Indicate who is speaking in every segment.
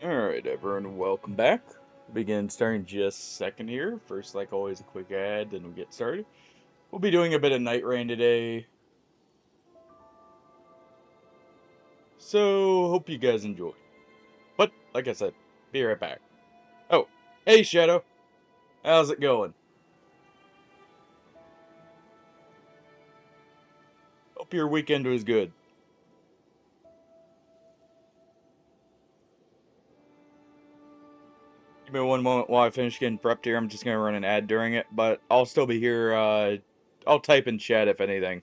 Speaker 1: Alright, everyone, welcome back. Begin starting just a second here. First, like always, a quick ad, then we get started. We'll be doing a bit of Nightreign today, so hope you guys enjoy. But, like I said, be right back. Oh, hey Shadow, how's it going? Hope your weekend was good. Give me one moment while I finish getting prepped here. I'm just gonna run an ad during it, but I'll still be here. I'll type in chat if anything.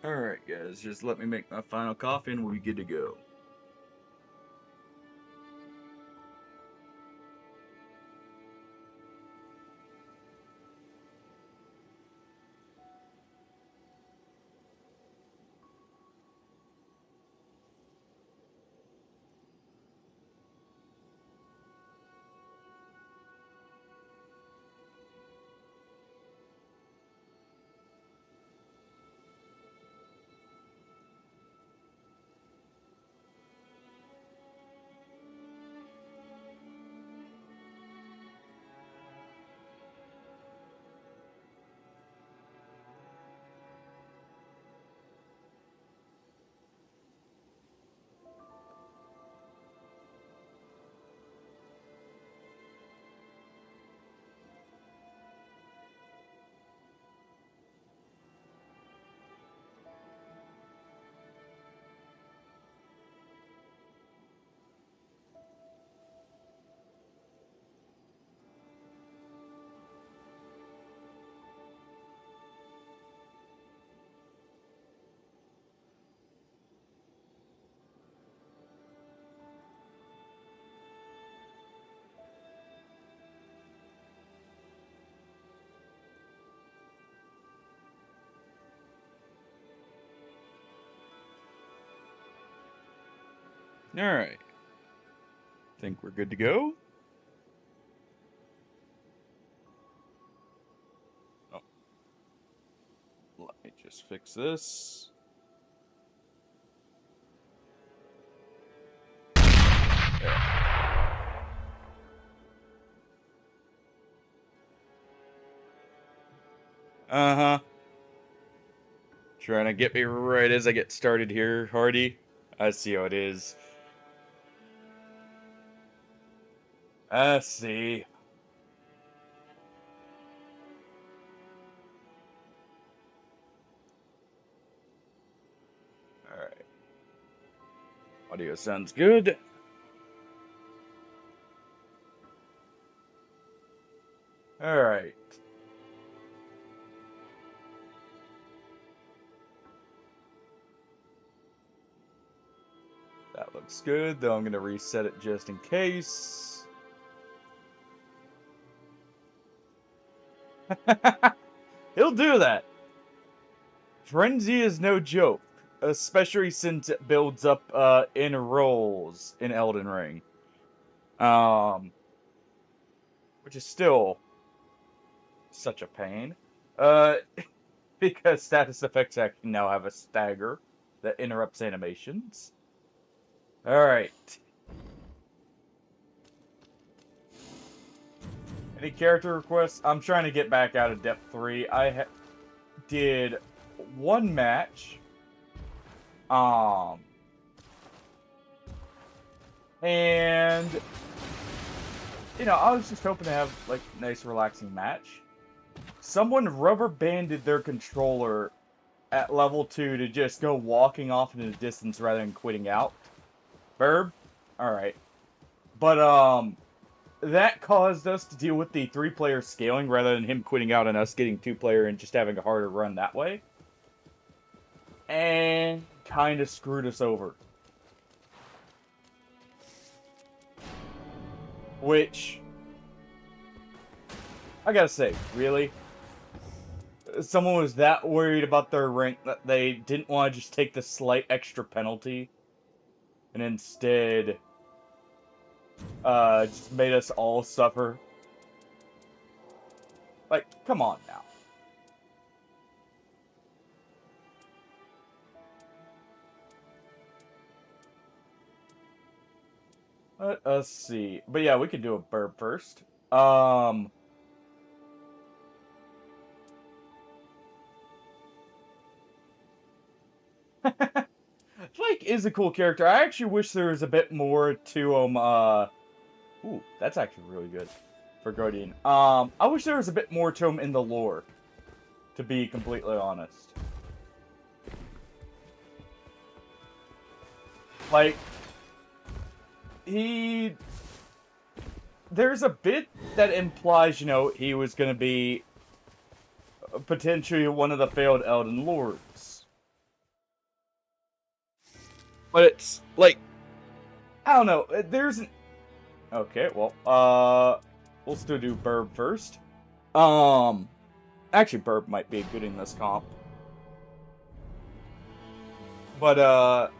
Speaker 1: Alright, guys, just let me make my final coffee and we'll be good to go. Alright. Think we're good to go? Oh, let me just fix this. Uh-huh. Trying to get me right as I get started here, Hardy. I see how it is. I see. Alright. Audio sounds good. That looks good, though I'm going to reset it just in case. He'll do that. Frenzy is no joke, especially since it builds up in rolls in Elden Ring. Which is still such a pain. Uh, because status effects actually now have a stagger that interrupts animations. Alright. Any character requests? I'm trying to get back out of Depth 3. I did one match. And you know, I was just hoping to have like a nice relaxing match. Someone rubber banded their controller at level 2 to just go walking off into the distance rather than quitting out. Burb? Alright. But that caused us to deal with the 3-player scaling rather than him quitting out and us getting 2-player and just having a harder run that way. And kind of screwed us over. Which, I gotta say, really? Someone was that worried about their rank that they didn't want to just take the slight extra penalty and instead just made us all suffer. Like, come on now. Let us see. But yeah, we could do a burb first. Flake is a cool character. I actually wish there was a bit more to him. Ooh, that's actually really good for Guardian. I wish there was a bit more to him in the lore, to be completely honest. Like, there's a bit that implies, you know, he was going to be potentially one of the failed Elden Lords. But it's, like, I don't know, there's an... Okay, well, we'll still do Burb first. Actually, Burb might be good in this comp. But,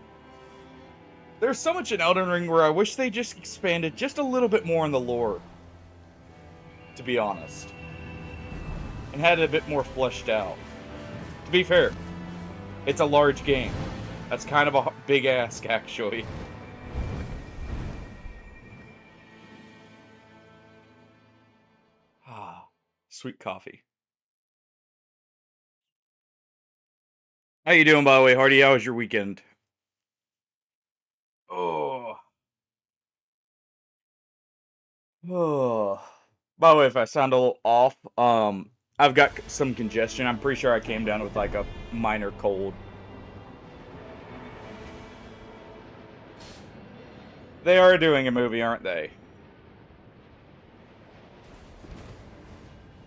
Speaker 1: there's so much in Elden Ring where I wish they just expanded just a little bit more on the lore, to be honest. And had it a bit more fleshed out. To be fair, it's a large game. That's kind of a big ask, actually. Ah, sweet coffee. How you doing, by the way, Hardy? How was your weekend? Oh. Oh. By the way, if I sound a little off, I've got some congestion. I'm pretty sure I came down with like a minor cold. They are doing a movie, aren't they?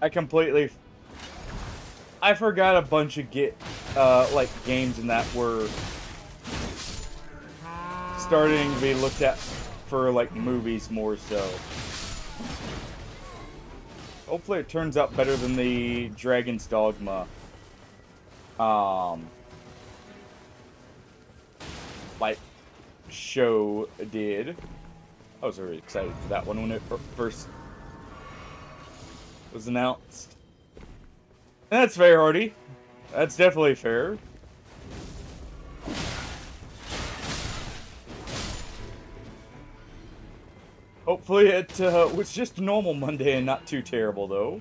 Speaker 1: I forgot a bunch of like games in that were starting to be looked at for like movies more so. Hopefully it turns out better than the Dragon's Dogma. Like show did. I was really excited for that one when it first was announced. And that's fair, Hardy. That's definitely fair. Hopefully it was just a normal Monday and not too terrible, though.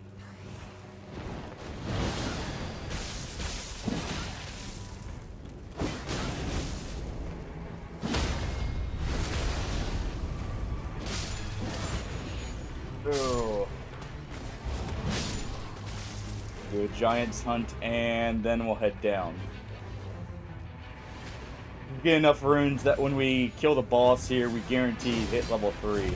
Speaker 1: Oh. Do a Giant's Hunt, and then we'll head down. Get enough runes that when we kill the boss here, we guarantee hit level 3.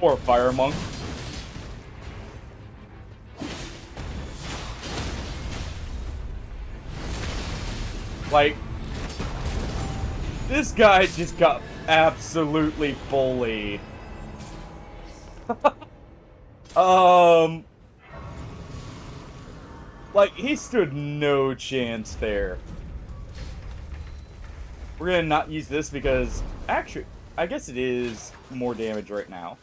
Speaker 1: Or Fire Monk. Like, this guy just got absolutely bullied. Like, he stood no chance there. We're gonna not use this because, actually, I guess it is more damage right now.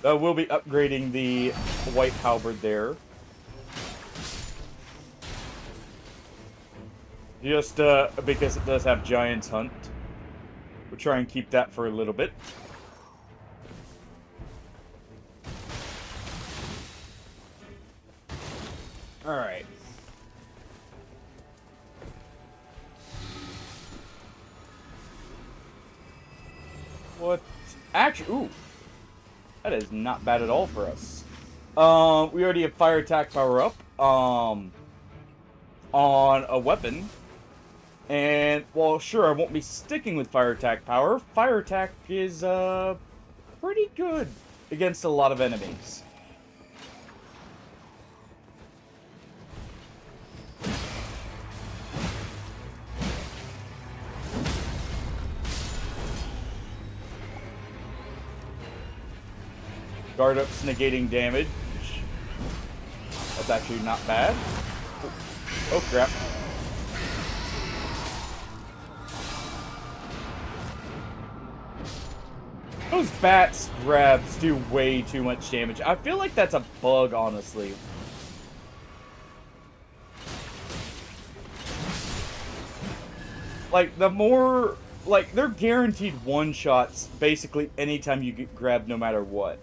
Speaker 1: We'll be upgrading the white halberd there. Just because it does have Giant's Hunt. We'll try and keep that for a little bit. Alright. What? Actually, ooh. That is not bad at all for us. We already have fire attack power up. On a weapon. And, well, sure, I won't be sticking with fire attack power. Fire attack is, pretty good against a lot of enemies. Guard up's negating damage. That's actually not bad. Oh crap. Those bats grabs do way too much damage. I feel like that's a bug, honestly. Like, the more... Like, they're guaranteed one-shots basically anytime you get grabbed, no matter what.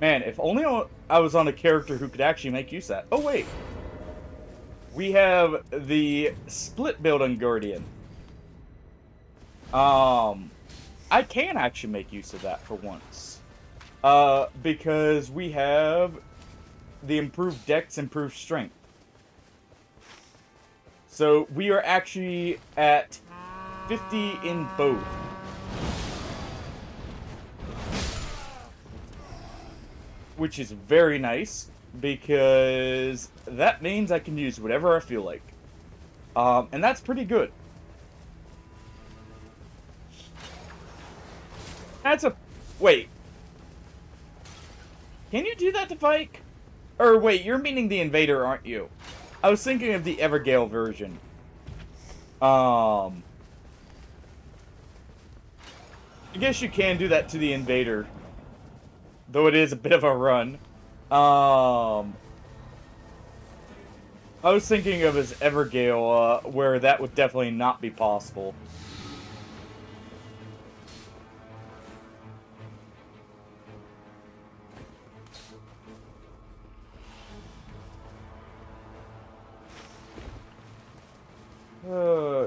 Speaker 1: Man, if only I was on a character who could actually make use of that. Oh, wait. We have the split build on Guardian. I can actually make use of that for once. Because we have the improved dex, improved strength. So we are actually at 50 in both. Which is very nice, because that means I can use whatever I feel like. And that's pretty good. That's a... Wait. Can you do that to Vyke? Or wait, you're meaning the Invader, aren't you? I was thinking of the Evergale version. I guess you can do that to the Invader. Though it is a bit of a run. I was thinking of as Evergale, where that would definitely not be possible.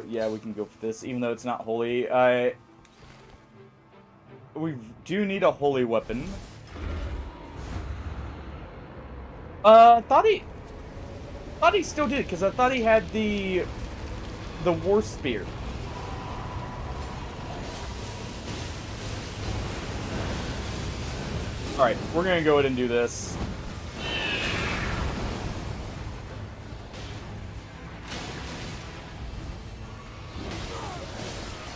Speaker 1: Yeah, we can go for this, even though it's not holy. We do need a holy weapon. Thought he still did, because I thought he had the war spear. Alright, we're gonna go ahead and do this.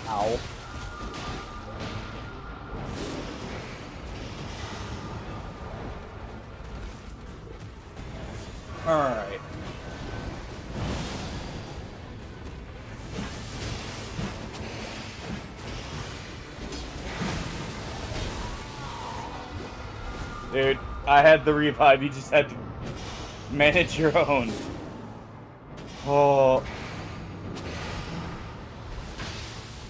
Speaker 1: Ow. Alright. Dude, I had the revive, you just had to manage your own. Oh.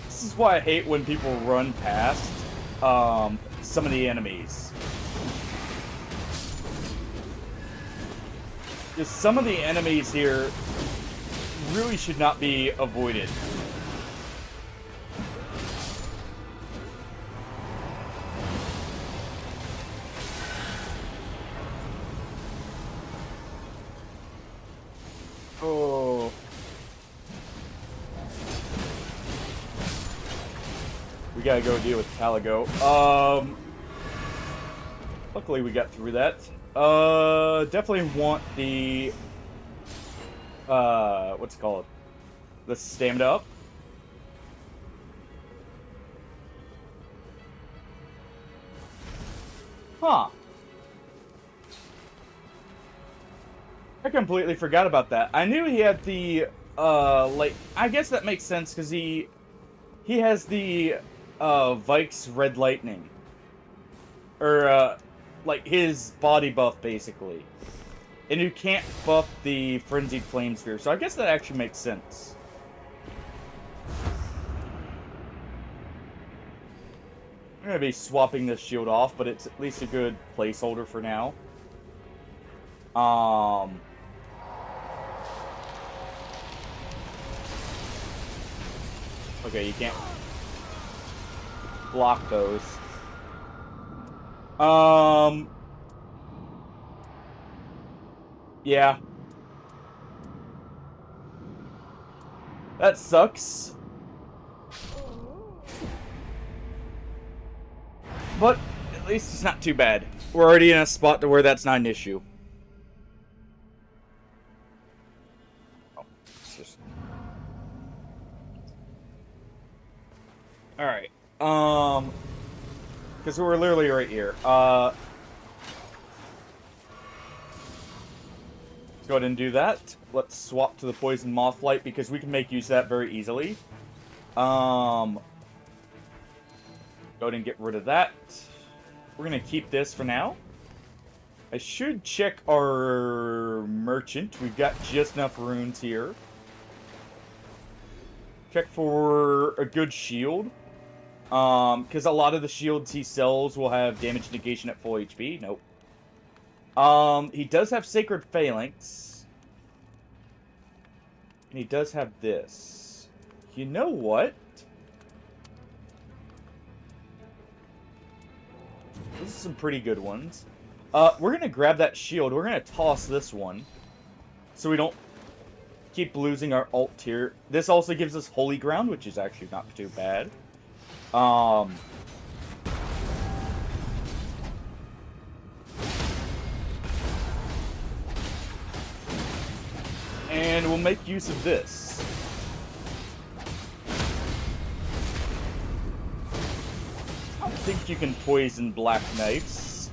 Speaker 1: This is why I hate when people run past some of the enemies. Because some of the enemies here really should not be avoided. Oh. We gotta go deal with Caligo. Luckily we got through that. Definitely want the what's it called? The stamina up. Huh. I completely forgot about that. I knew he had the, like, I guess that makes sense, because he has the, Vike's Red Lightning. Or, like, his body buff, basically. And you can't buff the Frenzied Flame Sphere, so I guess that actually makes sense. I'm gonna be swapping this shield off, but it's at least a good placeholder for now. Okay, you can't block those. Yeah. That sucks. But at least it's not too bad. We're already in a spot to where that's not an issue. Oh, it's just... Alright. Because we're literally right here. Let's go ahead and do that. Let's swap to the Poison Mothlight because we can make use of that very easily. Go ahead and get rid of that. We're going to keep this for now. I should check our merchant. We've got just enough runes here. Check for a good shield. Because a lot of the shields he sells will have damage negation at full HP. Nope. He does have Sacred Phalanx. And he does have this. You know what? Those are some pretty good ones. We're going to grab that shield. We're going to toss this one. So we don't keep losing our alt tier. This also gives us Holy Ground, which is actually not too bad. And we'll make use of this. I don't think you can poison Black Knights.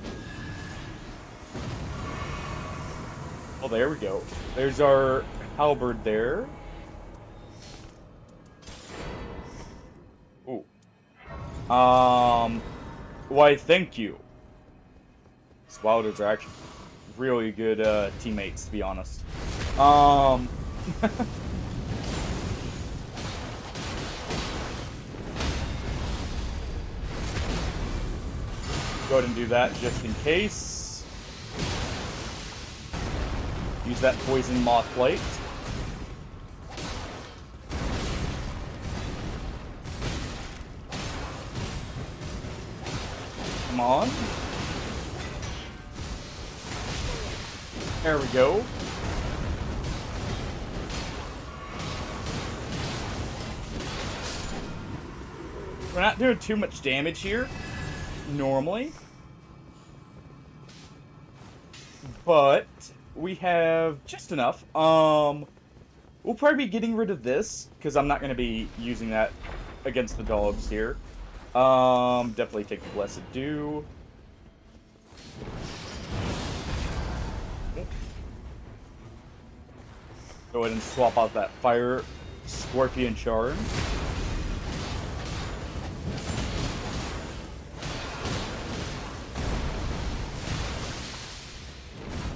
Speaker 1: Oh, there we go. There's our halberd there. Ooh. Why, thank you. These Wilders are actually really good teammates, to be honest. Go ahead and do that just in case. Use that Poison Mothlight. Come on. There we go. We're not doing too much damage here, normally. But we have just enough. We'll probably be getting rid of this, because I'm not going to be using that against the dogs here. Definitely take the Blessed Dew. Go ahead and swap out that Fire Scorpion Charm.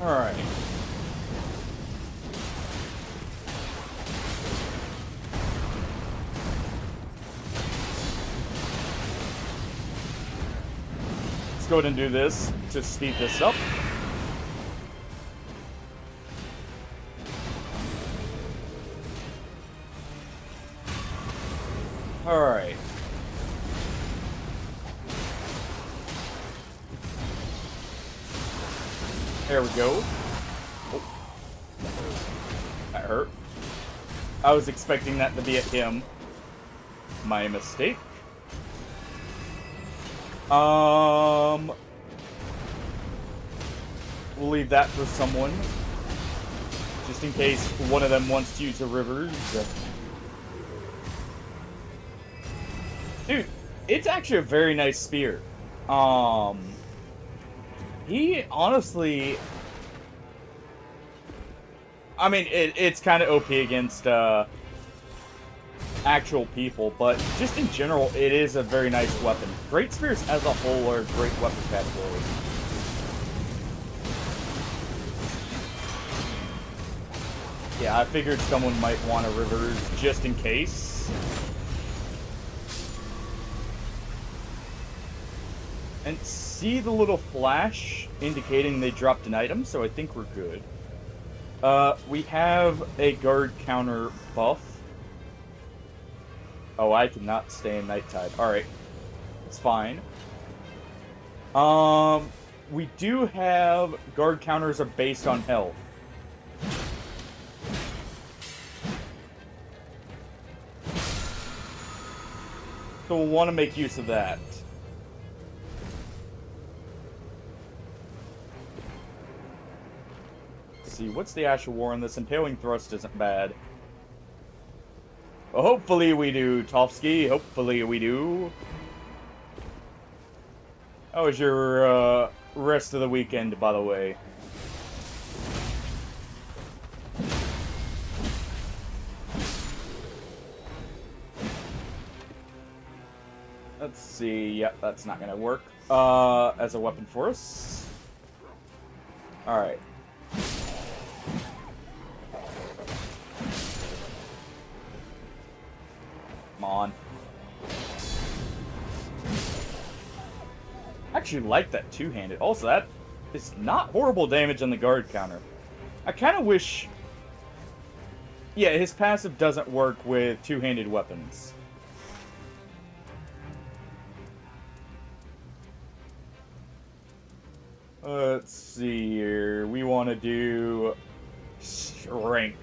Speaker 1: Alright. Let's go ahead and do this to speed this up. Alright. There we go. Oh. That hurt. I was expecting that to be at him. My mistake. We'll leave that for someone. just in case one of them wants to use the rivers. Dude, it's actually a very nice spear. He honestly, I mean, it's kind of OP against actual people, but just in general, it is a very nice weapon. Great spears as a whole are a great weapon category. Yeah, I figured someone might want a rivers just in case. And see the little flash indicating they dropped an item, so I think we're good. We have a guard counter buff. Oh, I cannot stay in Night Tide. Alright. It's fine. We do have guard counters are based on health. So we'll want to make use of that. Let's see, what's the Ash of War on this? Impaling Thrust isn't bad. Well, hopefully we do, Tofsky. Hopefully we do. How was your rest of the weekend, by the way? Let's see. Yep, that's not gonna work as a weapon for us. All right. Come on. I actually like that two-handed. Also, that is not horrible damage on the guard counter. I kind of wish... Yeah, his passive doesn't work with two-handed weapons. Let's see here. We want to do... Strength.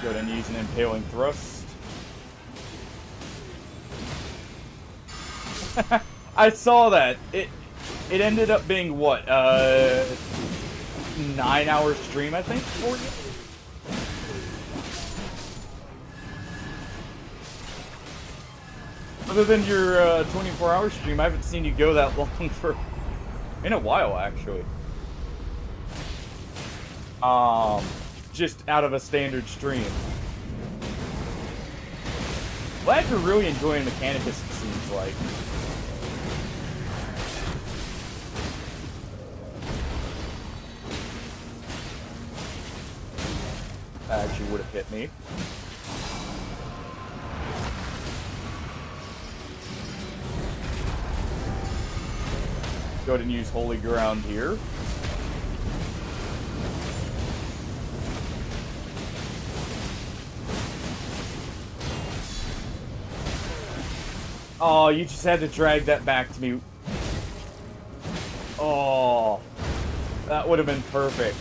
Speaker 1: Go ahead and use an Impaling Thrust. I saw that. It ended up being what? 9-hour stream, I think, for you? Other than your 24-hour stream, I haven't seen you go that long for... in a while, actually. Just out of a standard stream. Glad you're really enjoying Mechanicus, it seems like. That actually would have hit me. Go ahead and use Holy Ground here. Oh, you just had to drag that back to me. Oh, that would have been perfect.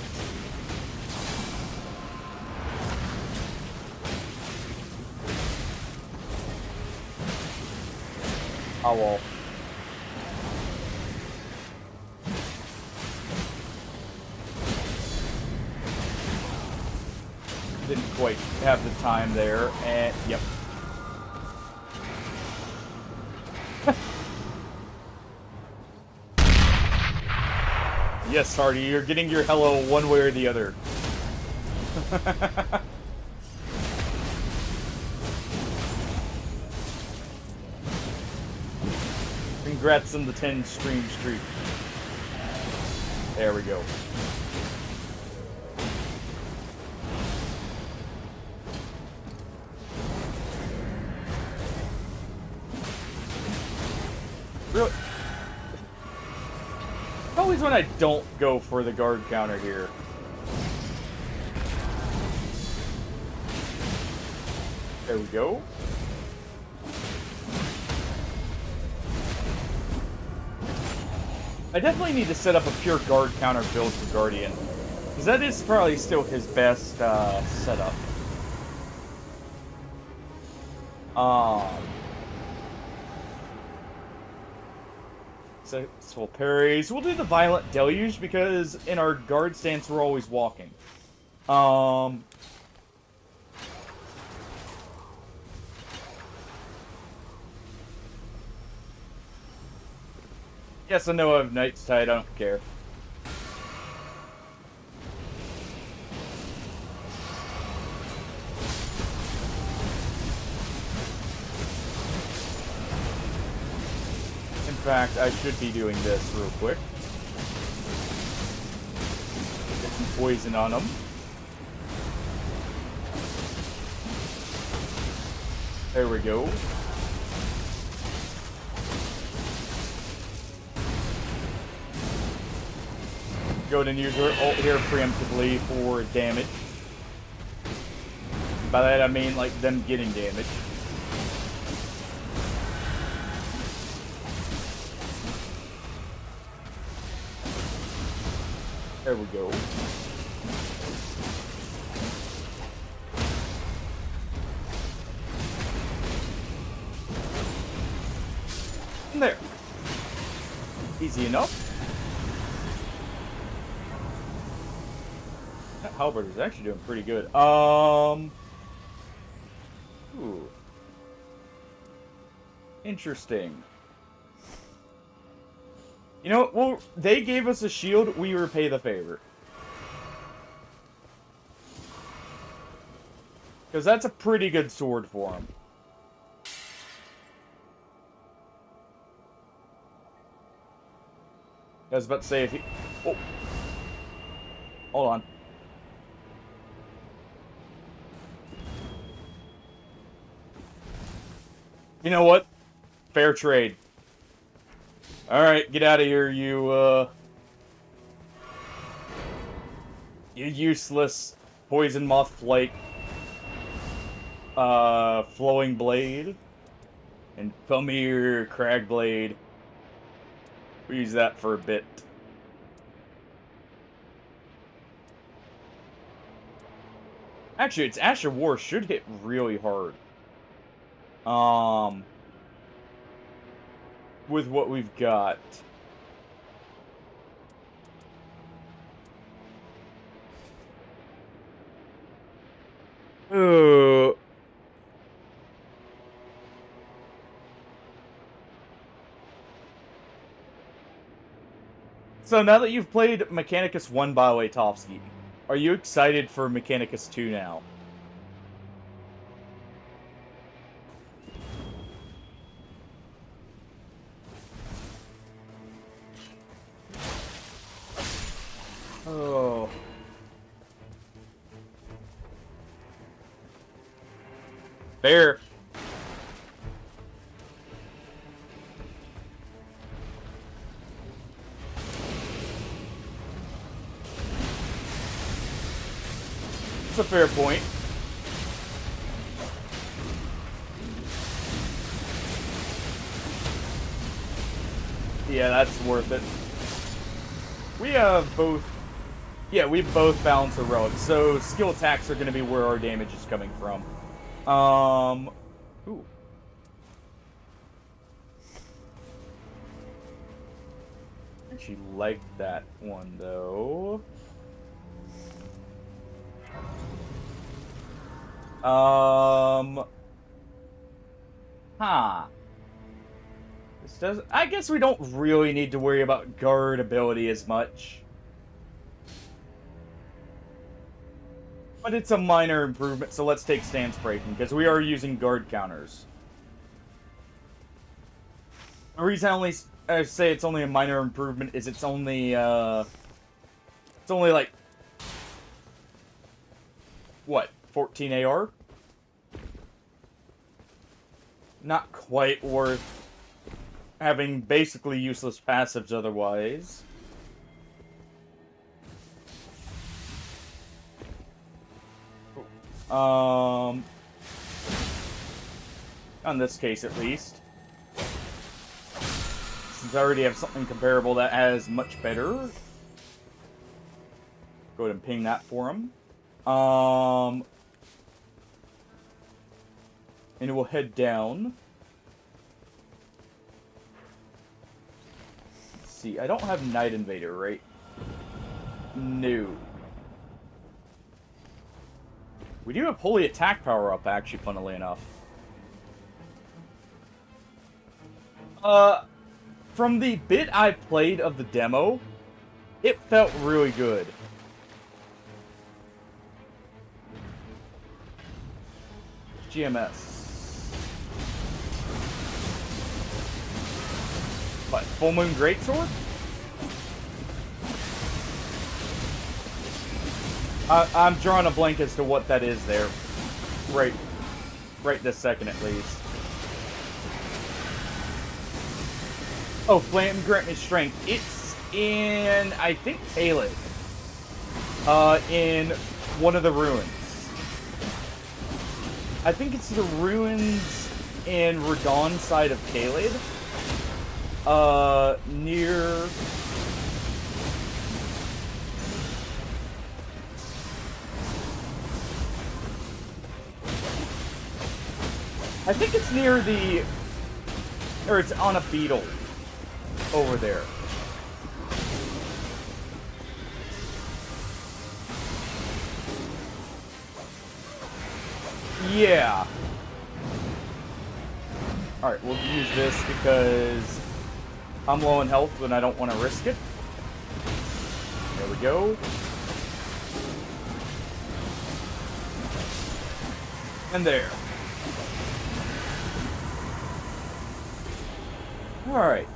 Speaker 1: Oh well. Didn't quite have the time there, and yep. Yes, Hardy, you're getting your hello one way or the other. Congrats on the 10 stream streak. There we go. Really? Always when I don't go for the guard counter here. There we go. I definitely need to set up a pure guard counter build for Guardian, because that is probably still his best setup. Successful parries. We'll do the violent deluge because in our guard stance we're always walking. Yes, I know I have Knight's Tide, I don't care. In fact, I should be doing this real quick. Get some poison on them. There we go. Go ahead and use her ult here preemptively for damage. By that I mean like them getting damage. There we go. And there. Easy enough. That halberd is actually doing pretty good. Ooh. Interesting. You know what? Well, they gave us a shield, we repay the favor. Because that's a pretty good sword for him. I was about to say if he... Oh. Hold on. You know what? Fair trade. Alright, get out of here, you useless poison moth flake. Flowing blade. And come here, crag blade. We'll use that for a bit. Actually, its Asher War should hit really hard. With what we've got. So now that you've played Mechanicus 1 by Waytovsky, are you excited for Mechanicus 2 now? Oh. Fair. That's a fair point. Yeah, that's worth it. We have both... Yeah, we both balance the relics, so skill attacks are going to be where our damage is coming from. Ooh. I actually like that one, though. Huh. This does... I guess we don't really need to worry about guard ability as much. But it's a minor improvement, so let's take stance breaking, because we are using guard counters. The reason I say it's only a minor improvement is it's only like, what, 14 AR? Not quite worth having basically useless passives otherwise. On this case, at least. Since I already have something comparable that has much better. Go ahead and ping that for him. And we'll head down. Let's see, I don't have Night Invader, right? No. We do have Holy Attack power up, actually, funnily enough. From the bit I played of the demo, it felt really good. GMS. What, Full Moon Greatsword? I'm drawing a blank as to what that is there. Right this second at least. Oh, Flame Grant Me Strength. It's in, I think, Caelid. In one of the ruins. I think it's the ruins in Radon side of Caelid. Near... I think it's near the... Or it's on a beetle. Over there. Yeah. Alright, we'll use this because I'm low in health and I don't want to risk it. There we go. And there. Alright.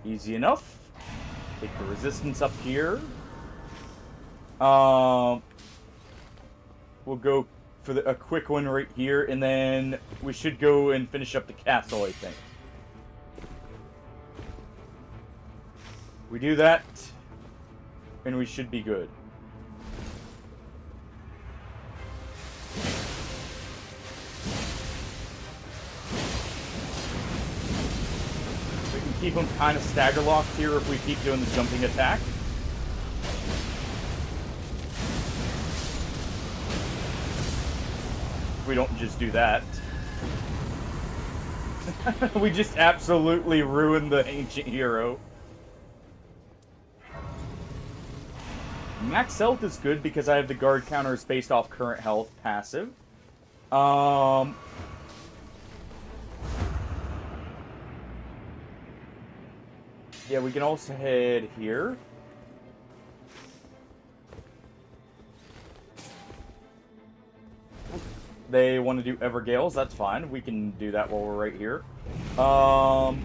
Speaker 1: Easy enough. Take the resistance up here. We'll go for a quick one right here, and then we should go and finish up the castle, I think. We do that, and we should be good. We can keep them kind of stagger locked here if we keep doing the jumping attack. We don't just do that. We just absolutely ruined the ancient hero. Max health is good because I have the guard counters based off current health passive. Yeah, we can also head here. They want to do Evergales, that's fine. We can do that while we're right here. Ooh.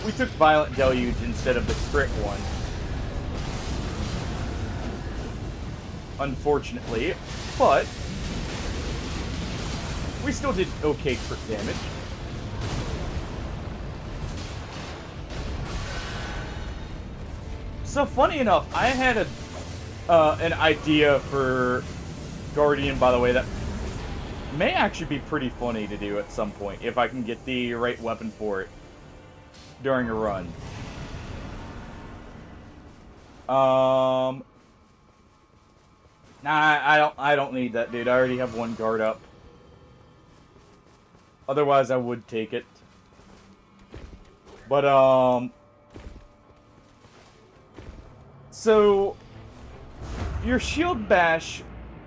Speaker 1: We took Violent Deluge instead of the crit one. Unfortunately, but we still did okay crit damage. So funny enough, I had an idea for Guardian, by the way, that may actually be pretty funny to do at some point if I can get the right weapon for it during a run. Nah, I don't need that, dude. I already have one guard up. Otherwise, I would take it. But so, your Shield Bash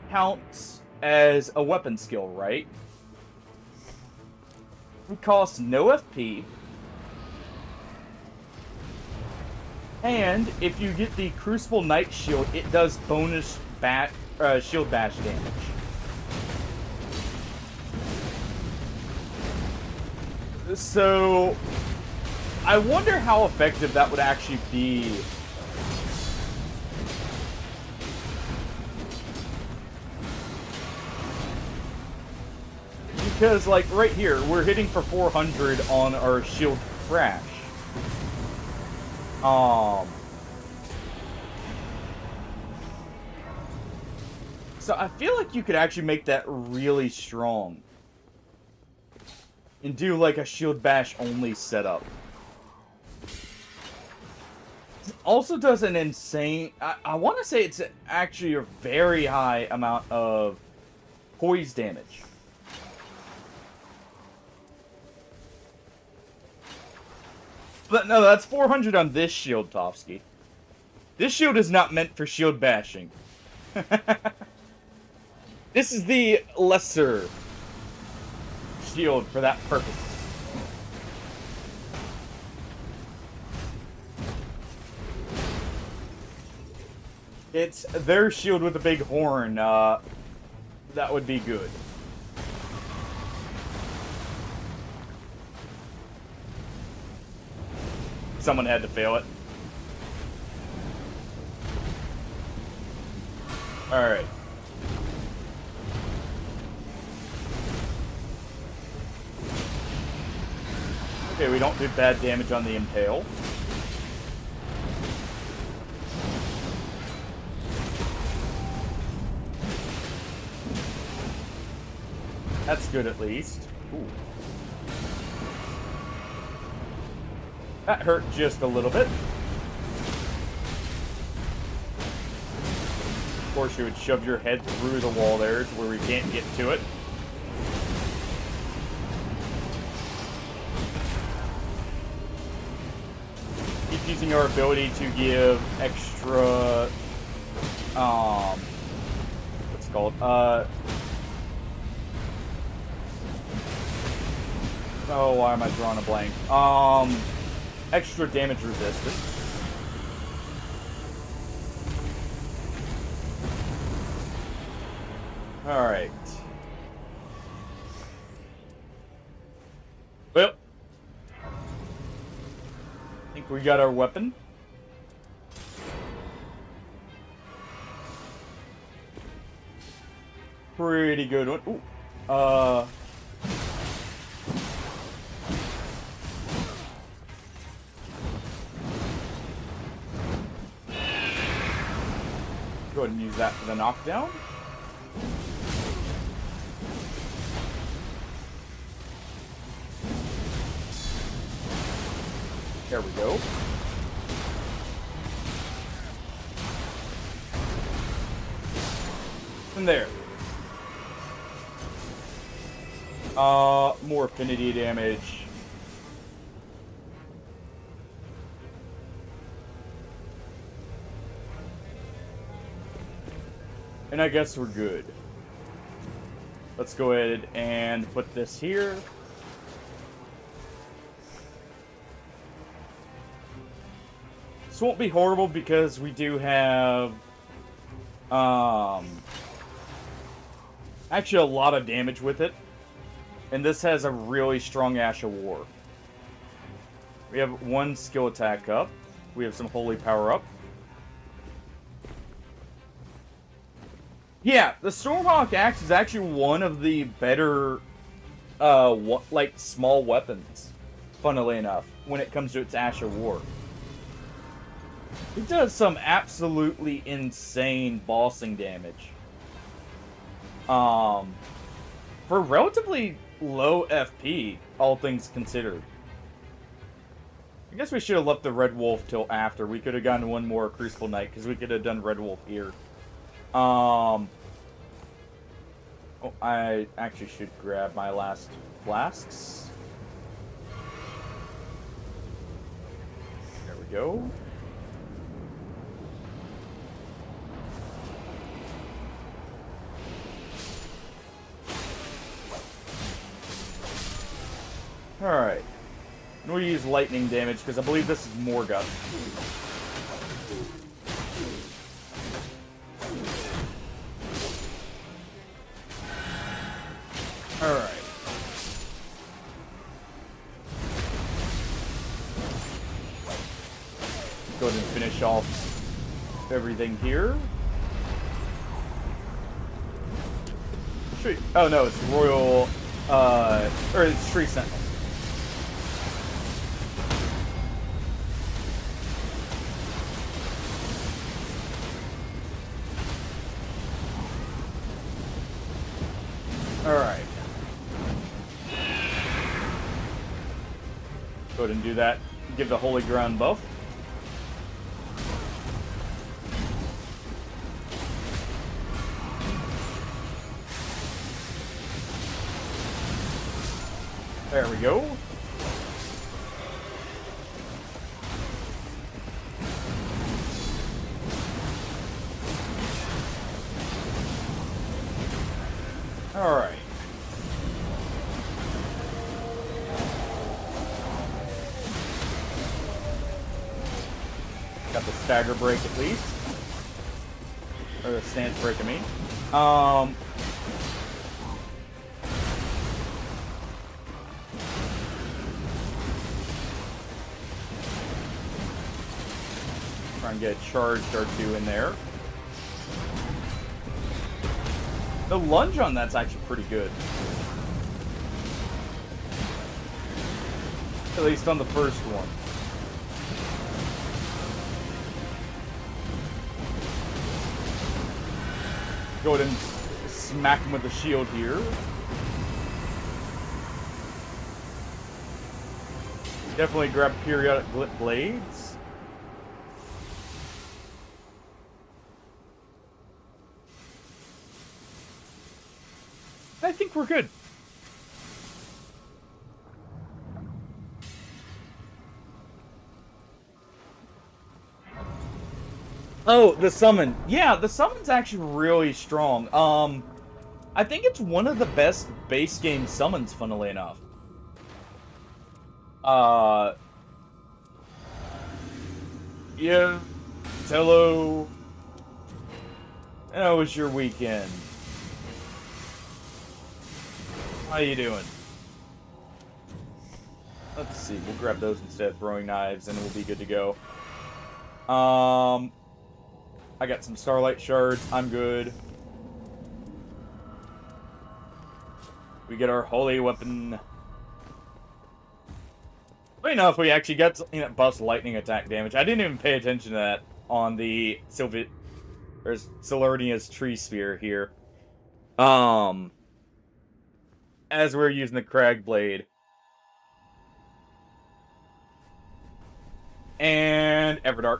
Speaker 1: counts as a weapon skill, right? It costs no FP. And if you get the Crucible Knight Shield, it does bonus Shield Bash damage. So, I wonder how effective that would actually be. Because, like, right here, we're hitting for 400 on our shield crash. So I feel like you could actually make that really strong. And do, like, a shield bash only setup. Also does an insane... I want to say it's actually a very high amount of poise damage. But no, that's 400 on this shield, Tofsky. This shield is not meant for shield bashing. This is the lesser shield for that purpose. It's their shield with a big horn. That would be good. Someone had to fail it. Alright. Okay, we don't do bad damage on the impale. That's good at least. Ooh. That hurt just a little bit. Of course, you would shove your head through the wall there to where we can't get to it. Keep using our ability to give extra, what's it called? Oh, why am I drawing a blank? Extra damage resistance. Alright. Well, I think we got our weapon. Pretty good one. Ooh. Go ahead and use that for the knockdown. There we go. And there. More affinity damage. And I guess we're good. Let's go ahead and put this here. This won't be horrible because we do have actually a lot of damage with it. And this has a really strong Ash of War. We have one skill attack up. We have some holy power up. Yeah, the Stormhawk Axe is actually one of the better, like, small weapons, funnily enough, when it comes to its Ash of War. It does some absolutely insane bossing damage. For relatively low FP, all things considered. I guess we should have left the Red Wolf till after. We could have gotten one more Crucible Knight, because we could have done Red Wolf here. Oh, I actually should grab my last flasks. There we go. Alright. We'll use lightning damage, because I believe this is Morga. Alright. Go ahead and finish off everything here. Tree. Oh no, it's Royal, or it's Tree Sentinel. Alright. Go ahead and do that. Give the Holy Ground buff. There we go. All right. Got the stagger break at least. Or the stance break, I mean. Try and get a charged R2 in there. The lunge on that's actually pretty good. At least on the first one. Go ahead and smack him with the shield here. Definitely grab periodic blades. I think we're good. Oh, the summon. Yeah, the summon's actually really strong. I think it's one of the best base game summons, funnily enough. Yeah, hello. How was your weekend? How you doing? Let's see, we'll grab those instead of throwing knives and we'll be good to go. I got some starlight shards, I'm good. We get our holy weapon. Funny enough, we actually got something that buffs lightning attack damage. I didn't even pay attention to that on the Silurnia's tree spear here. As we're using the crag blade. And Everdark.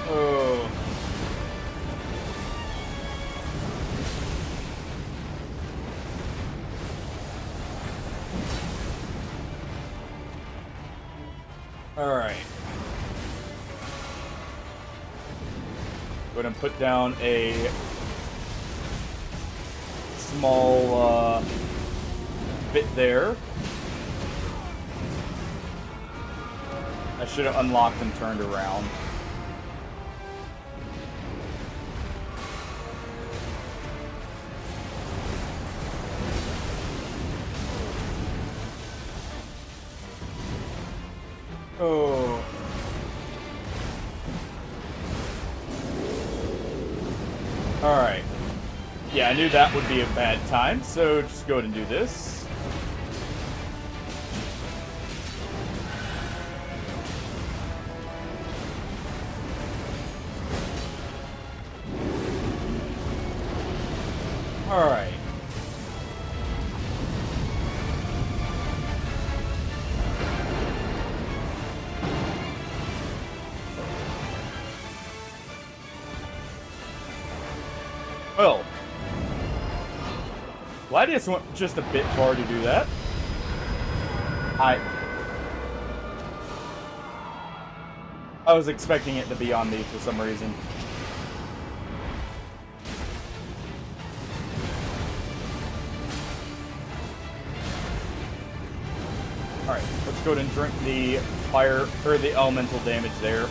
Speaker 1: Oh. All right. Go ahead and put down a small bit there. I should have unlocked and turned around. Oh. Alright. Yeah, I knew that would be a bad time, so just go ahead and do this. Alright. Well, Gladius went just a bit far to do that. I was expecting it to be on me for some reason. Alright, let's go ahead and drink the fire, or the elemental damage there.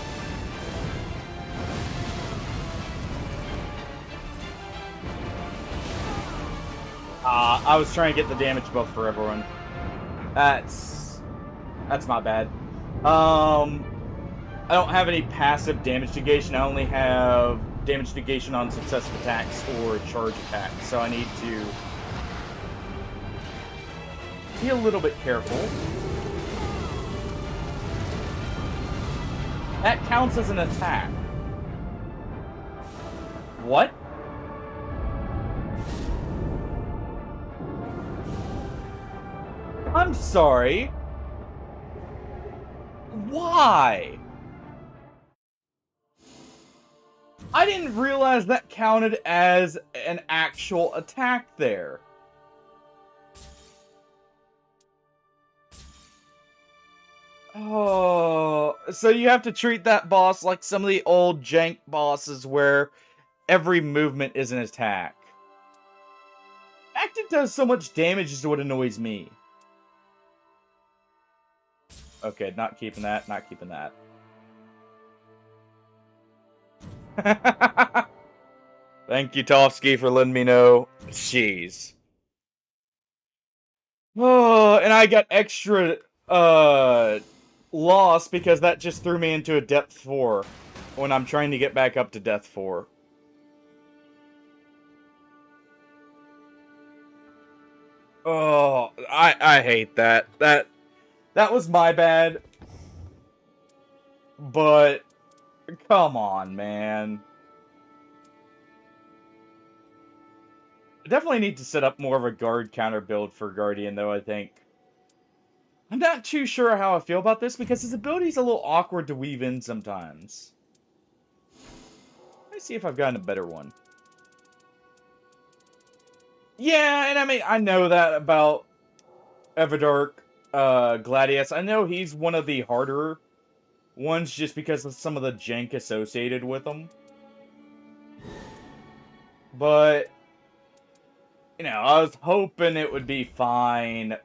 Speaker 1: I was trying to get the damage buff for everyone. That's not bad. I don't have any passive damage negation. I only have damage negation on successive attacks or charge attacks. So I need to be a little bit careful. That counts as an attack. What? I'm sorry. Why? I didn't realize that counted as an actual attack there. Oh, so you have to treat that boss like some of the old jank bosses where every movement is an attack. In fact, it does so much damage is what annoys me. Okay, not keeping that, not keeping that. Thank you, Tofsky, for letting me know. Jeez. Oh, and I got extra, loss because that just threw me into a depth 4 when I'm trying to get back up to depth 4. Oh, I hate that. That was my bad. But come on, man. I definitely need to set up more of a guard counter build for Guardian, though, I think. I'm not too sure how I feel about this, because his ability's a little awkward to weave in sometimes. Let's see if I've gotten a better one. Yeah, and I mean, I know that about Everdark Gladius. I know he's one of the harder ones just because of some of the jank associated with him. But, you know, I was hoping it would be fine.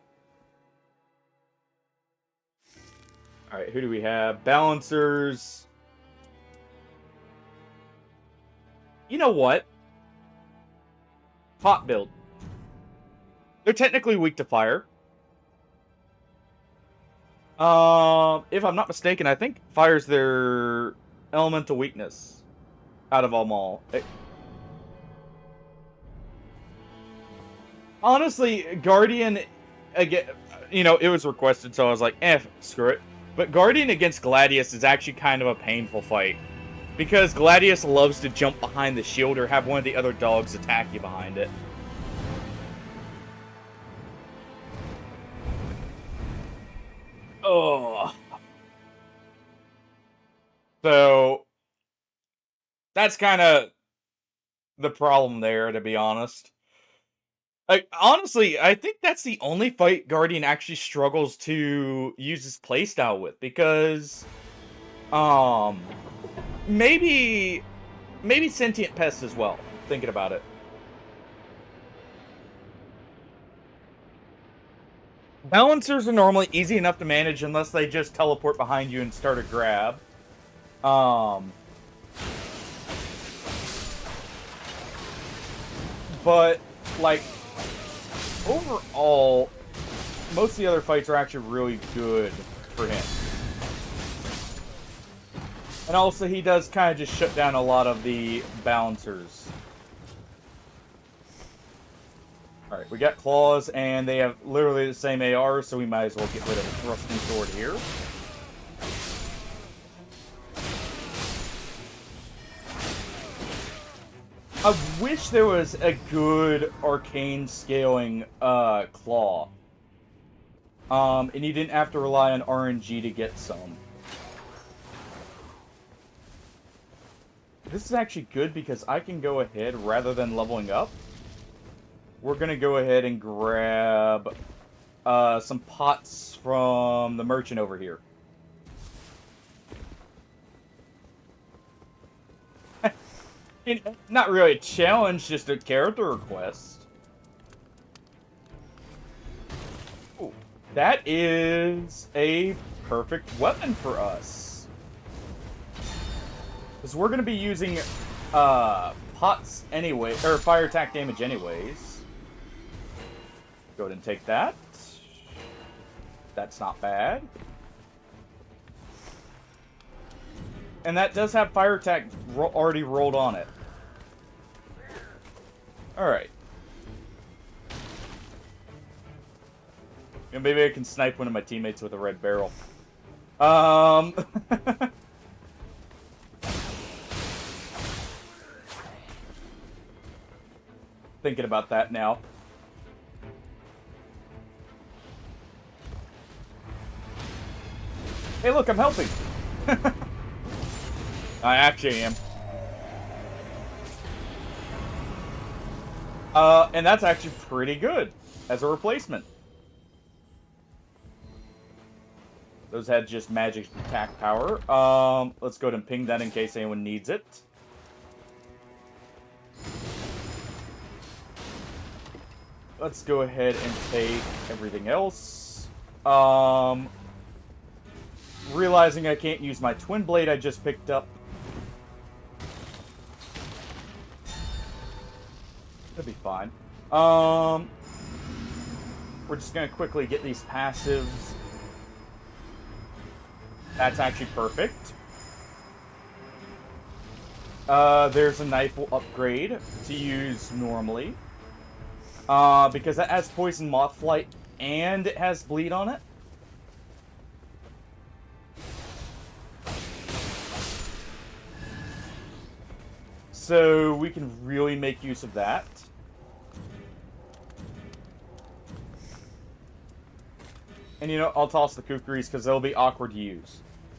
Speaker 1: Alright, who do we have? Balancers. You know what? Pot build. They're technically weak to fire. If I'm not mistaken, I think fire's their elemental weakness out of them all. Honestly, Guardian, again, you know, it was requested, so I was like, screw it. But Guardian against Gladius is actually kind of a painful fight. Because Gladius loves to jump behind the shield or have one of the other dogs attack you behind it. Oh. So, that's kind of the problem there, to be honest. Honestly, I think that's the only fight Guardian actually struggles to use his playstyle with, because, maybe Sentient Pest as well, thinking about it. Balancers are normally easy enough to manage unless they just teleport behind you and start a grab. But, like, overall, most of the other fights are actually really good for him. And also, he does kind of just shut down a lot of the balancers. Alright, we got claws, and they have literally the same AR, so we might as well get rid of the thrusting sword here. I wish there was a good arcane scaling claw. And you didn't have to rely on RNG to get some. This is actually good because I can go ahead, rather than leveling up, we're going to go ahead and grab some pots from the merchant over here. Not really a challenge, just a character request. Ooh, that is a perfect weapon for us. Because we're going to be using pots anyway, or fire attack damage anyways. Go ahead and take that. That's not bad. And that does have fire attack already rolled on it. Alright. Maybe I can snipe one of my teammates with a red barrel. Thinking about that now. Hey, look, I'm helping. I actually am. And that's actually pretty good as a replacement. Those had just magic attack power. Let's go ahead and ping that in case anyone needs it. Let's go ahead and take everything else. Realizing I can't use my twin blade I just picked up. That'll be fine. We're just gonna quickly get these passives. That's actually perfect. There's a knife we'll upgrade to use normally. Because that has poison moth flight and it has bleed on it. So we can really make use of that. And you know, I'll toss the kukris because they'll be awkward to use.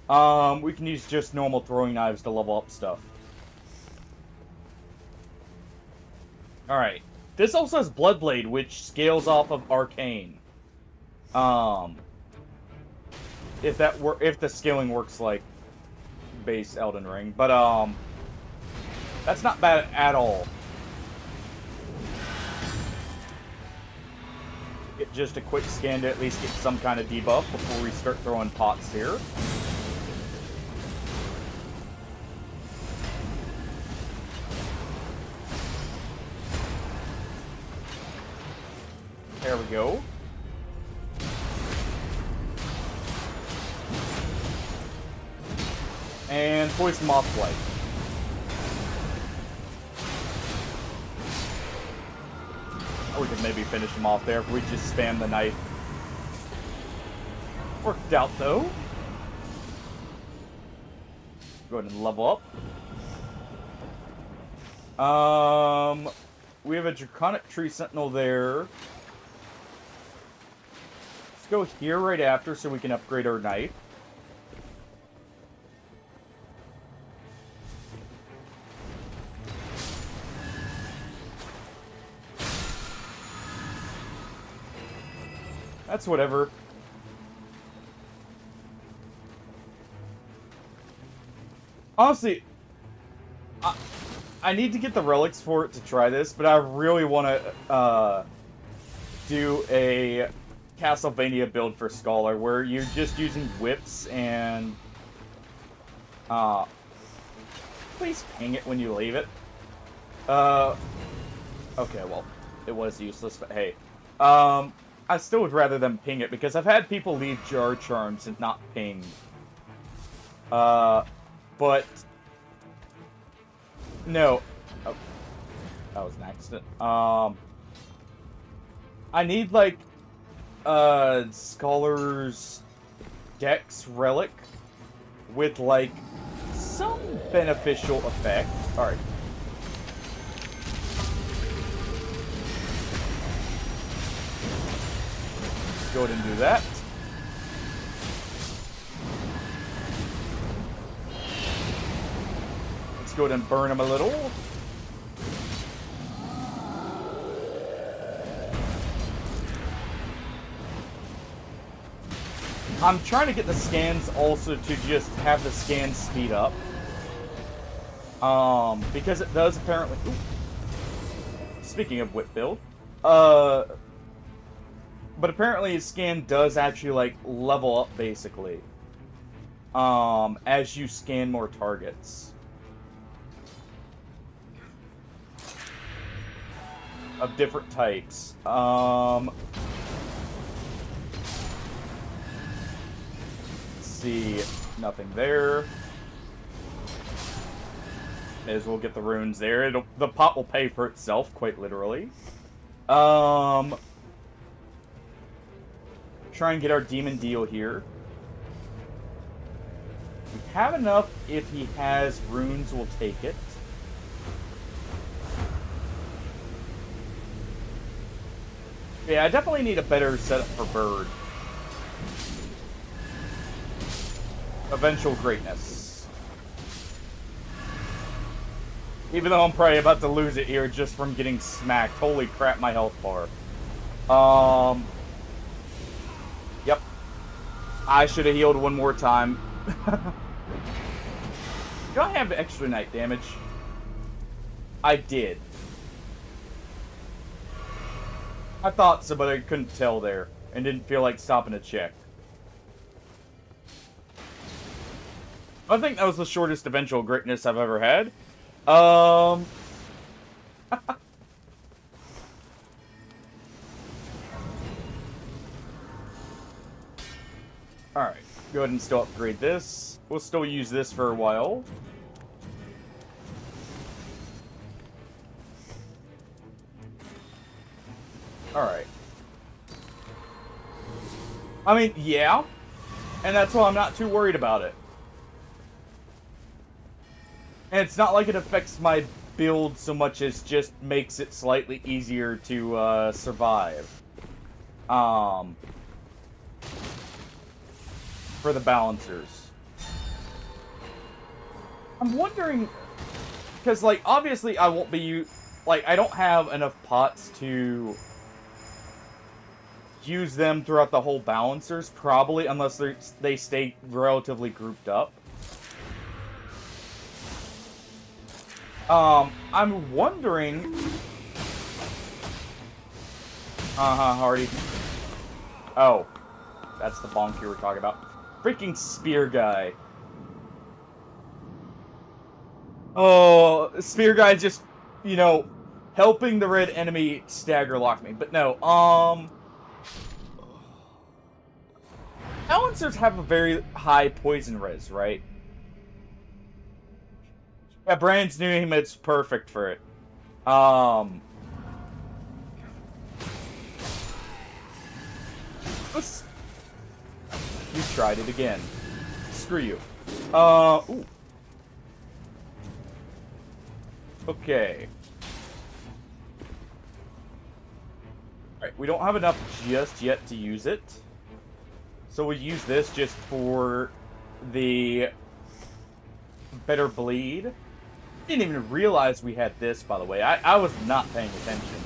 Speaker 1: We can use just normal throwing knives to level up stuff. Alright. This also has Bloodblade, which scales off of Arcane. If the scaling works like base Elden Ring. But that's not bad at all. Get just a quick scan to at least get some kind of debuff before we start throwing pots here. There we go. And poison moth flight. We could maybe finish him off there if we just spam the knife. Worked out though. Go ahead and level up. We have a Draconic Tree Sentinel there. Let's go here right after so we can upgrade our knife. That's whatever. Honestly, I need to get the relics for it to try this, but I really want to do a Castlevania build for Scholar where you're just using whips and please ping it when you leave it. Okay, well, it was useless, but hey. I still would rather them ping it because I've had people leave jar charms and not ping. But no. Oh, that was an accident. I need like Scholar's Dex relic with like some beneficial effect. All right. Go ahead and do that. Let's go ahead and burn him a little. I'm trying to get the scans also to just have the scans speed up. Because it does apparently... Ooh. Speaking of whip build. But apparently his scan does actually, like, level up, basically. As you scan more targets. Of different types. Let's see. Nothing there. May as well get the runes there. The pot will pay for itself, quite literally. Try and get our demon deal here. We have enough. If he has runes, we'll take it. Yeah, I definitely need a better setup for Bird. Eventual greatness. Even though I'm probably about to lose it here just from getting smacked. Holy crap, my health bar. Yep. I should have healed one more time. Do I have extra night damage? I did. I thought so, but I couldn't tell there. And didn't feel like stopping to check. I think that was the shortest eventual greatness I've ever had. Alright. Go ahead and still upgrade this. We'll still use this for a while. Alright. I mean, yeah. And that's why I'm not too worried about it. And it's not like it affects my build so much as just makes it slightly easier to survive. For the balancers. I'm wondering, because like obviously I won't be like I don't have enough pots to use them throughout the whole balancers, probably, unless they stay relatively grouped up. I'm wondering... Hardy. Oh. That's the bonk you were talking about. Freaking spear guy. Oh, spear guy just, you know, helping the red enemy stagger lock me. But no, balancers have a very high poison res, right? Yeah, Brand's new him, it's perfect for it. You tried it again. Screw you. Ooh. Okay. Alright, we don't have enough just yet to use it. So we'll use this just for the better bleed. Didn't even realize we had this, by the way. I was not paying attention.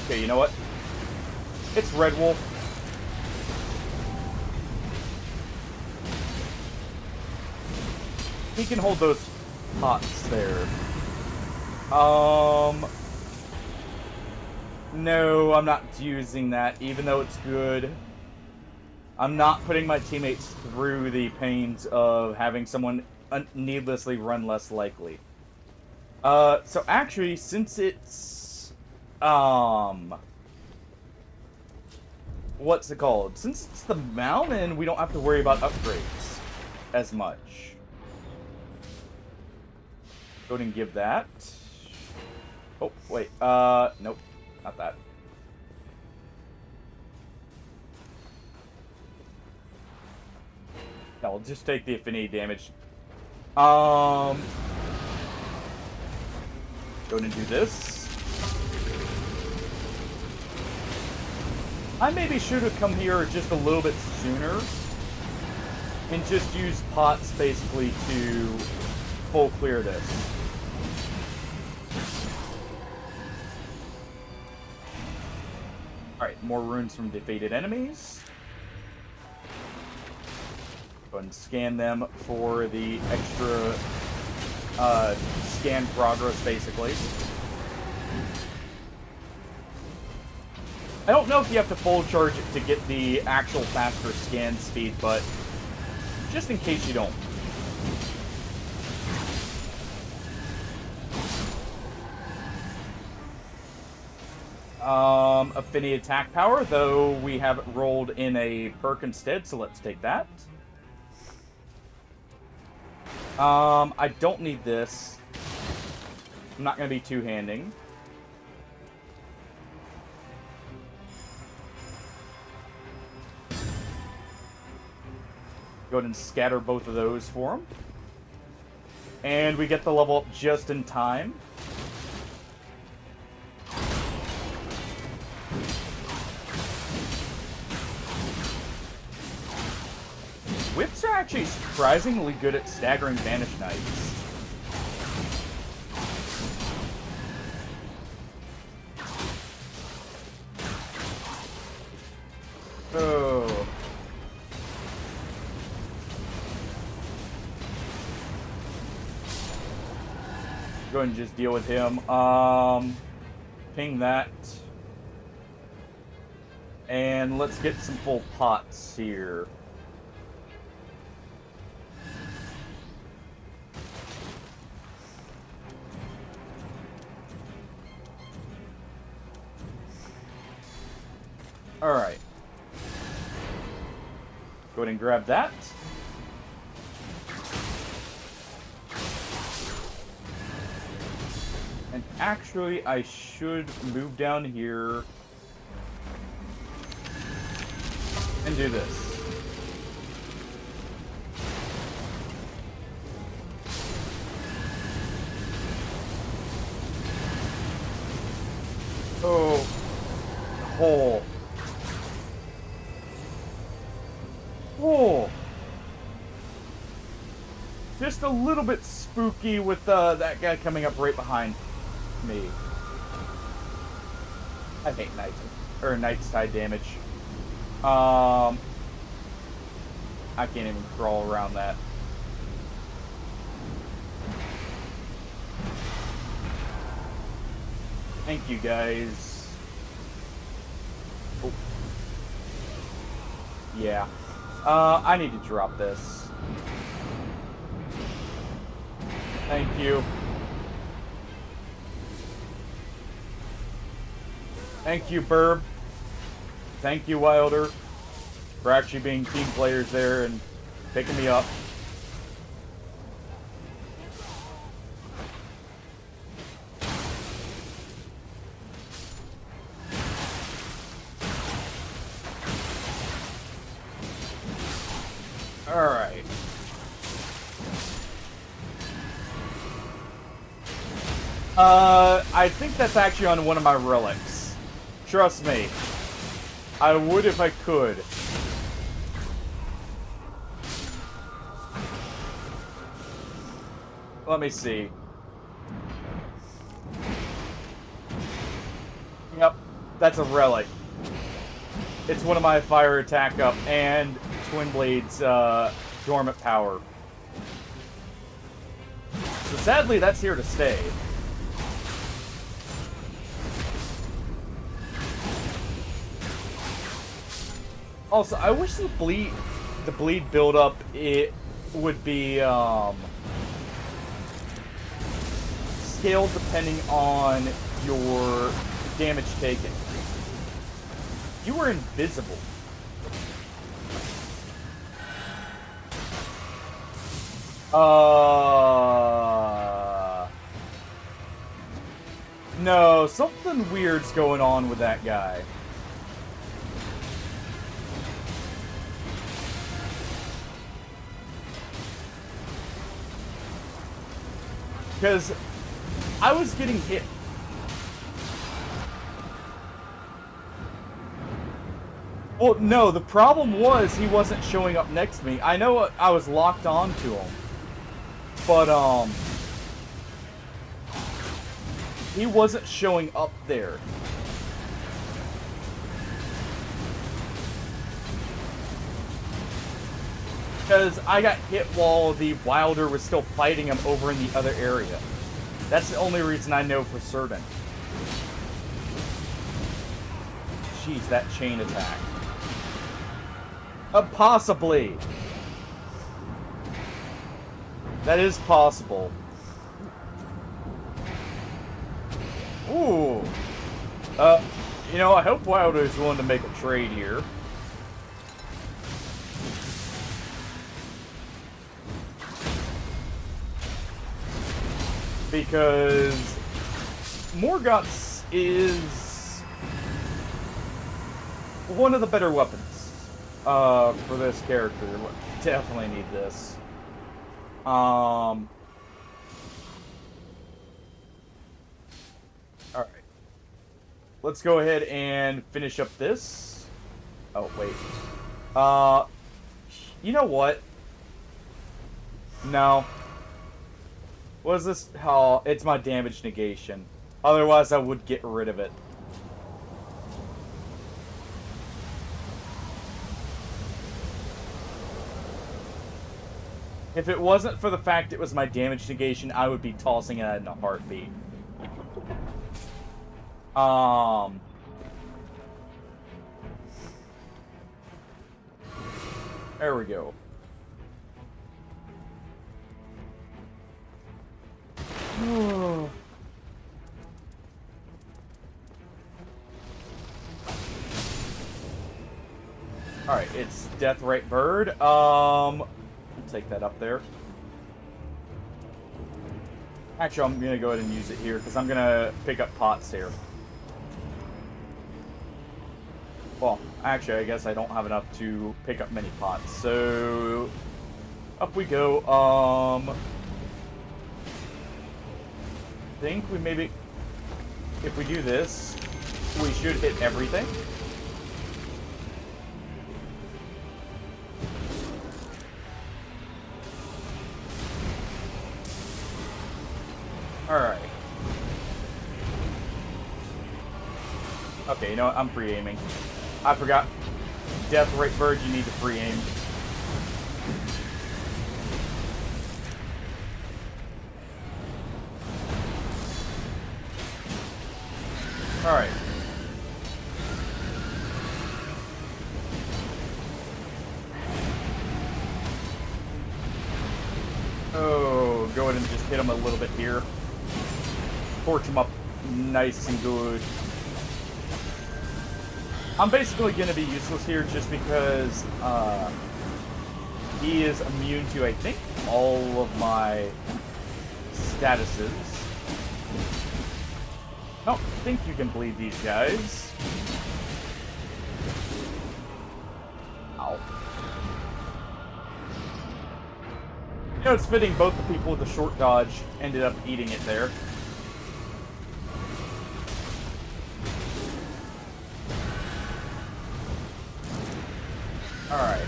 Speaker 1: Okay, you know what? It's Red Wolf. He can hold those pots there. No, I'm not using that, even though it's good. I'm not putting my teammates through the pains of having someone needlessly run less likely. So actually, since it's, what's it called? Since it's the mountain, we don't have to worry about upgrades as much. Go ahead and give that. Oh, wait, nope, not that. No, I'll just take the affinity damage. Go ahead and do this. I maybe should have come here just a little bit sooner and just use pots basically to full clear this. Alright, more runes from defeated enemies. Go ahead and scan them for the extra scan progress, basically. I don't know if you have to full charge it to get the actual faster scan speed, but just in case you don't. Affinity attack power, though we have it rolled in a perk instead, so let's take that. I don't need this. I'm not going to be two-handing. Go ahead and scatter both of those for him. And we get the level up just in time. Whips are actually surprisingly good at staggering Vanish Knights. Oh. Go ahead and just deal with him. Ping that. And let's get some full pots here. Alright. Go ahead and grab that. And actually, I should move down here and do this. Oh. Hole. Oh. Just a little bit spooky with that guy coming up right behind me. I hate Knight's Tide damage. I can't even crawl around that. Thank you, guys. Oh. Yeah. I need to drop this. Thank you. Thank you, Burb. Thank you, Wilder, for actually being team players there and picking me up. Alright. I think that's actually on one of my relics. Trust me. I would if I could. Let me see. Yep, that's a relic. It's one of my fire attack up and Twin Blade's dormant power. So sadly, that's here to stay. Also, I wish the bleed build-up, it would be scaled depending on your damage taken. You were invisible. No, something weird's going on with that guy. Because I was getting hit. Well, no, the problem was he wasn't showing up next to me. I know I was locked onto him. But, he wasn't showing up there. Because I got hit while the Wilder was still fighting him over in the other area. That's the only reason I know for certain. Jeez, that chain attack. Possibly. That is possible. Ooh. You know, I hope Wilder's willing to make a trade here. Because Morgoth's is one of the better weapons for this character. Definitely need this. Alright. Let's go ahead and finish up this. Oh, wait. You know what? No. What is this? Oh, it's my damage negation. Otherwise, I would get rid of it. If it wasn't for the fact it was my damage negation, I would be tossing it in a heartbeat. There we go. Alright, it's Deathrite Bird. I'll take that up there. Actually, I'm gonna go ahead and use it here, because I'm gonna pick up pots here. Well, actually, I guess I don't have enough to pick up many pots, so... Up we go. I think we maybe... If we do this, we should hit everything. Alright. Okay, you know what? I'm free aiming. I forgot. Deathrite Bird, you need to free aim. Alright. Oh, go ahead and just hit him a little bit here. Torch him up nice and good. I'm basically going to be useless here just because he is immune to, I think, all of my statuses. I don't think you can bleed these guys. Ow. You know, it's fitting both the people with the short dodge ended up eating it there. Alright.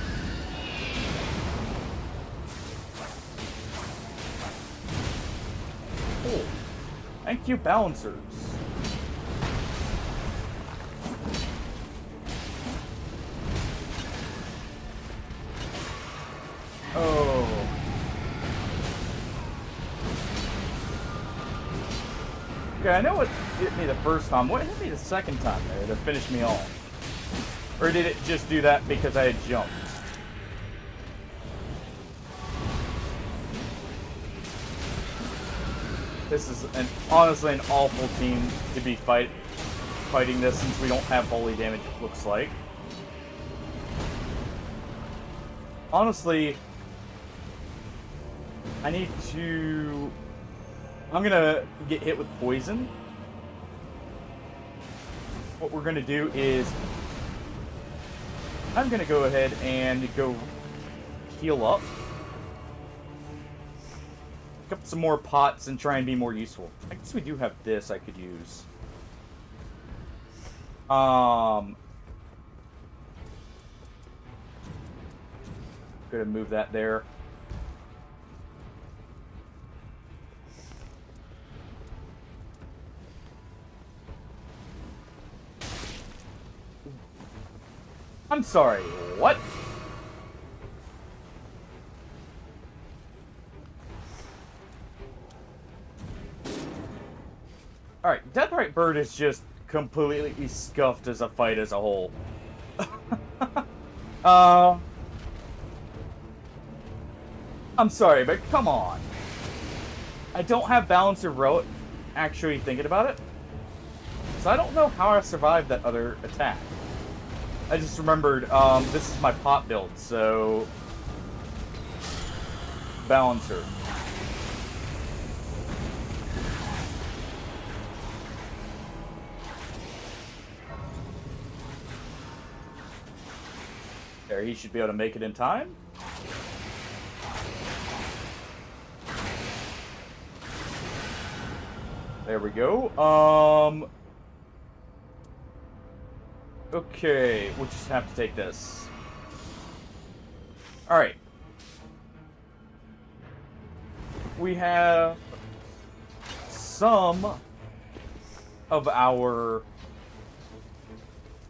Speaker 1: Cool. Thank you, balancers. Oh. Okay, I know what hit me the first time. What hit me the second time there to finish me off? Or did it just do that because I had jumped? This is honestly an awful team to be fighting this since we don't have holy damage, it looks like. Honestly, I need to... I'm gonna get hit with poison. What we're gonna do is... I'm gonna go ahead and go heal up. Pick up some more pots and try and be more useful. I guess we do have this I could use. Gonna move that there. I'm sorry, what? Alright, Deathrite Bird is just completely scuffed as a fight as a whole. I'm sorry, but come on. I don't have Balancer Row actually thinking about it. So I don't know how I survived that other attack. I just remembered, this is my pot build, so... Balancer. There, he should be able to make it in time. There we go. Okay, we'll just have to take this. Alright. We have some of our...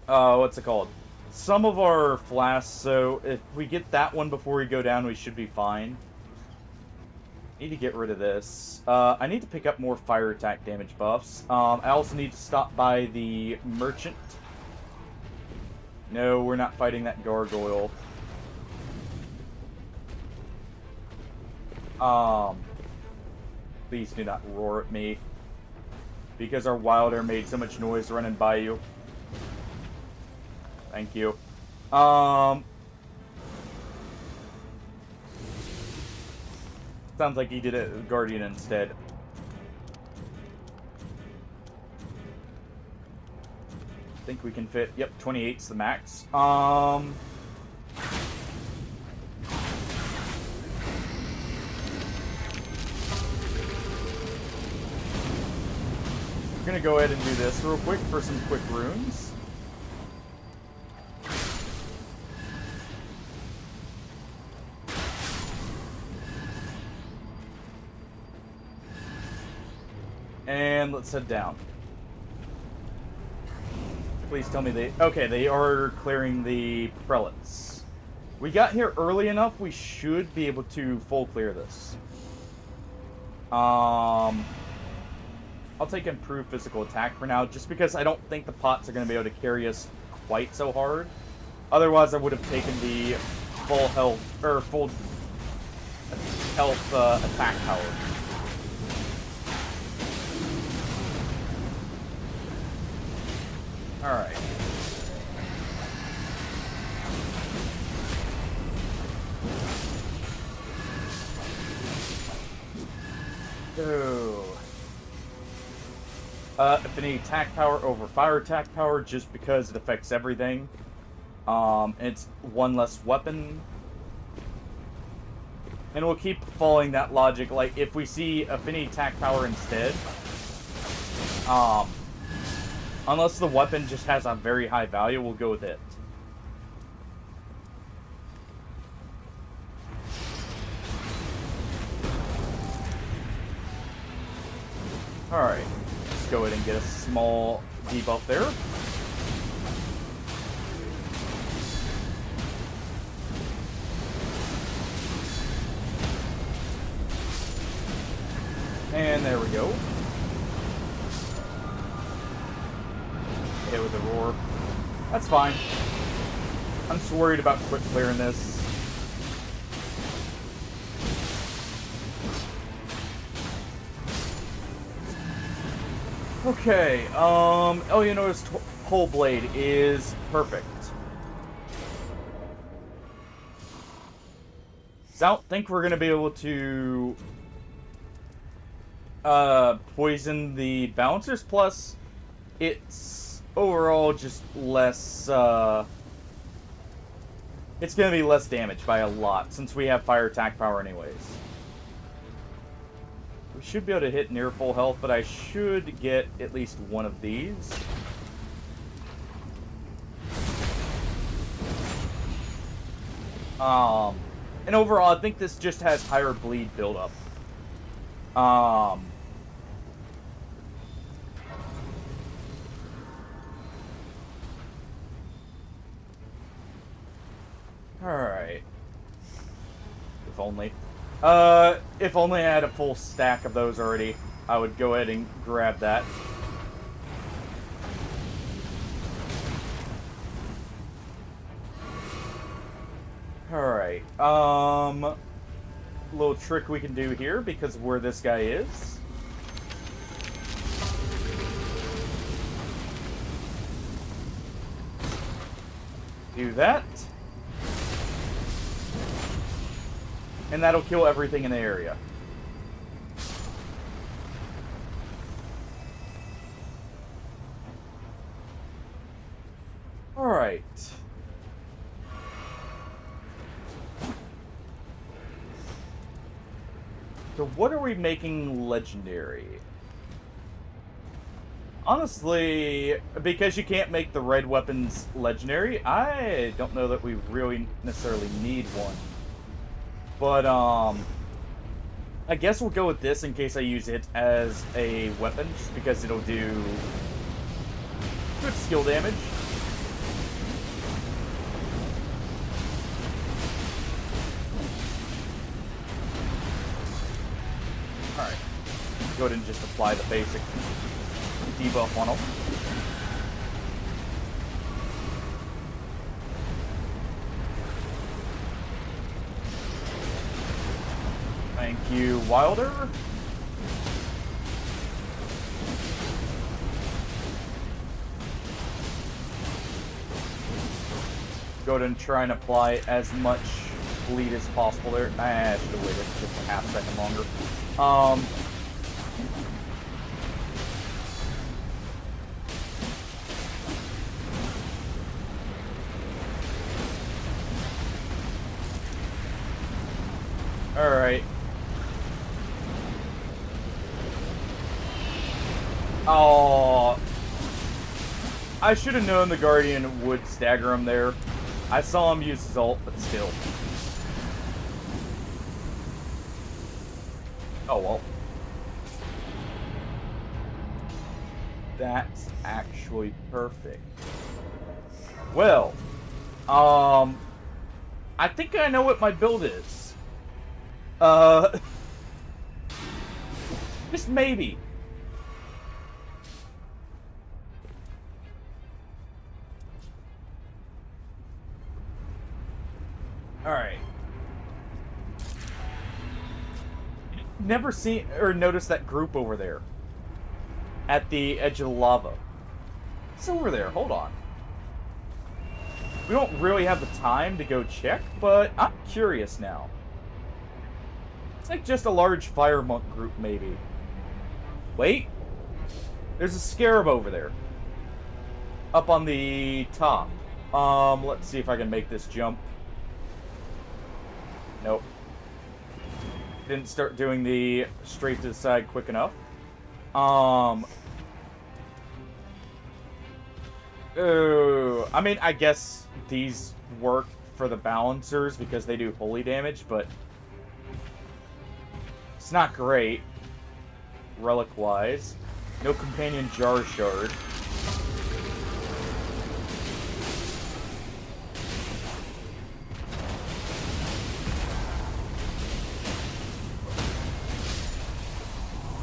Speaker 1: what's it called? Some of our flasks, so if we get that one before we go down, we should be fine. Need to get rid of this. I need to pick up more fire attack damage buffs. I also need to stop by the merchant. No, we're not fighting that gargoyle. Please do not roar at me. Because our wilder made so much noise running by you. Thank you. Sounds like he did it with Guardian instead. I think we can fit... Yep, 28's the max. We're gonna go ahead and do this real quick for some quick runes. And let's head down. Please tell me they... Okay, they are clearing the prelates. We got here early enough, we should be able to full clear this. I'll take improved physical attack for now, just because I don't think the pots are going to be able to carry us quite so hard. Otherwise, I would have taken the full health, or full health attack power. Alright. So... affinity attack power over fire attack power, just because it affects everything. It's one less weapon. And we'll keep following that logic, like, if we see affinity attack power instead, unless the weapon just has a very high value, we'll go with it. Alright, let's go ahead and get a small debuff there. And there we go. Hit with the roar. That's fine. I'm just worried about quick clearing this. Okay, Eleanor's whole blade is perfect. So I don't think we're gonna be able to poison the bouncers, plus it's overall just less, it's gonna be less damage by a lot, since we have fire attack power anyways. We should be able to hit near full health, but I should get at least one of these. And overall, I think this just has higher bleed buildup. Alright. If only. If only I had a full stack of those already, I would go ahead and grab that. Alright, little trick we can do here, because of where this guy is. Do that. And that'll kill everything in the area. Alright. So what are we making legendary? Honestly, because you can't make the red weapons legendary, I don't know that we really necessarily need one. But, I guess we'll go with this in case I use it as a weapon, just because it'll do good skill damage. Alright. Go ahead and just apply the basic debuff on them. Thank you, Wilder. Go ahead and try and apply as much bleed as possible there. I should have waited just a half second longer. Alright. Oh, I should have known the Guardian would stagger him there. I saw him use his ult, but still. Oh well. That's actually perfect. Well, I think I know what my build is. Just maybe. Alright. Never seen or noticed that group over there. At the edge of the lava. It's over there, hold on. We don't really have the time to go check, but I'm curious now. It's like just a large fire monk group, maybe. Wait. There's a scarab over there. Up on the top. Let's see if I can make this jump. Nope. Didn't start doing the straight to the side quick enough. I mean, I guess these work for the balancers because they do holy damage, but it's not great. Relic-wise. No companion jar shard.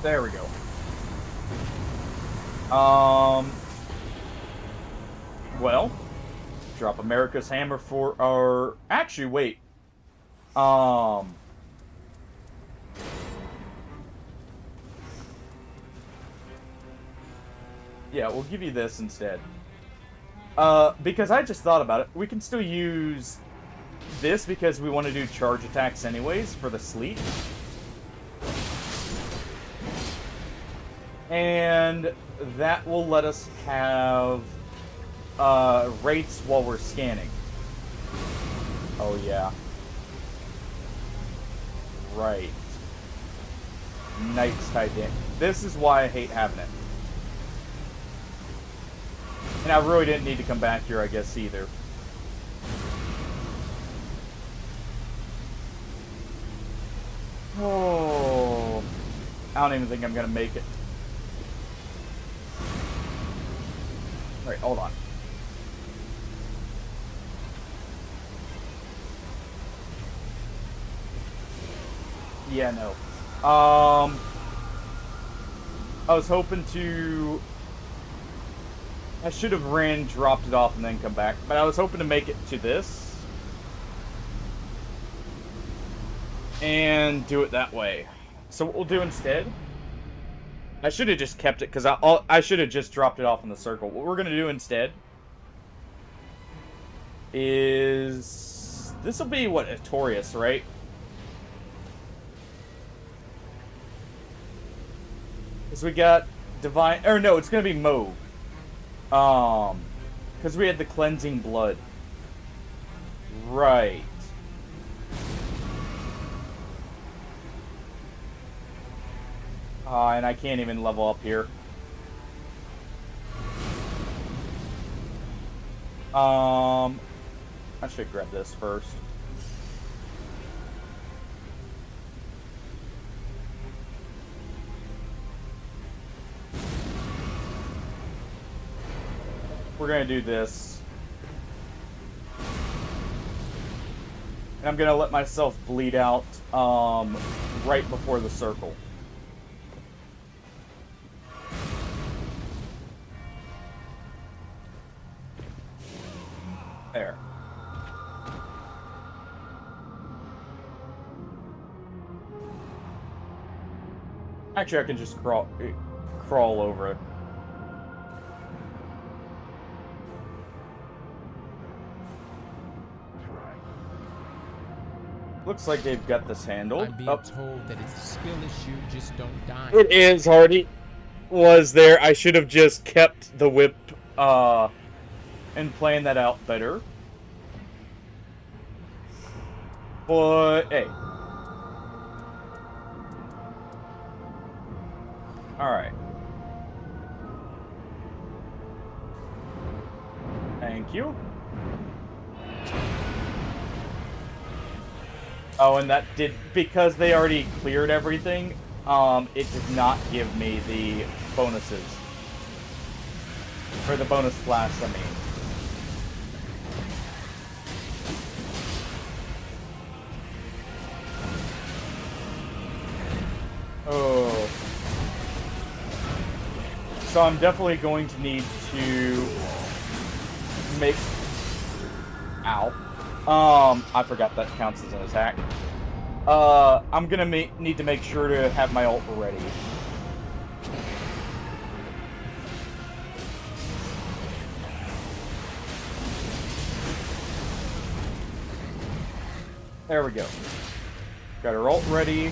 Speaker 1: There we go. Well, drop America's hammer for our... Actually, wait. Yeah, we'll give you this instead. Because I just thought about it. We can still use this because we want to do charge attacks anyways for the sleep. And that will let us have rates while we're scanning. Oh, yeah. Right. Knight's Titan. This is why I hate having it. And I really didn't need to come back here, I guess, either. Oh. I don't even think I'm going to make it. Alright, hold on. Yeah, no. I was hoping to... I should have dropped it off, and then come back. But I was hoping to make it to this. And do it that way. So what we'll do instead... I should have just kept it, because I should have just dropped it off in the circle. What we're going to do instead... is... This will be, what, Artorias, right? Because we got Divine... Or no, it's going to be Mauve. Because we had the Cleansing Blood. Right. And I can't even level up here. I should grab this first. we're gonna do this. And I'm gonna let myself bleed out right before the circle. There. Actually, I can just crawl over it. Looks like they've got this handled.
Speaker 2: I'm being told that it's a skill issue, just don't die.
Speaker 1: It is, Hardy. Was there. I should have just kept the whip and planned that out better. But hey. Alright. Thank you. Oh, and that did, because they already cleared everything, it did not give me the bonuses. Or the bonus blasts, I mean. Oh. So I'm definitely going to need to make... Ow. I forgot that counts as an attack. I'm gonna need to make sure to have my ult ready. There we go. Got her ult ready.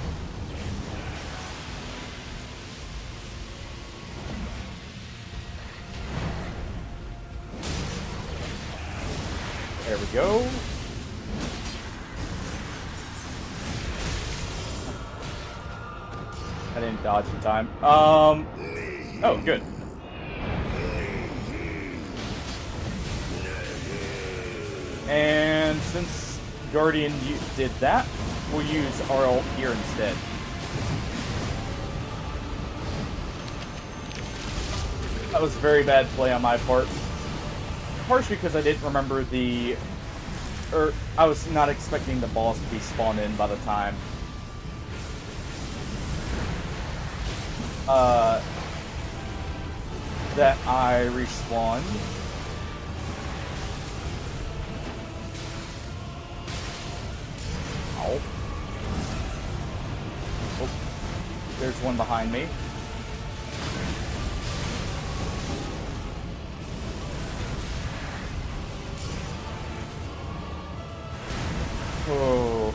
Speaker 1: There we go. I didn't dodge in time. Oh, good. And since Guardian did that, we'll use our ult here instead. That was a very bad play on my part. Partially because I didn't remember the... Or, I was not expecting the boss to be spawned in by the time. That I respawned. Ow. Oh, there's one behind me. Oh.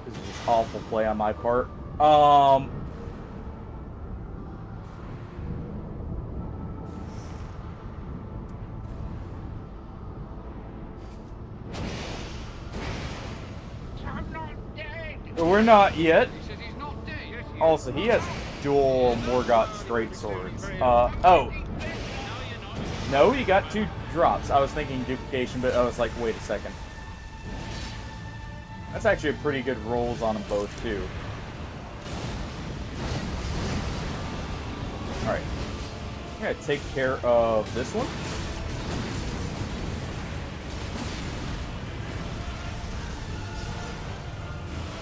Speaker 1: This is just awful play on my part.
Speaker 3: I'm not dead.
Speaker 1: We're not yet.
Speaker 3: He says he's not dead. Yes, he is.
Speaker 1: Also, he has dual Morgott straight swords. Oh. No, he got 2 drops. I was thinking duplication, but I was like, wait a second. That's actually a pretty good rolls on them both, too. Alright. I'm gonna take care of this one.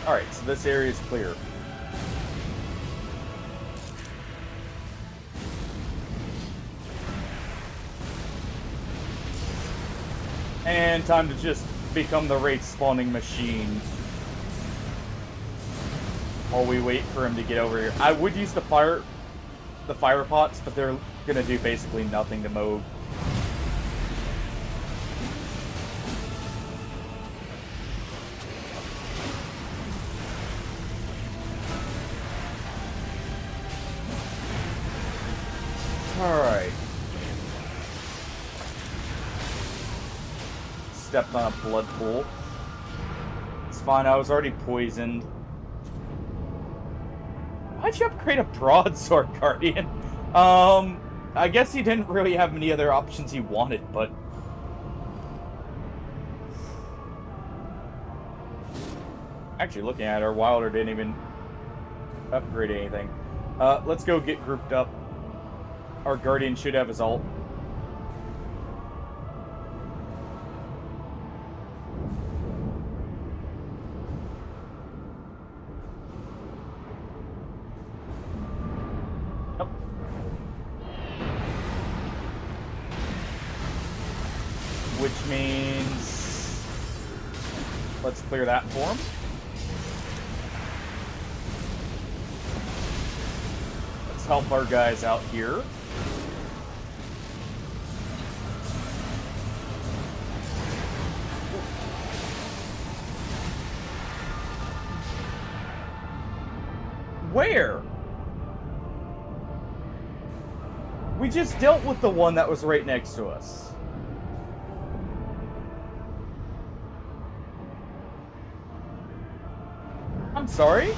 Speaker 1: Alright, so this area is clear. And time to just become the wraith spawning machine. While we wait for him to get over here. I would use the fire pots, but they're gonna do basically nothing to Moog. Alright. Stepped on a blood pool. It's fine, I was already poisoned. Why'd you upgrade a broadsword, Guardian? I guess he didn't really have many other options he wanted, but... Actually, looking at her, Wilder didn't even upgrade anything. Let's go get grouped up. Our Guardian should have his ult. Yep. Which means... let's clear that for him. Let's help our guys out here. Where? We just dealt with the one that was right next to us. I'm sorry?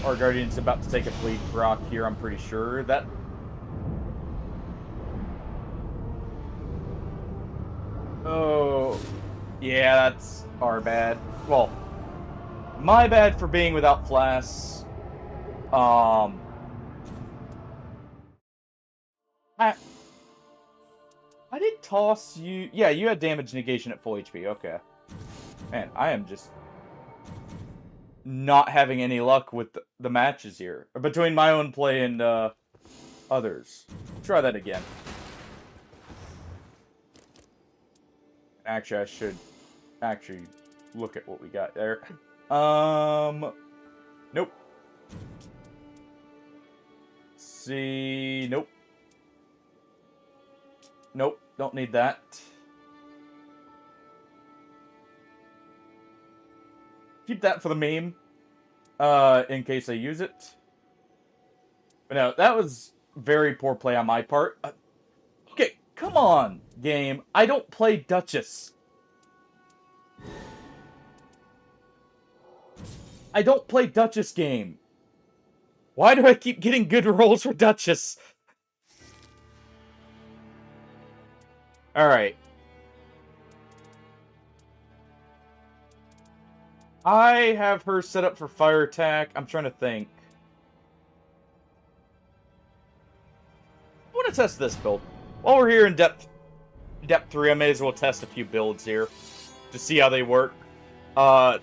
Speaker 1: Our Guardian's about to take a bleed rock here, I'm pretty sure. That... oh... yeah, that's our bad. Well, my bad for being without flasks. I did toss you... yeah, you had damage negation at full HP, okay. Man, I am just... not having any luck with the matches here. Between my own play and, others. Try that again. Actually, I should actually look at what we got there. Nope. See, nope. Nope, don't need that. Keep that for the meme, in case I use it. But no, that was very poor play on my part. Okay, come on, game. I don't play Duchess. I don't play Duchess game. Why do I keep getting good rolls for Duchess? Alright. I have her set up for fire attack. I'm trying to think. I want to test this build. While we're here in depth 3, I may as well test a few builds here. To see how they work.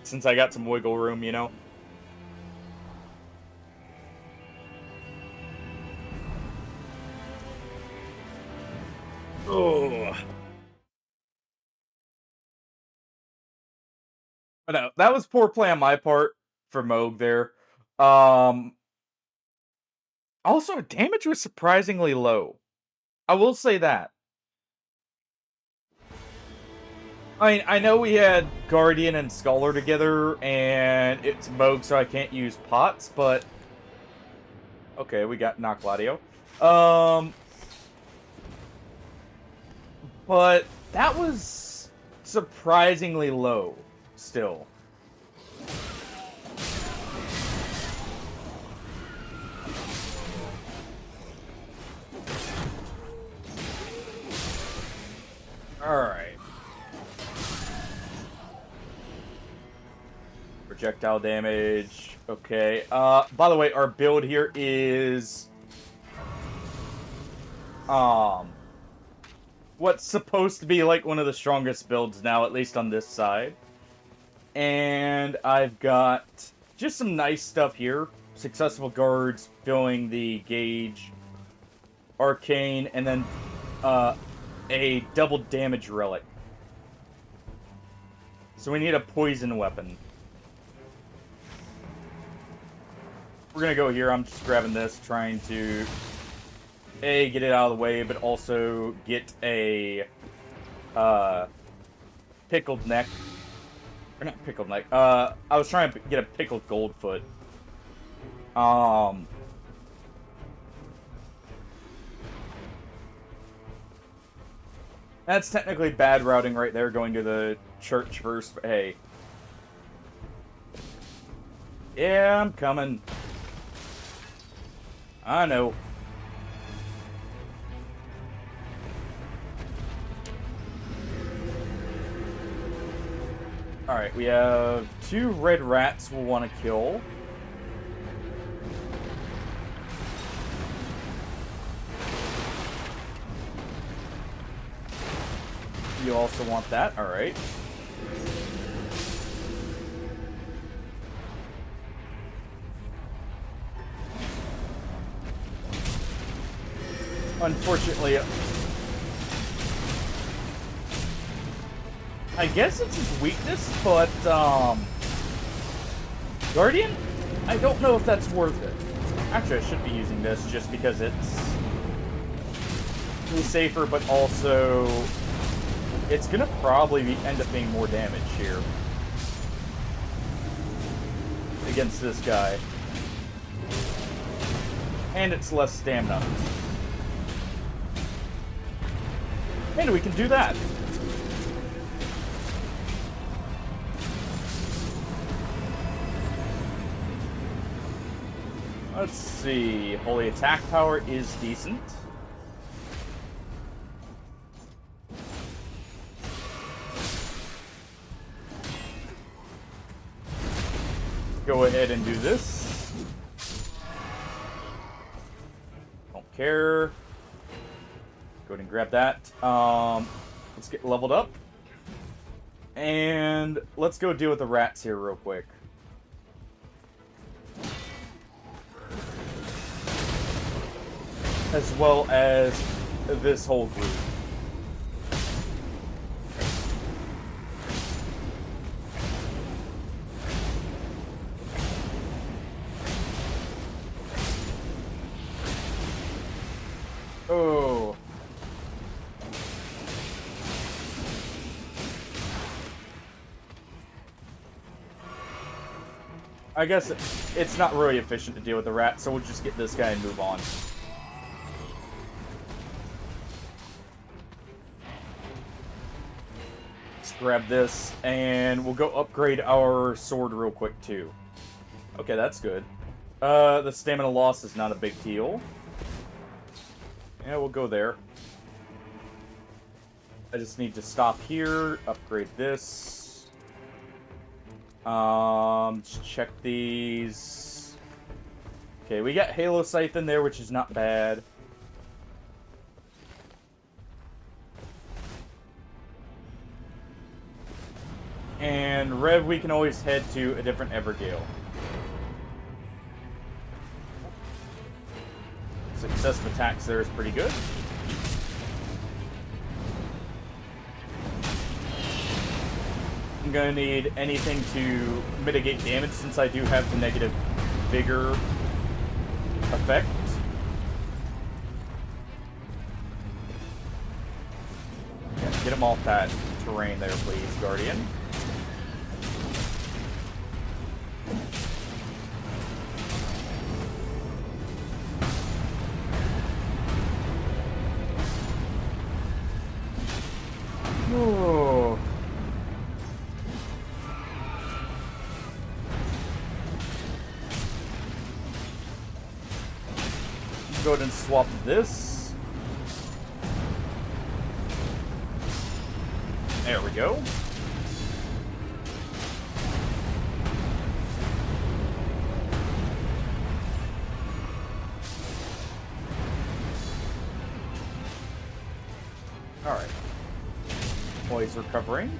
Speaker 1: Since I got some wiggle room, you know. Oh. But no, that was poor play on my part for Moog there. Also, damage was surprisingly low. I will say that. I mean, I know we had Guardian and Scholar together, and it's Moog, so I can't use pots, but... okay, we got Knock Gladio. But that was surprisingly low, still. Alright. Projectile damage. Okay. By the way, our build here is... what's supposed to be like one of the strongest builds now, at least on this side. And I've got just some nice stuff here. Successful guards, filling the gauge, arcane, and then a double damage relic. So we need a poison weapon. We're gonna go here. I'm just grabbing this, trying to A, get it out of the way, but also get a pickled neck. Or not pickled neck. I was trying to get a pickled goldfoot. That's technically bad routing right there, going to the church first, but hey. Yeah, I'm coming. I know. Alright, we have 2 red rats we'll want to kill. You also want that, alright. Unfortunately, I guess it's his weakness, but, Guardian? I don't know if that's worth it. Actually, I should be using this just because it's safer, but also it's gonna probably end up being more damage here against this guy. And it's less stamina. And we can do that. Let's see. Holy attack power is decent. Go ahead and do this. Don't care. Go ahead and grab that. Let's get leveled up. And let's go deal with the rats here real quick. As well as this whole group. Oh. I guess it's not really efficient to deal with the rat, so we'll just get this guy and move on. Let's grab this, and we'll go upgrade our sword real quick, too. Okay, that's good. The stamina loss is not a big deal. Yeah, we'll go there. I just need to stop here, upgrade this. Just check these. Okay, we got Halo Scythe in there, which is not bad. And Rev, we can always head to a different Evergale. Successive attacks there is pretty good. I'm gonna need anything to mitigate damage since I do have the negative vigor effect. Yeah, get him off that terrain there, please, Guardian. Oh. Go ahead and swap this. There we go. All right. While he's recovering.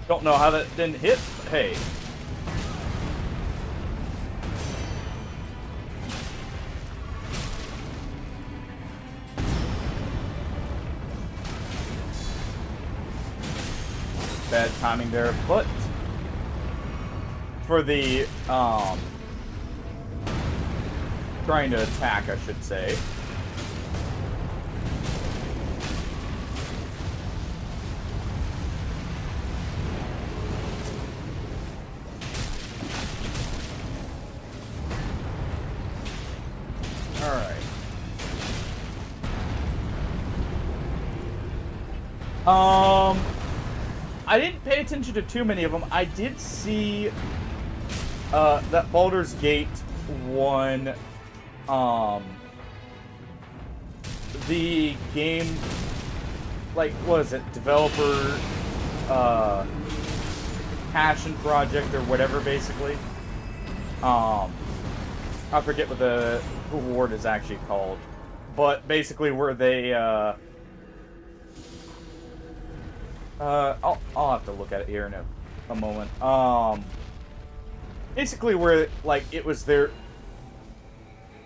Speaker 1: Don't know how that didn't hit, but hey. Bad timing there, but for the trying to attack, I should say. Alright. I didn't pay attention to too many of them. I did see that Baldur's Gate one the game, like, what is it, developer, passion project or whatever, basically. I forget what the award is actually called, but basically where they, I'll have to look at it here in a moment. Basically where, like, it was their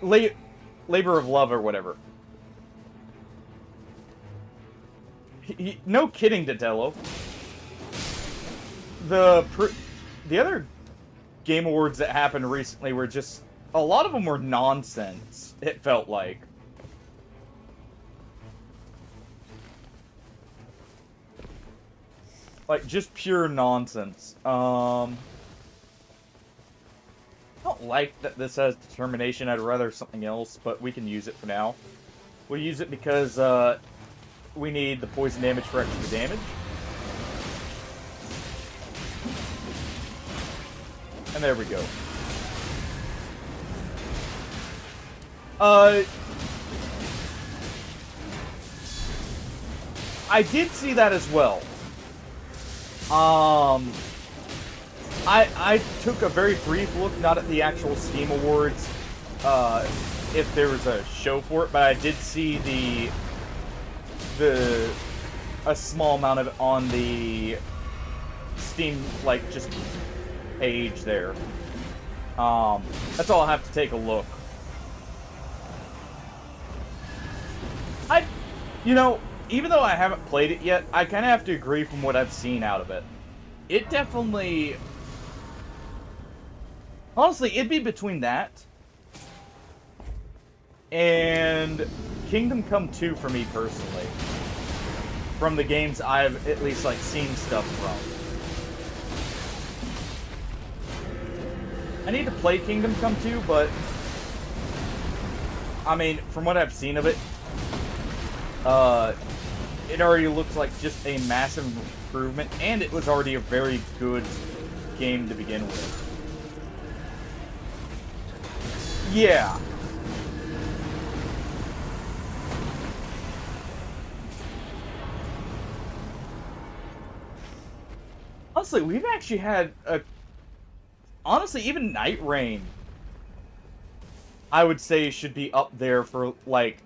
Speaker 1: labor of love or whatever. No kidding, Datello. The other Game Awards that happened recently were just, a lot of them were nonsense, it felt like. Like, just pure nonsense. I don't like that this has determination. I'd rather something else, but we can use it for now. We'll use it because, we need the poison damage for extra damage. And there we go. I did see that as well. I took a very brief look, not at the actual Steam Awards, if there was a show for it, but I did see a small amount of it on the Steam, like, just page there. That's all I have to take a look. You know, even though I haven't played it yet, I kind of have to agree from what I've seen out of it. It definitely... Honestly, it'd be between that and Kingdom Come 2 for me personally. From the games I've at least, like, seen stuff from. I need to play Kingdom Come 2, but... I mean, from what I've seen of it, it already looks like just a massive improvement, and it was already a very good game to begin with. Yeah. Honestly, we've actually had a... Honestly, even Nightreign, I would say, should be up there for, like,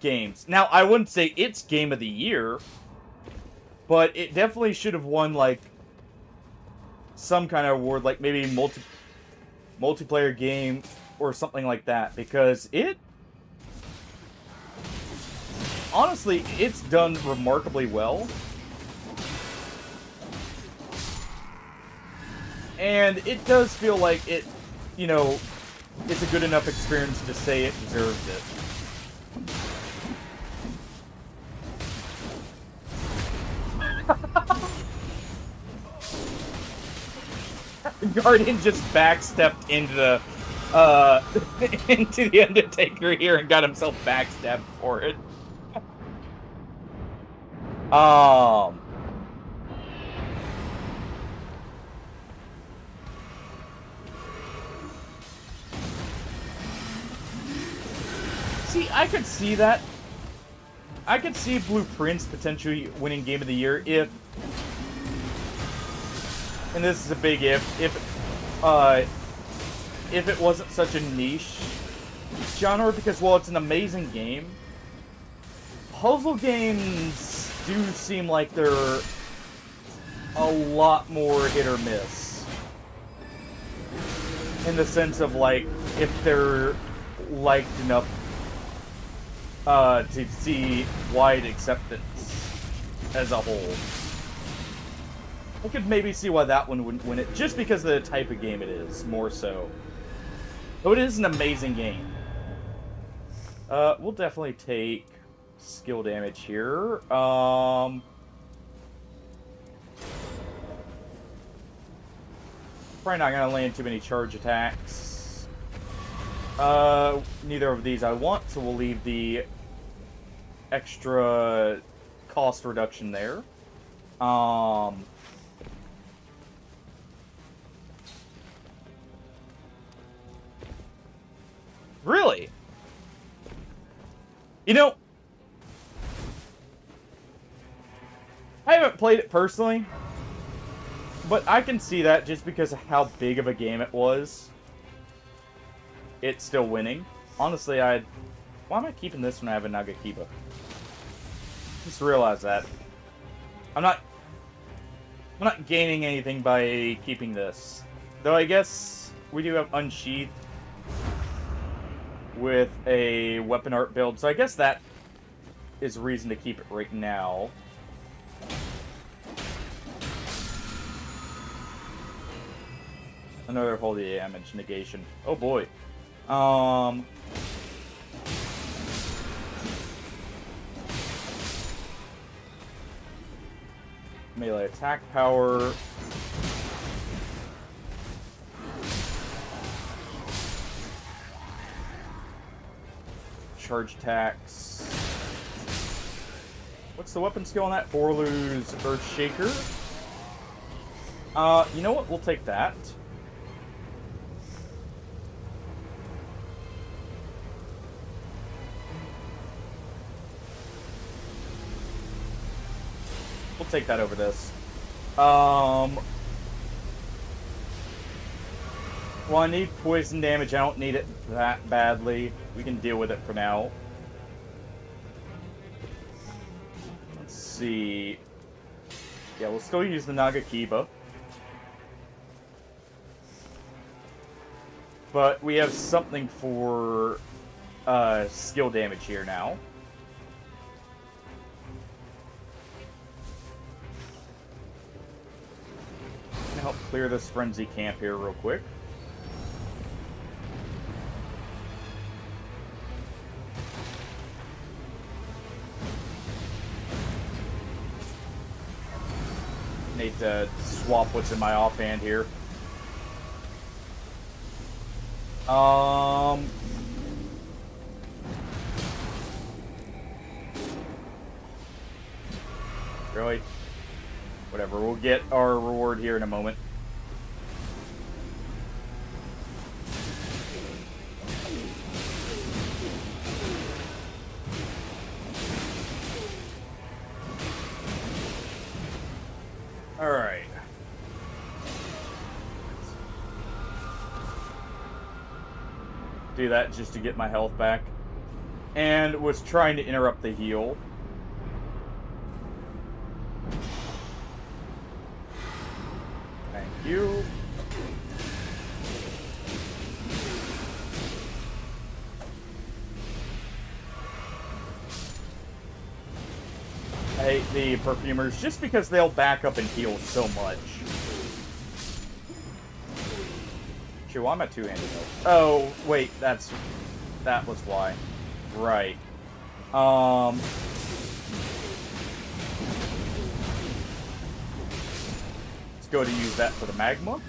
Speaker 1: games. Now, I wouldn't say it's Game of the Year, but it definitely should have won, like, some kind of award, like maybe multiplayer game or something like that, because it... Honestly, it's done remarkably well. And it does feel like it, you know, it's a good enough experience to say it deserves it. Guardian just backstepped into the, into the Undertaker here and got himself backstabbed for it. See, I could see that. I could see Blue Prince potentially winning Game of the Year if, and this is a big if it wasn't such a niche genre, because while it's an amazing game, puzzle games do seem like they're a lot more hit or miss. In the sense of, like, if they're liked enough to see wide acceptance as a whole. I could maybe see why that one wouldn't win it, just because of the type of game it is, more so. Though it is an amazing game. We'll definitely take skill damage here. Probably not gonna land too many charge attacks. Neither of these I want, so we'll leave the extra cost reduction there. Really? You know, I haven't played it personally, but I can see that just because of how big of a game it was. It's still winning. Honestly, why am I keeping this when I have a Nagakiba? Just realized that. I'm not gaining anything by keeping this. Though I guess we do have Unsheathed with a weapon art build, so I guess that is reason to keep it right now. Another holy damage negation. Oh boy. Melee attack power. Charge attacks. What's the weapon skill on that? Forlu's Earthshaker. You know what? We'll take that. We'll take that over this. Well, I need poison damage. I don't need it that badly. We can deal with it for now. Let's see. Yeah, we'll still use the Nagakiba. But we have something for skill damage here now. Help clear this frenzy camp here real quick. Need to swap what's in my offhand here. Really? Whatever, we'll get our reward here in a moment. Alright. Do that just to get my health back. And was trying to interrupt the heal. Thank you. I hate the perfumers just because they'll back up and heal so much. Sure, well, I'm at two-handed though. Oh, wait, that was why. Right. Let's go to use that for the magma.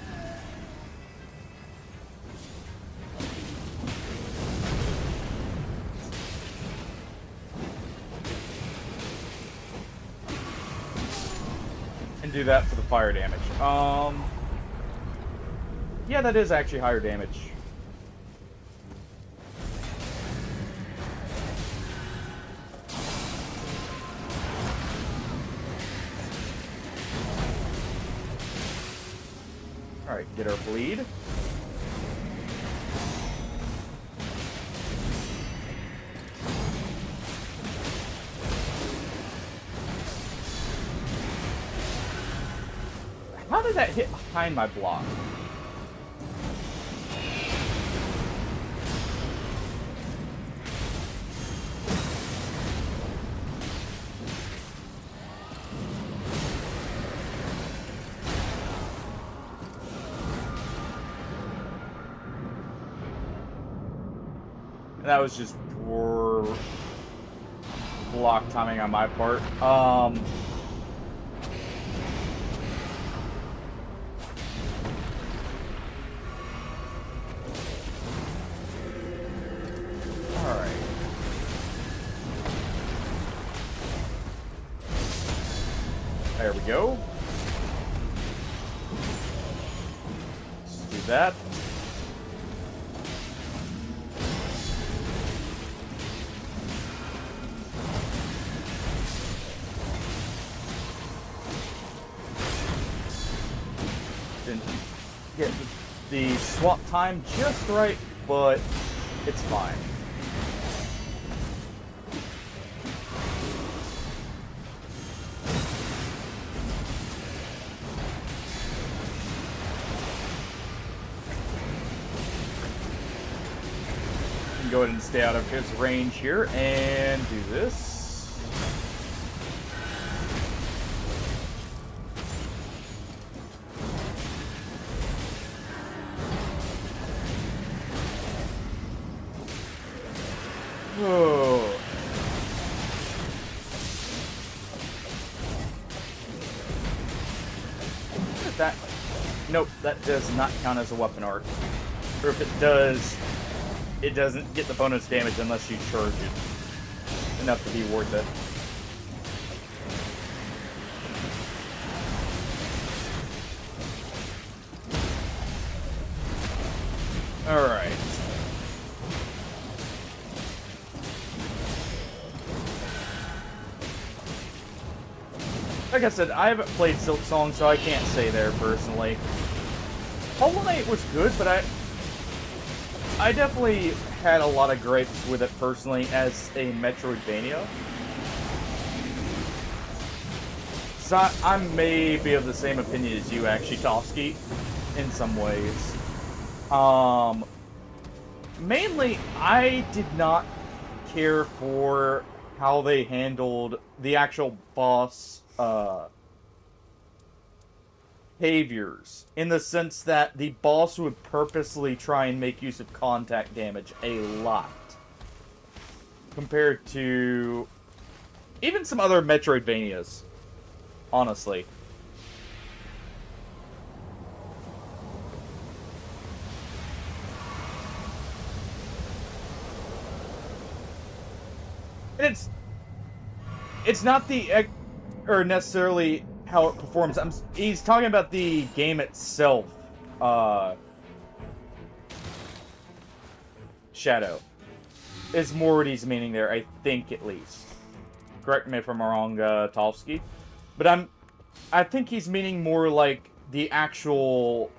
Speaker 1: And do that for the fire damage. Yeah, that is actually higher damage. Alright, get our bleed. How did that hit behind my block? That was just poor block timing on my part. Alright. There we go. Let's do that. Didn't get the swap time just right, but it's fine. Go ahead and stay out of his range here and do this. Oh. That, nope, that does not count as a weapon arc. Or if it does, it doesn't get the bonus damage unless you charge it. Enough to be worth it. Alright. Like I said, I haven't played Silk Song, so I can't say there personally. Hollow Knight was good, but I definitely had a lot of gripes with it personally as a Metroidvania. So I may be of the same opinion as you, actually, Tofsky, in some ways. Mainly, I did not care for how they handled the actual boss behaviors, in the sense that the boss would purposely try and make use of contact damage a lot, compared to even some other Metroidvanias, honestly. And it's not the or necessarily how it performs. He's talking about the game itself. Shadow is more what he's meaning there, I think, at least. Correct me if I'm wrong, Tofsky. But I think he's meaning more like the actual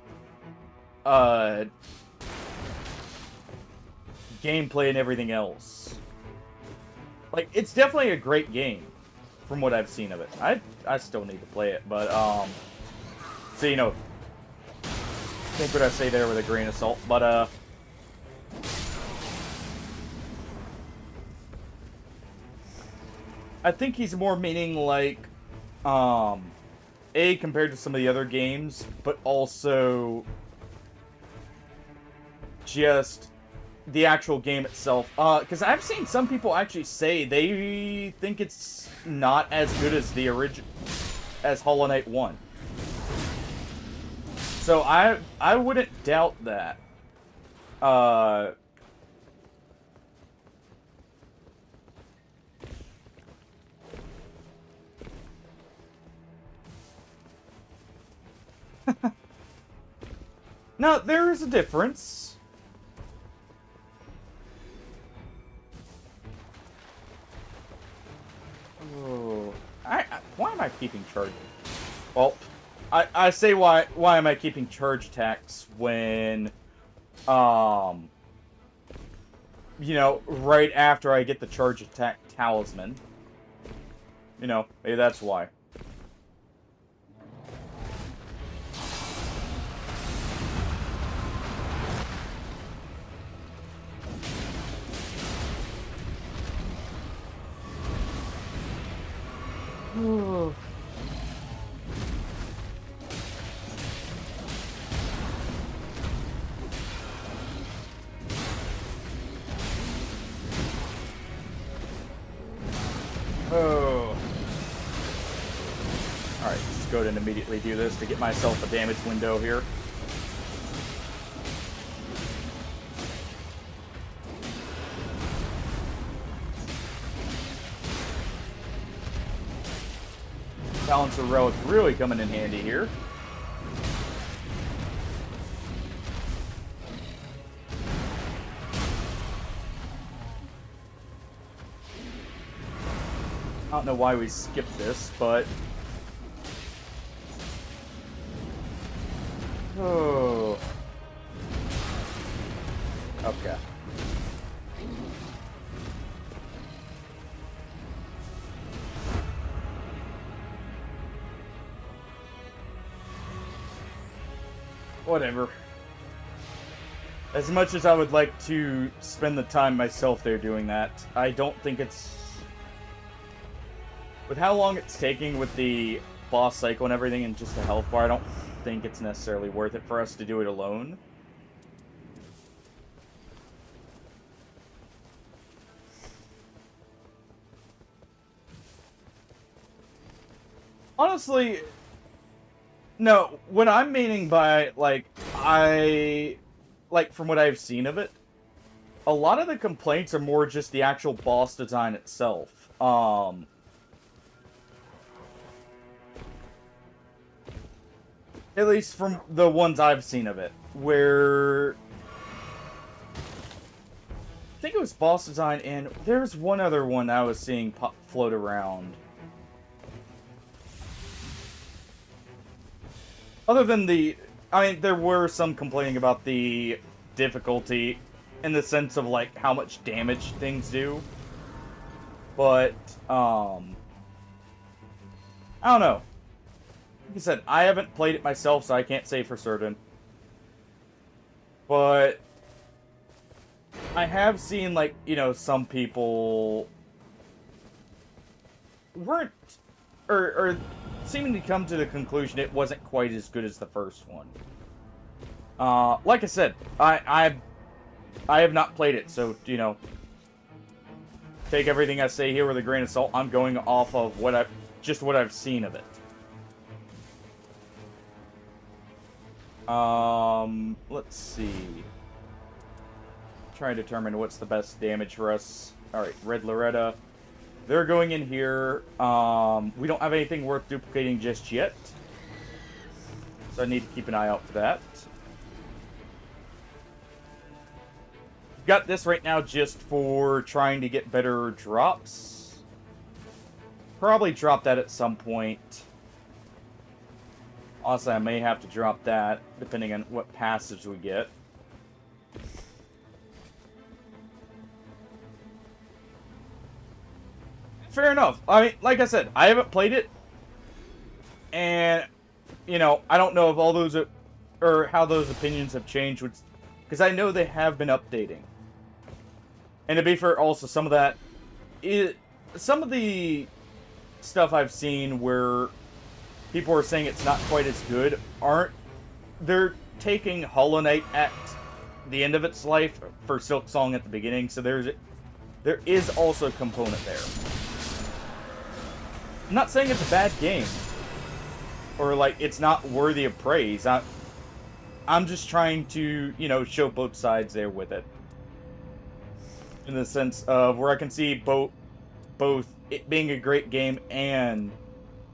Speaker 1: gameplay and everything else. Like, it's definitely a great game, from what I've seen of it. I still need to play it, but, so, you know, think what I say there with a grain of salt, but, I think he's more meaning, like, compared to some of the other games, but also just the actual game itself. Because I've seen some people actually say they think it's not as good as the as Hollow Knight 1. So I wouldn't doubt that. Now, there is a difference. Oh, why am I keeping charging? Well, I say why am I keeping charge attacks when, you know, right after I get the charge attack talisman. You know, maybe that's why. Oh. Alright, just go ahead and immediately do this to get myself a damage window here. Balancer Relic really coming in handy here. I don't know why we skipped this, but Oh. Okay. Whatever. As much as I would like to spend the time myself there doing that, I don't think it's... With how long it's taking with the boss cycle and everything and just the health bar, I don't think it's necessarily worth it for us to do it alone. Honestly, no, what I'm meaning by, like, from what I've seen of it, a lot of the complaints are more just the actual boss design itself. At least from the ones I've seen of it, where... I think it was boss design, and there's one other one I was seeing float around. Other than the... I mean, there were some complaining about the difficulty in the sense of, like, how much damage things do. But, I don't know. Like I said, I haven't played it myself, so I can't say for certain. But I have seen, like, you know, some people weren't... or seeming to come to the conclusion it wasn't quite as good as the first one. Like I said, I have not played it, so, you know, take everything I say here with a grain of salt. I'm going off of what I've seen of it. Let's see. Try and determine what's the best damage for us. Alright, Red Loretta. They're going in here. We don't have anything worth duplicating just yet. So I need to keep an eye out for that. Got this right now just for trying to get better drops. Probably drop that at some point. Honestly, I may have to drop that, depending on what passage we get. Fair enough. I mean, like I said, I haven't played it. And, you know, I don't know if all those... or how those opinions have changed. Because I know they have been updating. And to be fair, also, some of that... some of the stuff I've seen where people are saying it's not quite as good aren't... They're taking Hollow Knight at the end of its life for Silk Song at the beginning, so there is also a component there. I'm not saying it's a bad game, or like it's not worthy of praise. I'm just trying to, you know, show both sides there with it, in the sense of where I can see both it being a great game and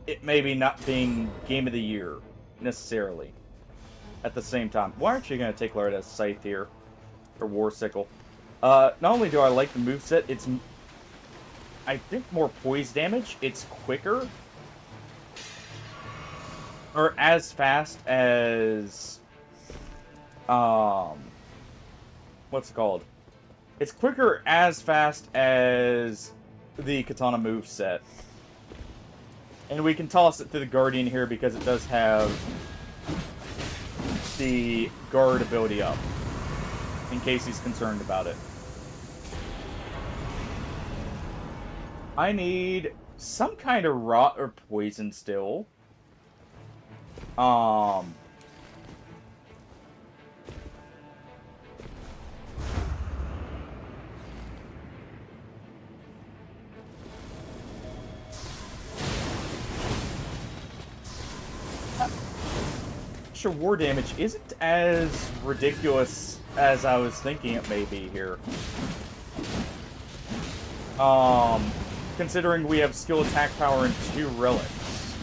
Speaker 1: it maybe not being game of the year necessarily at the same time. Why aren't you gonna take Loretta's Scythe here, or War Sickle? Not only do I like the moveset, it's, I think, more poise damage. It's quicker. Or as fast as... what's it called? It's quicker as fast as the Katana moveset. And we can toss it to the Guardian here because it does have the guard ability up, in case he's concerned about it. I need some kind of rot or poison still. Sure, war damage isn't as ridiculous as I was thinking it may be here. Considering we have skill attack power and 2 relics.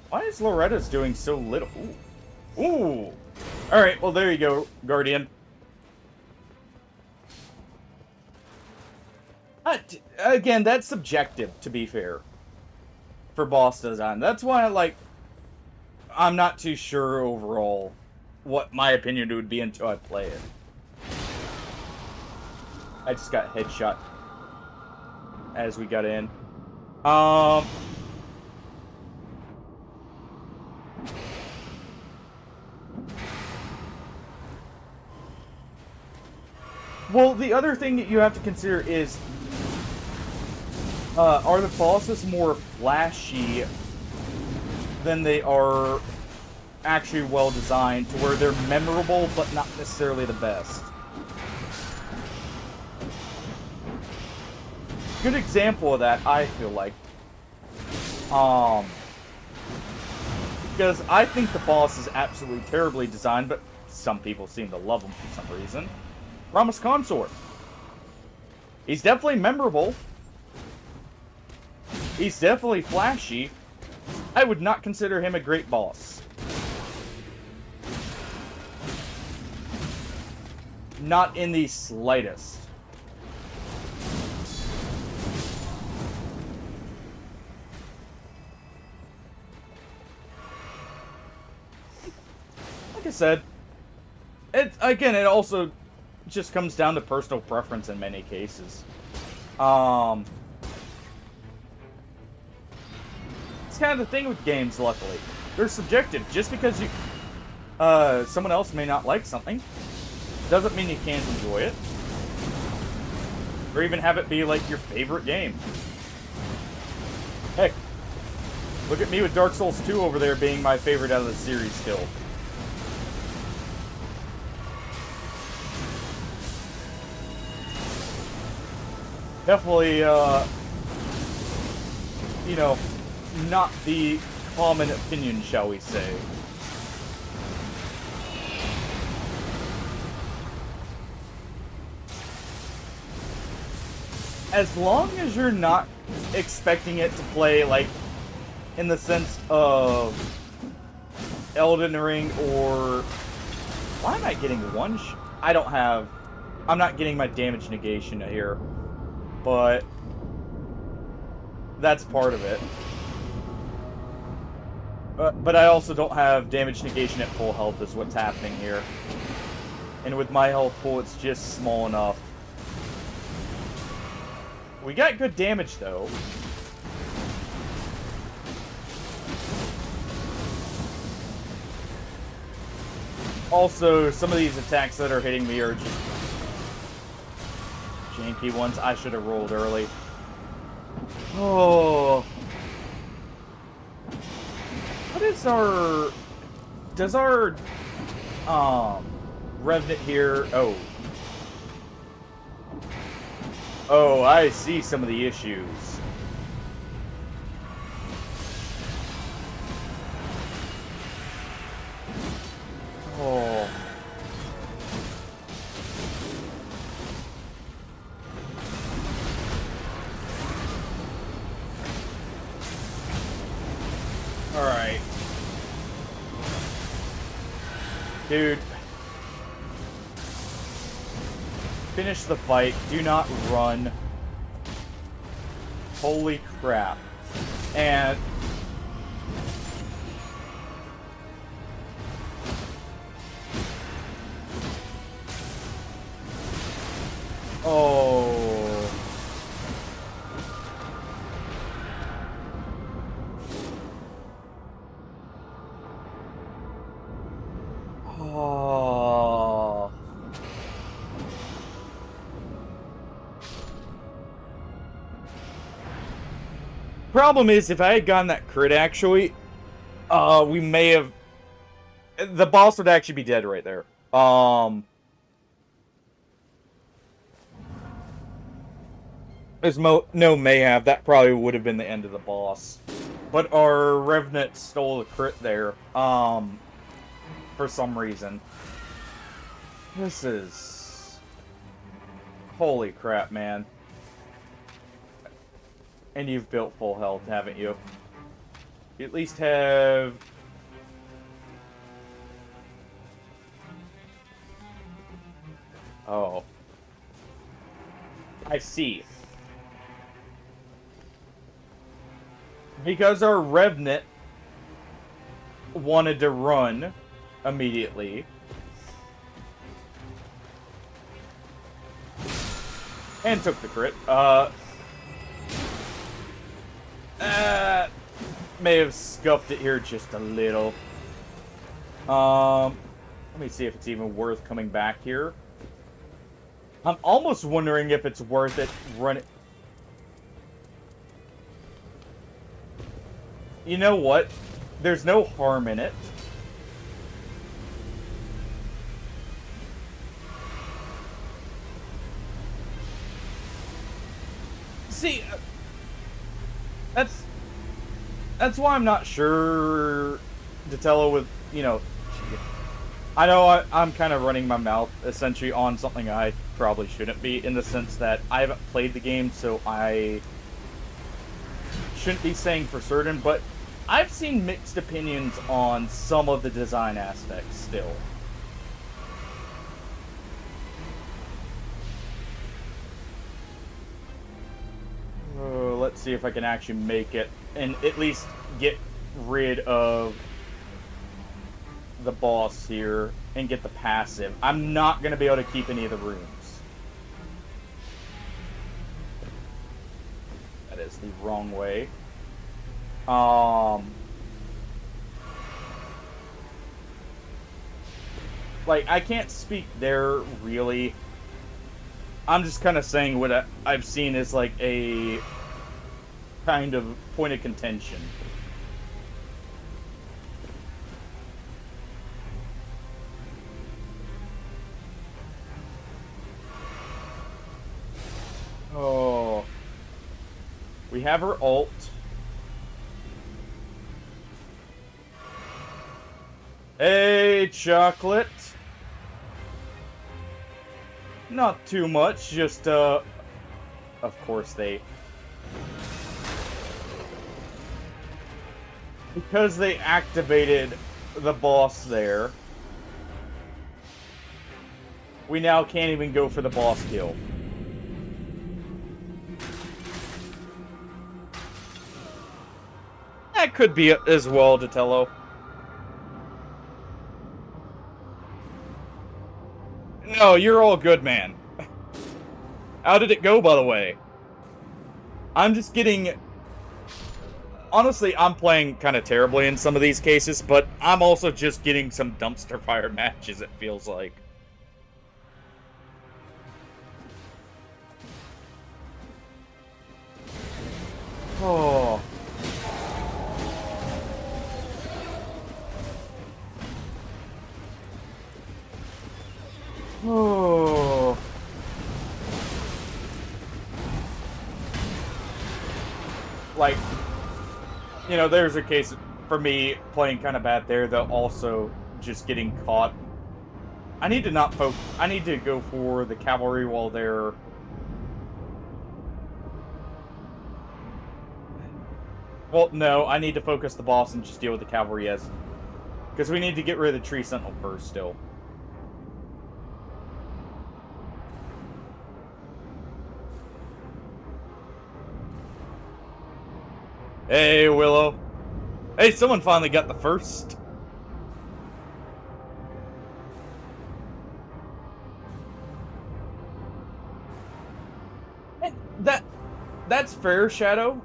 Speaker 1: Why is Loretta's doing so little? Ooh. Ooh. Alright, well there you go, Guardian. Again, that's subjective, to be fair. For boss design. That's why, like, I'm not too sure overall what my opinion would be until I play it. I just got headshot as we got in. Well, the other thing that you have to consider is, are the bosses more flashy than they are actually well designed to where they're memorable but not necessarily the best? Good example of that, I feel like. Because I think the boss is absolutely terribly designed, but some people seem to love him for some reason. Ramos Consort. He's definitely memorable. He's definitely flashy. I would not consider him a great boss. Not in the slightest. Like I said, it also just comes down to personal preference in many cases. It's kind of the thing with games, luckily. They're subjective. Just because you someone else may not like something doesn't mean you can't enjoy it. Or even have it be like your favorite game. Heck, look at me with Dark Souls 2 over there being my favorite out of the series still. Definitely, you know, not the common opinion, shall we say. As long as you're not expecting it to play, like, in the sense of Elden Ring or... Why am I getting one I'm not getting my damage negation here. But that's part of it. But I also don't have damage negation at full health is what's happening here. And with my health pool, it's just small enough. We got good damage, though. Also, some of these attacks that are hitting me are just janky ones. I should have rolled early. Oh. What is our... Does our... Revenant here... Oh. Oh, I see some of the issues. Oh. Alright. Dude. Finish the fight. Do not run. Holy crap. And... Oh... Oh... Problem is, if I had gotten that crit, actually, we may have... The boss would actually be dead right there. There's no may have. That probably would have been the end of the boss. But our Revenant stole the crit there, for some reason. This is... Holy crap, man. And you've built full health, haven't you? You at least have... Oh. I see. Because our Revenant wanted to run immediately. And took the crit. May have scuffed it here just a little. Let me see if it's even worth coming back here. I'm almost wondering if it's worth it running. You know what? There's no harm in it. See, that's why I'm not sure Datello with, you know, I know I'm kind of running my mouth essentially on something I probably shouldn't be, in the sense that I haven't played the game, so I shouldn't be saying for certain, but I've seen mixed opinions on some of the design aspects still. Let's see if I can actually make it and at least get rid of the boss here and get the passive. I'm not going to be able to keep any of the rooms. That is the wrong way. Like, I can't speak there, really. I'm just kind of saying what I've seen as, like, a kind of point of contention. Oh. We have her ult. Hey, chocolate. Not too much, just, of course because they activated the boss there, we now can't even go for the boss kill. That could be it as well, Datello. No, you're all good, man. How did it go, by the way? I'm just getting... Honestly, I'm playing kind of terribly in some of these cases, but I'm also just getting some dumpster fire matches, it feels like. Oh... Oh. Like, you know, there's a case for me playing kind of bad there, though also just getting caught. I need to not focus. I need to go for the cavalry while they're... Well, no, I need to focus the boss and just deal with the cavalry as... Because we need to get rid of the tree sentinel first still. Hey, Willow. Hey, someone finally got the first. That's fair, Shadow.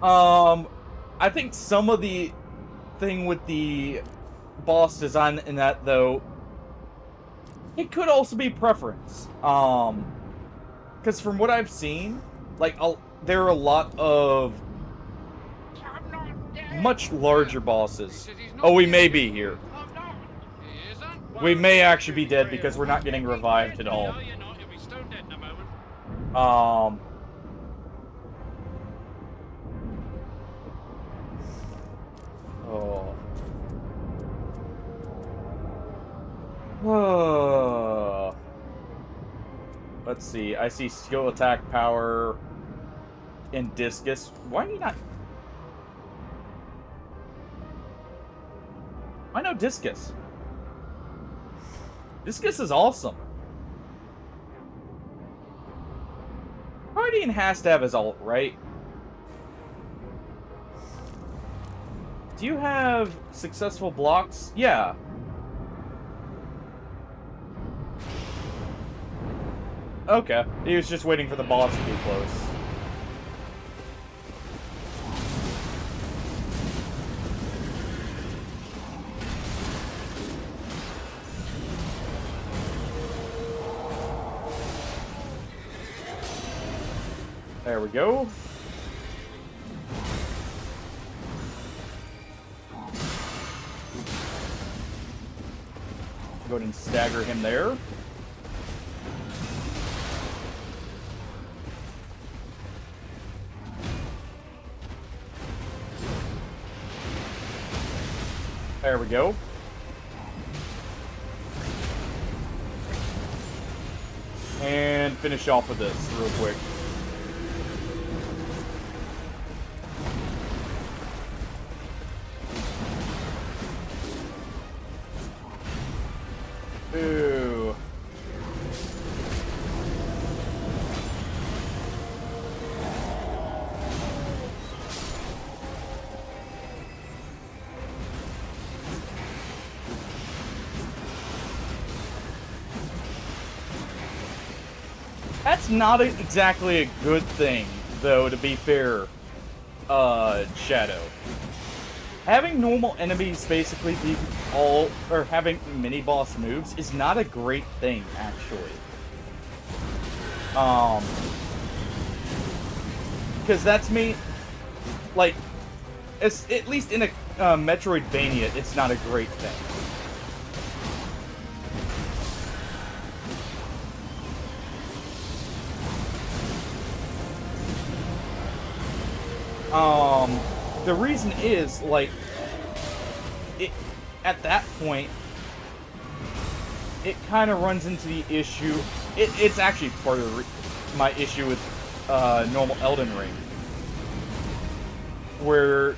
Speaker 1: I think some of the thing with the boss design in that, though, it could also be preference. Because from what I've seen, like, there are a lot of much larger bosses. Oh, we may be here. We may actually be dead because we're not getting revived at all. Oh. Oh. Let's see. I see skill attack power and discus. Why do you not? Why no discus? Discus is awesome. Guardian has to have his ult, right? Do you have successful blocks? Yeah. Okay. He was just waiting for the boss to be close. There we go. Go ahead and stagger him there. There we go. And finish off with this real quick. Ooh. That's not exactly a good thing, though, to be fair, Shadow. Having normal enemies basically be all, or having mini-boss moves is not a great thing, actually. Because that's me, like, at least in a Metroidvania, it's not a great thing. The reason is, like, at that point, it kind of runs into the issue. It's actually part of my issue with normal Elden Ring, where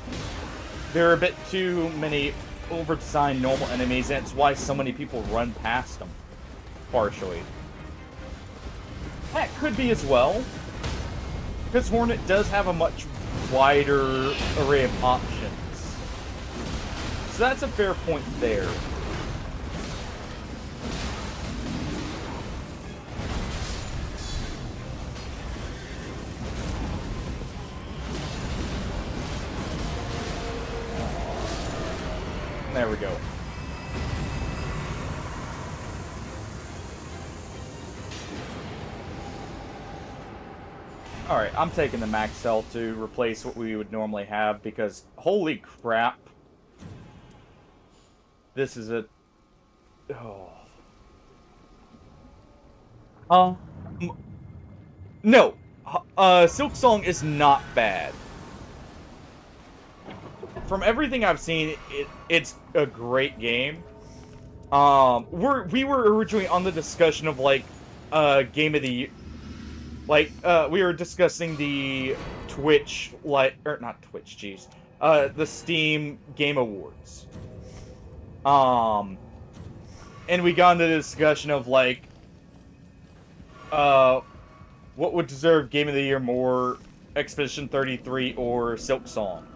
Speaker 1: there are a bit too many over-designed normal enemies, and it's why so many people run past them, partially. That could be as well, because Hornet does have a much wider array of options. So that's a fair point there. There we go. Alright, I'm taking the max cell to replace what we would normally have, because holy crap. This is a... Oh. No. Silk Song is not bad. From everything I've seen, it's a great game. We were originally on the discussion of, like, Game of the Year. Like, we were discussing the Twitch, like, or not Twitch, jeez. The Steam Game Awards. And we got into the discussion of, like, what would deserve Game of the Year more, Expedition 33 or Silk Song?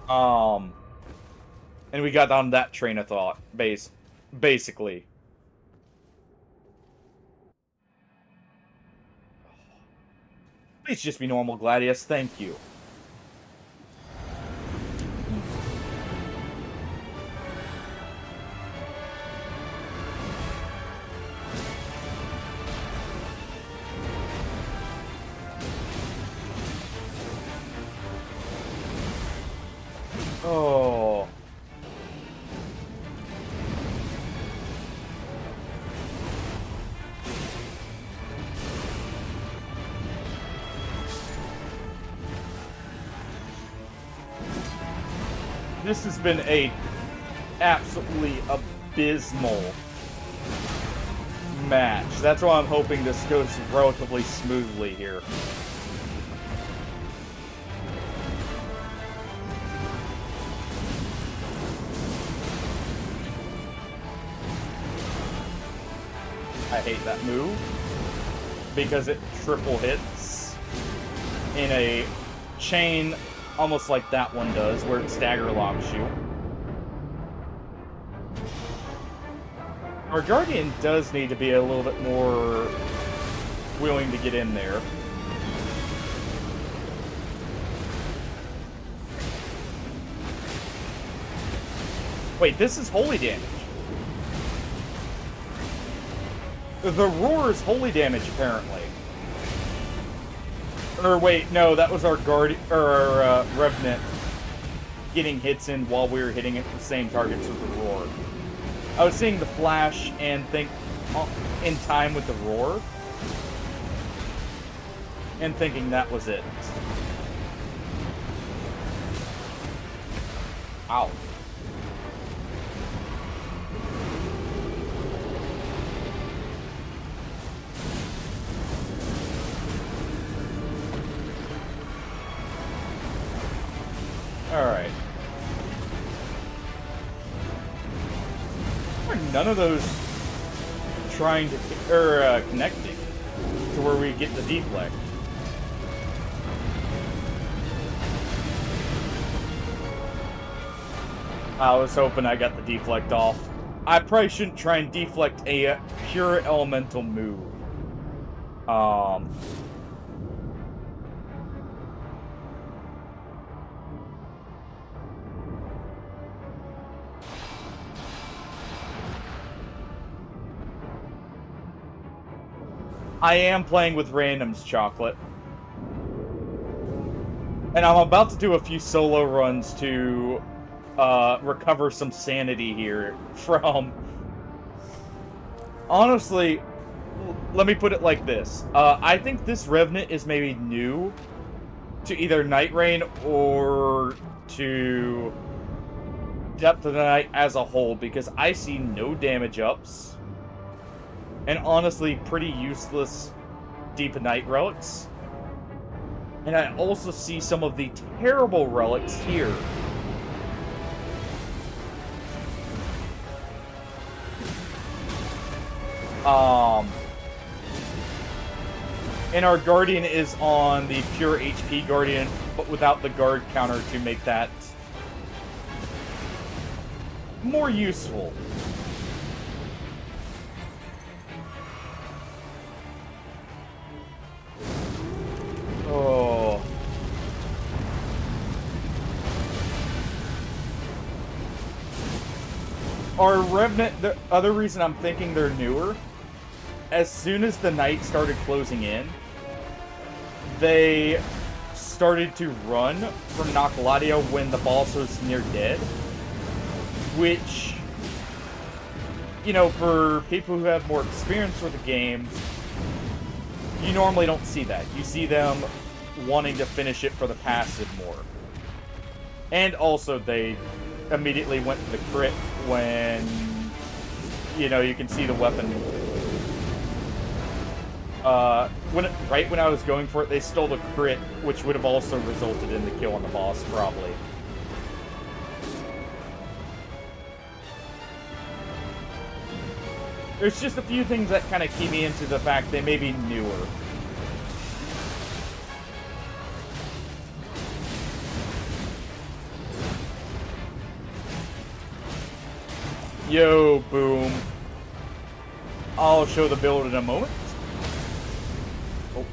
Speaker 1: And we got down that train of thought, basically. Please just be normal, Gladius. Thank you. Oh. This has been a absolutely abysmal match. That's why I'm hoping this goes relatively smoothly here. I hate that move because it triple hits in a chain almost like that one does, where it stagger locks you. Our Guardian does need to be a little bit more willing to get in there. Wait, this is holy damage. The roar is holy damage, apparently. Or wait, no, that was our our Revenant getting hits in while we were hitting the same targets with the roar. I was seeing the flash and think in time with the roar, and thinking that was it. Ow. Alright. None of those trying to, connecting to where we get the deflect. I was hoping I got the deflect off. I probably shouldn't try and deflect a pure elemental move. I am playing with randoms, Chocolate. And I'm about to do a few solo runs to recover some sanity here from... Honestly, let me put it like this. I think this Revenant is maybe new to either Nightreign or to Depth of the Night as a whole, because I see no damage ups. And honestly, pretty useless Deep of Night relics. And I also see some of the terrible relics here. And our Guardian is on the pure HP Guardian, but without the guard counter to make that more useful. Oh. Our Revenant, the other reason I'm thinking they're newer, as soon as the night started closing in, they started to run from Nocaladia when the boss was near dead, which, you know, for people who have more experience with the game, you normally don't see that. You see them wanting to finish it for the passive more. And also, they immediately went to the crit when, you know, you can see the weapon. Right when I was going for it, they stole the crit, which would have also resulted in the kill on the boss, probably. There's just a few things that kind of key me into the fact they may be newer. Yo, boom. I'll show the build in a moment. Oh.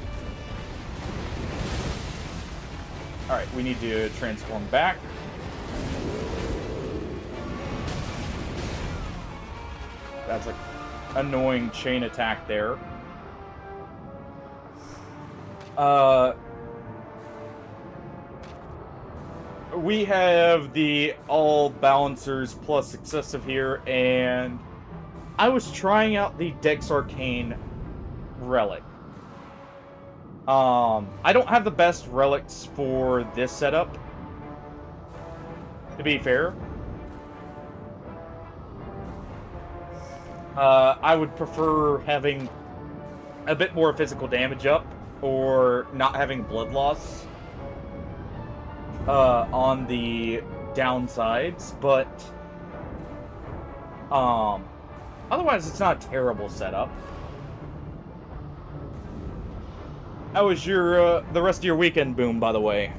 Speaker 1: Alright, we need to transform back. That's a annoying chain attack there. We have the all balancers plus excessive here, and I was trying out the Dex Arcane relic. I don't have the best relics for this setup, to be fair. I would prefer having a bit more physical damage up, or not having blood loss on the downsides, but otherwise it's not a terrible setup. How was your the rest of your weekend, Boom, by the way?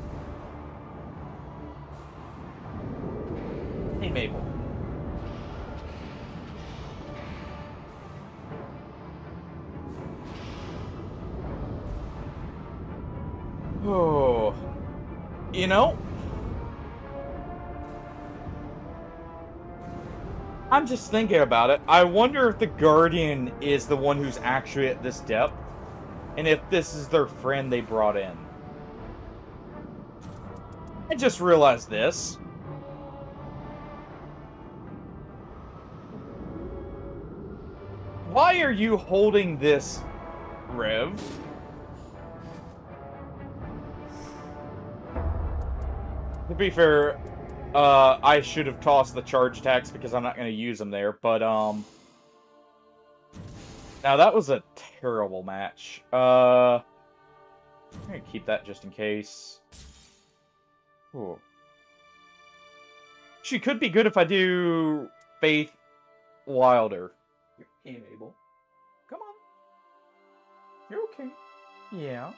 Speaker 1: Oh, you know, I'm just thinking about it. I wonder if the Guardian is the one who's actually at this depth, and if this is their friend they brought in. I just realized this. Why are you holding this, Rev? To be fair, I should have tossed the charge attacks because I'm not going to use them there, but, now that was a terrible match. I'm going to keep that just in case. Ooh. She could be good if I do Faith Wilder. You're okay, Mabel. Come on. You're okay. Yeah.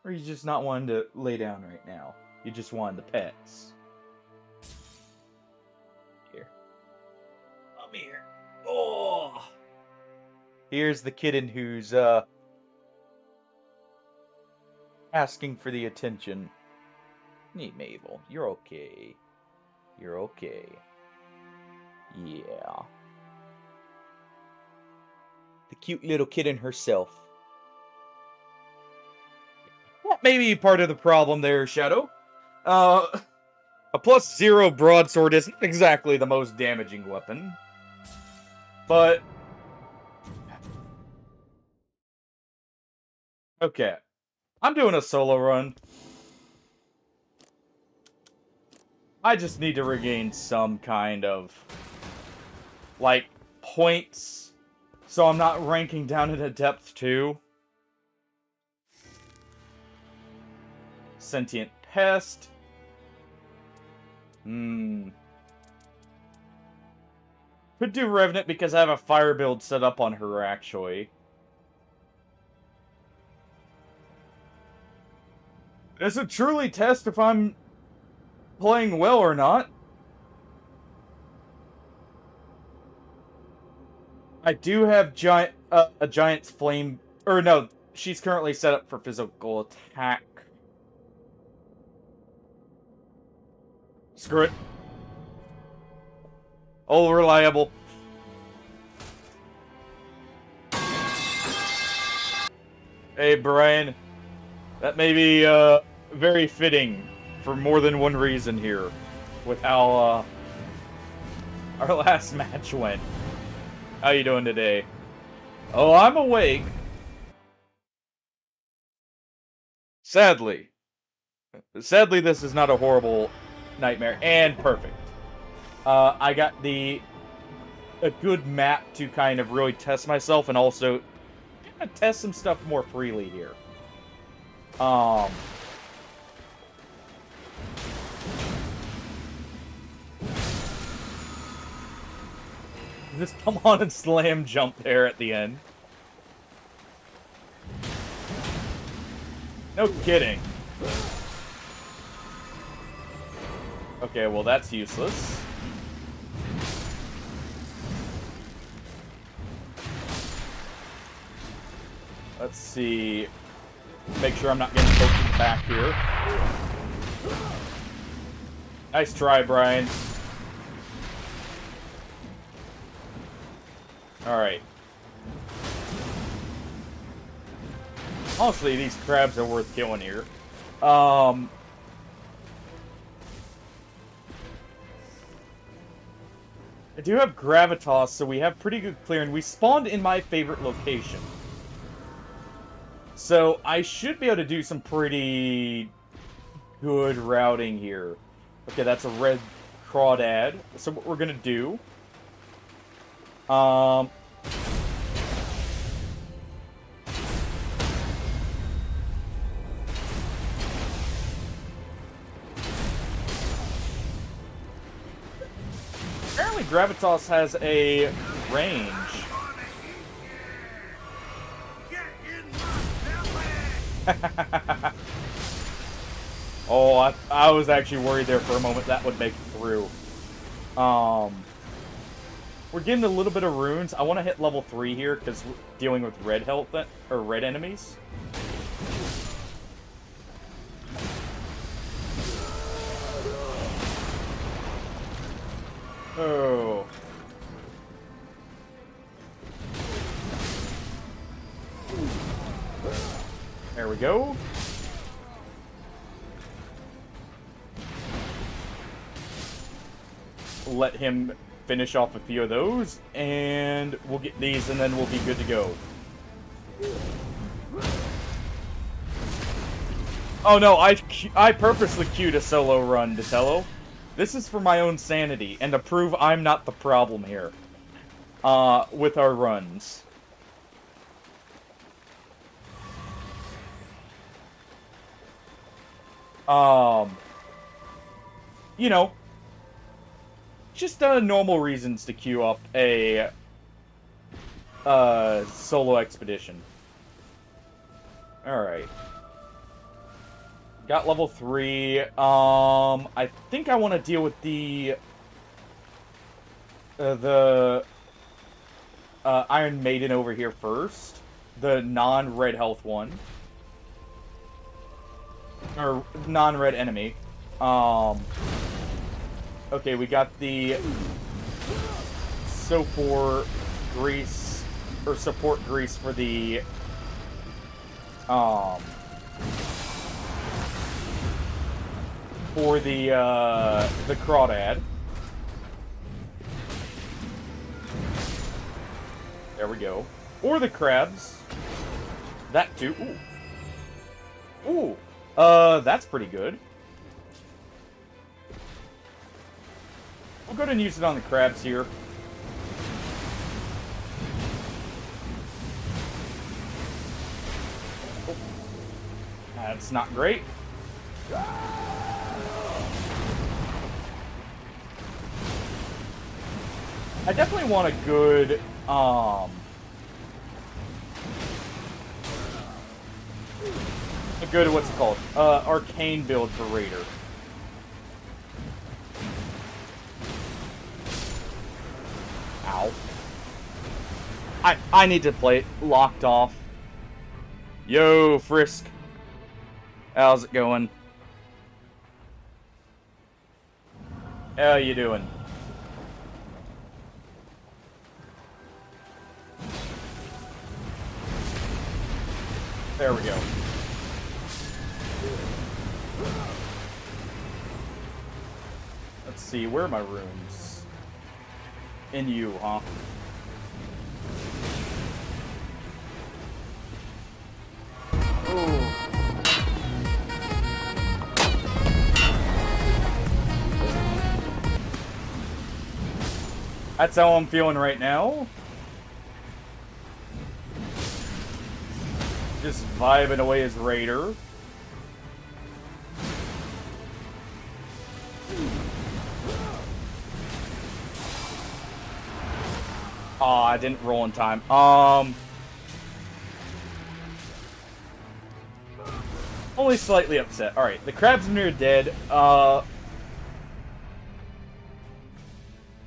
Speaker 1: Or you just not wanting to lay down right now? You just wanted the pets. Here. Come here. Oh! Here's the kitten who's, asking for the attention. Hey, Mabel. You're okay. You're okay. Yeah. The cute little kitten herself. That may be part of the problem there, Shadow. A +0 broadsword isn't exactly the most damaging weapon. But... okay. I'm doing a solo run. I just need to regain some kind of... like, points. So I'm not ranking down into depth 2. Sentient Pest. Could do Revenant because I have a fire build set up on her, actually. Does it truly test if I'm playing well or not? I do have a Giant's Flame... or no, she's currently set up for physical attack. Screw it. All reliable. Hey, Brian. That may be, very fitting for more than one reason here. With how, our last match went. How you doing today? Oh, I'm awake. Sadly. Sadly, this is not a horrible nightmare. And perfect. I got a good map to kind of really test myself and also test some stuff more freely here. Just come on and slam jump there at the end. No kidding. Okay, well that's useless. Let's see. Make sure I'm not getting poked in the back here. Nice try, Brian. Alright. Honestly, these crabs are worth killing here. I do have Gravitas, so we have pretty good clear, and we spawned in my favorite location. So, I should be able to do some pretty good routing here. Okay, that's a red crawdad. So what we're gonna do... apparently Gravitas has a range. Oh, I was actually worried there for a moment that would make it through. We're getting a little bit of runes. I want to hit level 3 here because we're dealing with red health or red enemies. Oh. There we go. Let him finish off a few of those, and we'll get these, and then we'll be good to go. Oh no, I purposely queued a solo run, Detello. This is for my own sanity, and to prove I'm not the problem here. With our runs. You know, just normal reasons to queue up a solo expedition. Alright. Got level 3. I think I want to deal with the Iron Maiden over here first. The non-red health one. Or non-red enemy. Okay, we got the support grease for the crawdad. There we go. Or the crabs. That too. Ooh. Ooh. That's pretty good. We'll go ahead and use it on the crabs here. Oh. That's not great. I definitely want a good, what's it called? Arcane build for Raider. Ow. I need to play it locked off. Yo, Frisk. How's it going? How you doing? There we go. Let's see, where are my rooms? In you, huh? Ooh. That's how I'm feeling right now. Just vibing away as Raider. Aw, I didn't roll in time. Only slightly upset. Alright, the crabs are near dead.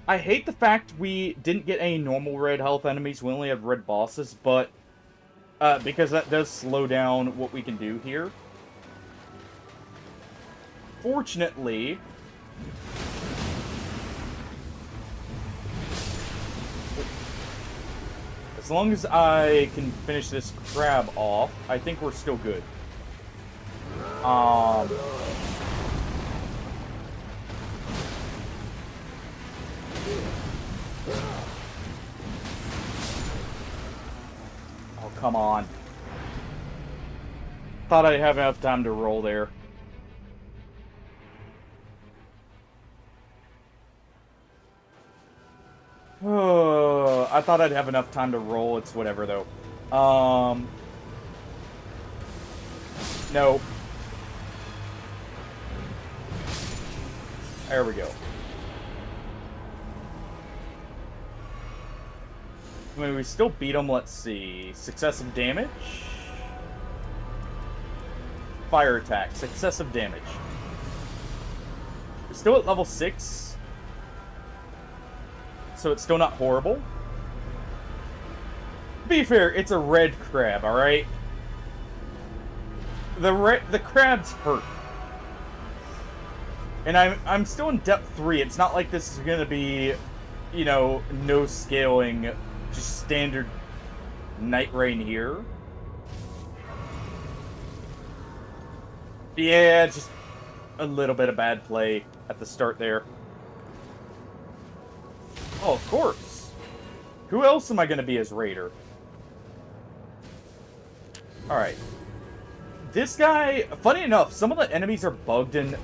Speaker 1: I hate the fact we didn't get any normal red health enemies. We only have red bosses, but because that does slow down what we can do here. Fortunately, as long as I can finish this crab off, I think we're still good. Oh, come on. Thought I'd have enough time to roll there. Oh, I thought I'd have enough time to roll. It's whatever, though. No. There we go. I mean, we still beat them. Let's see. Successive damage. Fire attack. Successive damage. We're still at level 6. So so it's still not horrible. To be fair, it's a red crab, alright? The crabs hurt. And I'm still in depth 3. It's not like this is gonna be, you know, no scaling, just standard Nightreign here. Yeah, just a little bit of bad play at the start there. Oh, of course. Who else am I gonna be as Raider? Alright. This guy, funny enough, some of the enemies are bugged in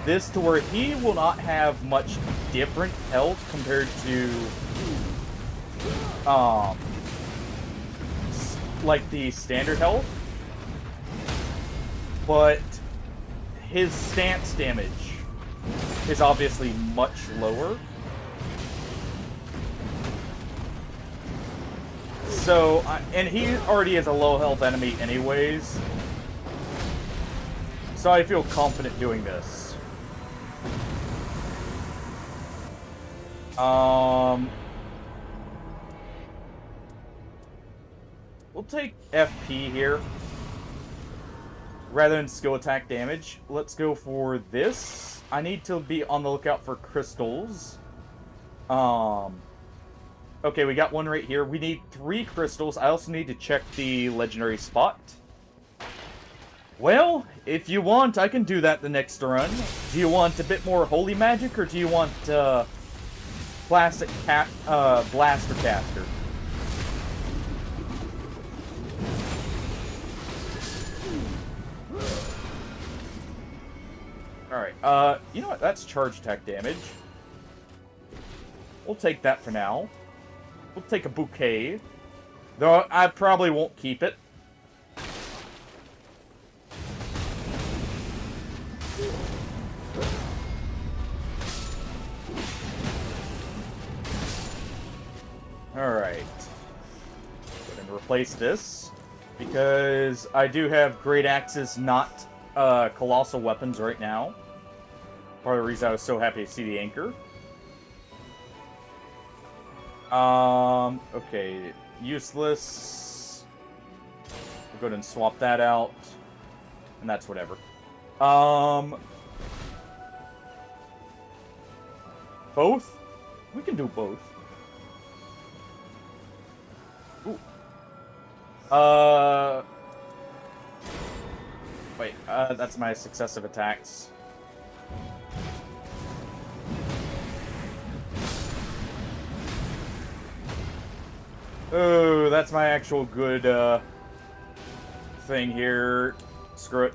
Speaker 1: this to where he will not have much different health compared to like the standard health, but his stance damage is obviously much lower. So, and he already is a low health enemy anyways, so I feel confident doing this. We'll take FP here. Rather than skill attack damage, let's go for this. I need to be on the lookout for crystals. Okay, we got one right here. We need 3 crystals. I also need to check the legendary spot. Well, if you want, I can do that the next run. Do you want a bit more holy magic, or do you want classic blaster caster? Alright, you know what? That's charge attack damage. We'll take that for now. We'll take a bouquet. Though I probably won't keep it. Alright. Go ahead and replace this. Because I do have great axes, not colossal weapons right now. Part of the reason I was so happy to see the anchor. Okay, useless. We'll go ahead and swap that out. And that's whatever. Both? We can do both. Ooh. Wait, that's my successive attacks. Oh, that's my actual good, thing here. Screw it.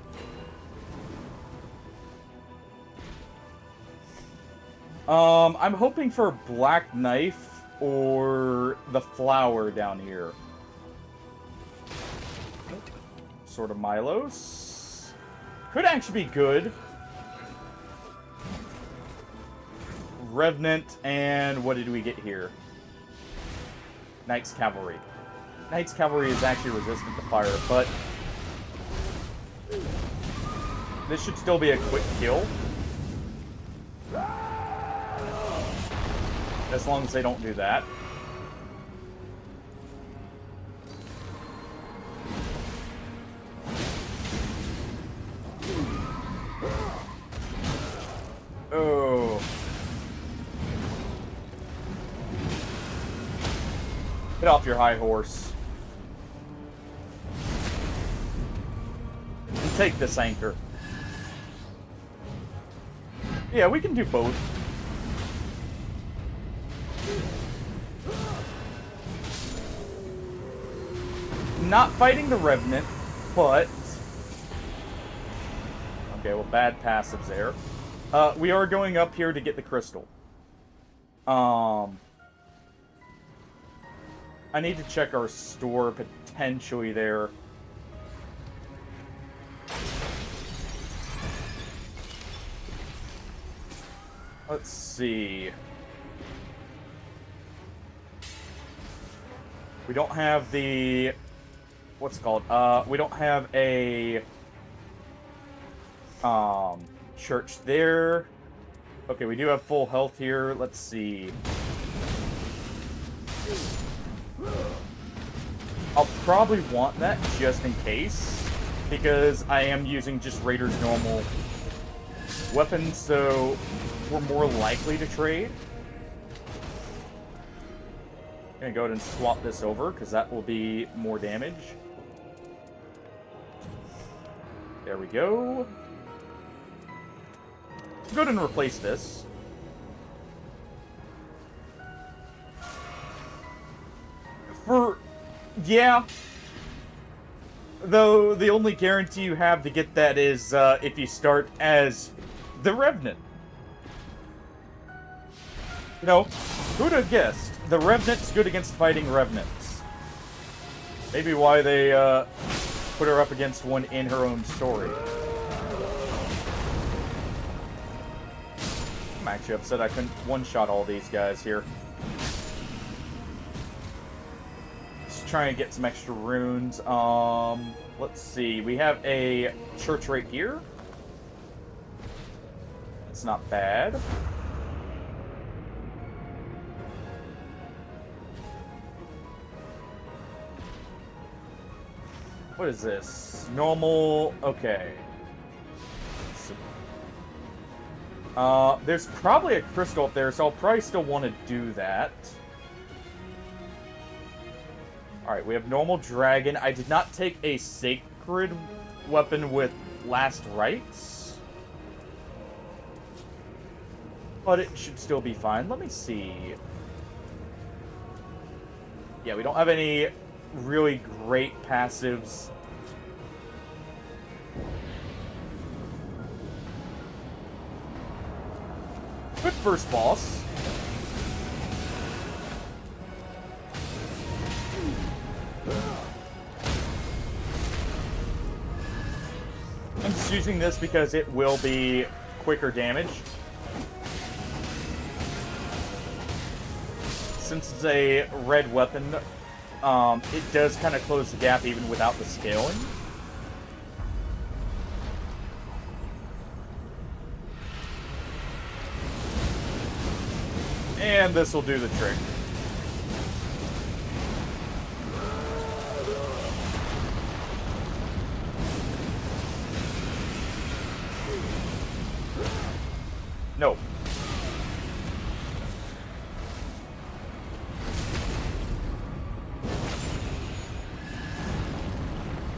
Speaker 1: I'm hoping for Black Knife or the flower down here. Sword of Milos. Could actually be good. Revenant, and what did we get here? Knight's Cavalry. Knight's Cavalry is actually resistant to fire, but this should still be a quick kill. As long as they don't do that. Oh. Get off your high horse. And take this anchor. Yeah, we can do both. Not fighting the Revenant, but... Okay, well, bad passives there. We are going up here to get the crystal. I need to check our store potentially there. Let's see. We don't have the... What's it called? We don't have a... church there. Okay, we do have full health here. Let's see. I'll probably want that just in case, because I am using just Raider's normal weapons, so we're more likely to trade. I'm gonna go ahead and swap this over, because that will be more damage. There we go. Go ahead and replace this. Yeah. Though the only guarantee you have to get that is if you start as the Revenant. You know, who'd have guessed? The Revenant's good against fighting Revenants. Maybe why they put her up against one in her own story. I'm actually upset I couldn't one-shot all these guys here. Let's try and get some extra runes. Let's see. We have a church right here. It's not bad. What is this? Normal. Okay. There's probably a crystal up there, so I'll probably still want to do that. Alright, we have normal dragon. I did not take a sacred weapon with last rites, but it should still be fine. Let me see. Yeah, we don't have any really great passives. Good first boss. I'm just using this because it will be quicker damage. Since it's a red weapon, it does kind of close the gap even without the scaling. And this will do the trick. No.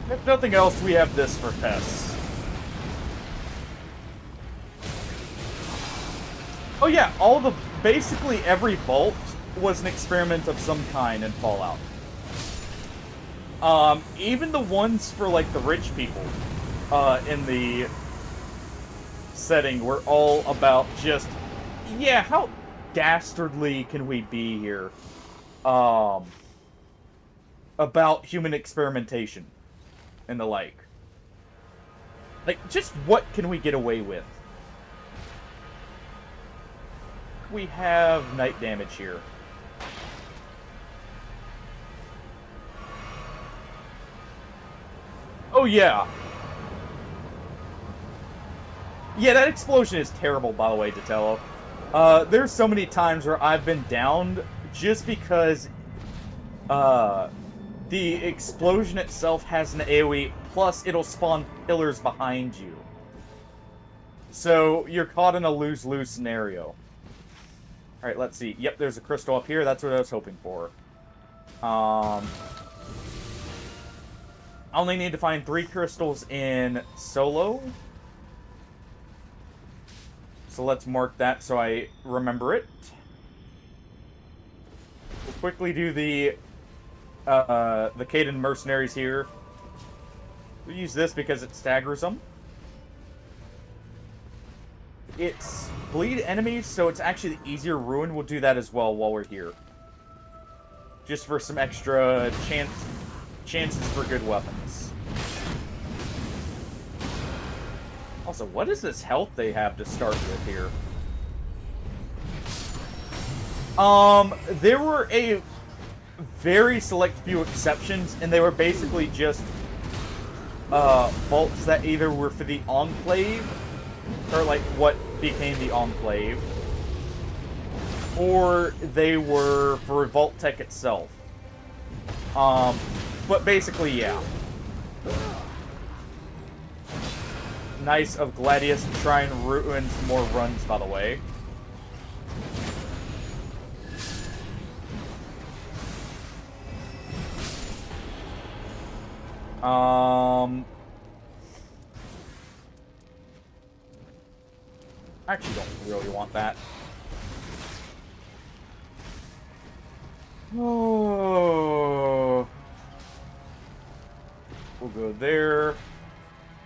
Speaker 1: If nothing else, we have this for pests. Oh yeah, basically every vault was an experiment of some kind in Fallout. Even the ones for like the rich people in the setting were all about just, yeah, how dastardly can we be here? About human experimentation and the like. Like, just what can we get away with? We have night damage here. Oh yeah. Yeah, that explosion is terrible, by the way, Datello. There's so many times where I've been downed just because the explosion itself has an AoE, plus it'll spawn pillars behind you. So you're caught in a lose-lose scenario. Alright, let's see. Yep, there's a crystal up here. That's what I was hoping for. I only need to find 3 crystals in solo. So let's mark that so I remember it. We'll quickly do the Caden mercenaries here. We'll use this because it staggers them. It's bleed enemies, so it's actually the easier ruin. We'll do that as well while we're here. Just for some extra chances for good weapons. Also, what is this health they have to start with here? There were a very select few exceptions, and they were basically just vaults that either were for the Enclave, or like what became the Enclave, or they were for Revolt Tech itself. But basically, yeah. Nice of Gladius to try and ruin some more runs, by the way. Actually don't really want that. Oh. We'll go there.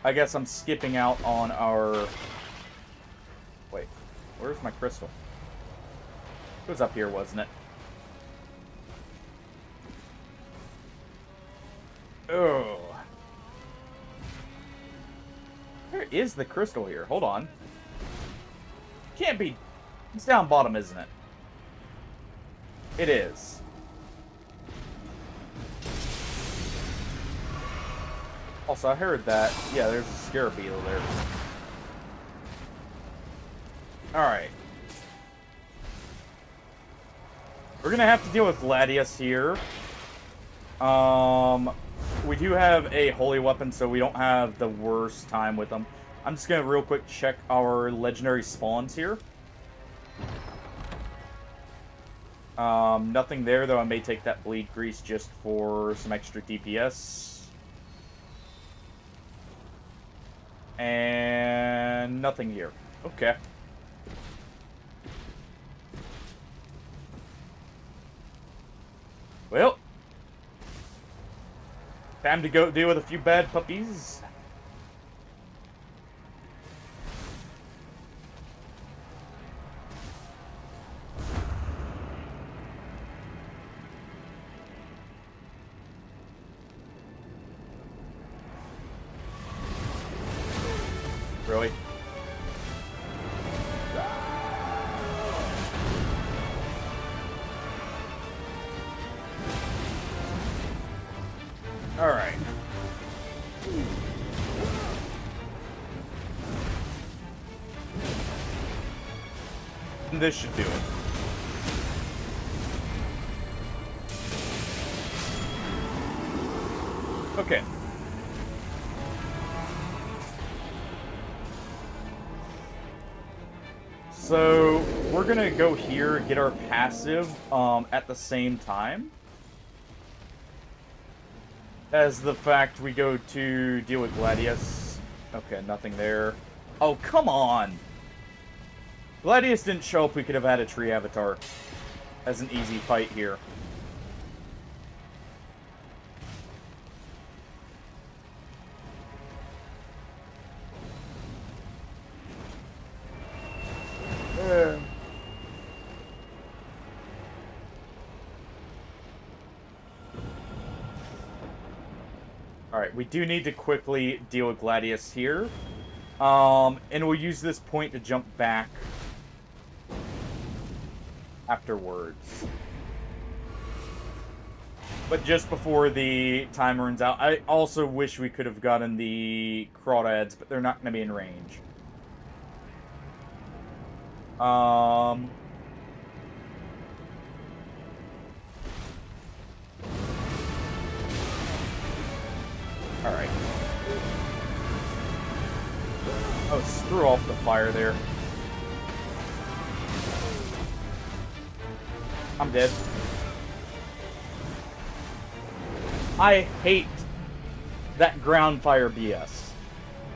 Speaker 1: I guess I'm skipping out on our... Wait, where's my crystal? It was up here, wasn't it? Oh. Where is the crystal here? Hold on. Can't be. It's down bottom, isn't it? It is. Also, I heard that. Yeah, there's a scarab beetle there. Alright. We're gonna have to deal with Gladius here. We do have a holy weapon, so we don't have the worst time with them. I'm just gonna real quick check our legendary spawns here. Nothing there, though I may take that bleed grease just for some extra DPS. And nothing here. Okay. Well, time to go deal with a few bad puppies. Really? All right. This should do it. Okay. So, we're gonna go here, get our passive at the same time as the fact we go to deal with Gladius. Okay, nothing there. Oh, come on! Gladius didn't show up, we could have had a tree avatar as an easy fight here. Alright, we do need to quickly deal with Gladius here. And we'll use this point to jump back afterwards. But just before the time runs out, I also wish we could have gotten the crawdads, but they're not going to be in range. Alright. Oh, screw off the fire there. I'm dead. I hate that ground fire BS.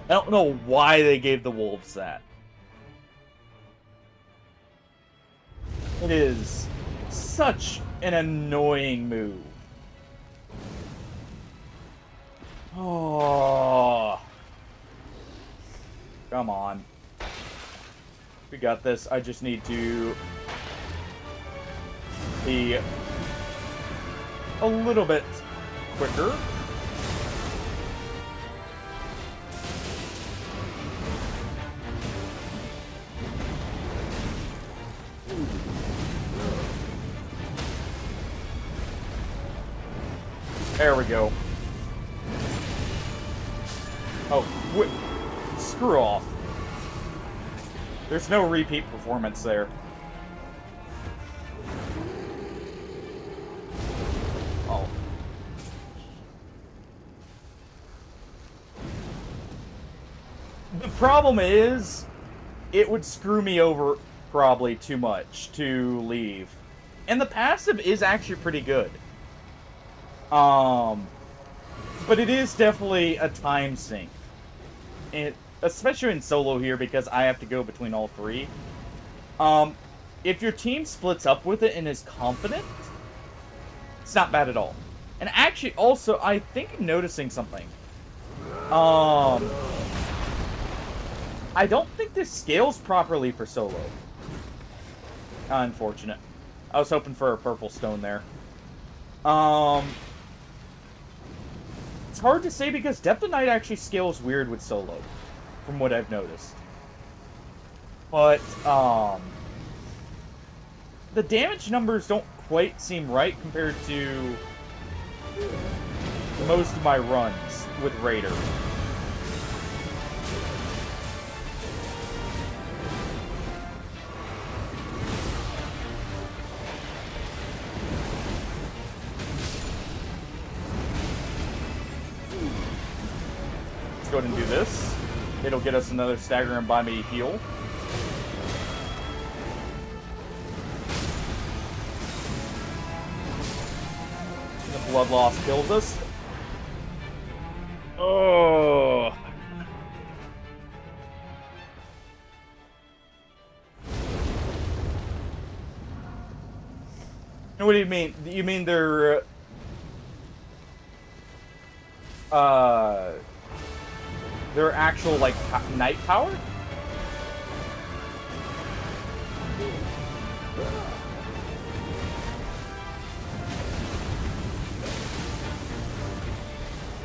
Speaker 1: I don't know why they gave the wolves that. It is such an annoying move. Oh. Come on. We got this. I just need to be a little bit quicker. There we go. Oh, screw off. There's no repeat performance there. Oh. The problem is, it would screw me over probably too much to leave. And the passive is actually pretty good. But it is definitely a time sink. And especially in solo here, because I have to go between all three. If your team splits up with it and is confident, it's not bad at all. And actually, also, I think I'm noticing something. I don't think this scales properly for solo. Unfortunate. I was hoping for a purple stone there. It's hard to say because Depth of Night actually scales weird with solo, from what I've noticed. But, the damage numbers don't quite seem right compared to most of my runs with Raider. Go ahead and do this. It'll get us another stagger and buy me heal. The blood loss kills us. Oh. What do you mean? You mean they're their actual, like, night power?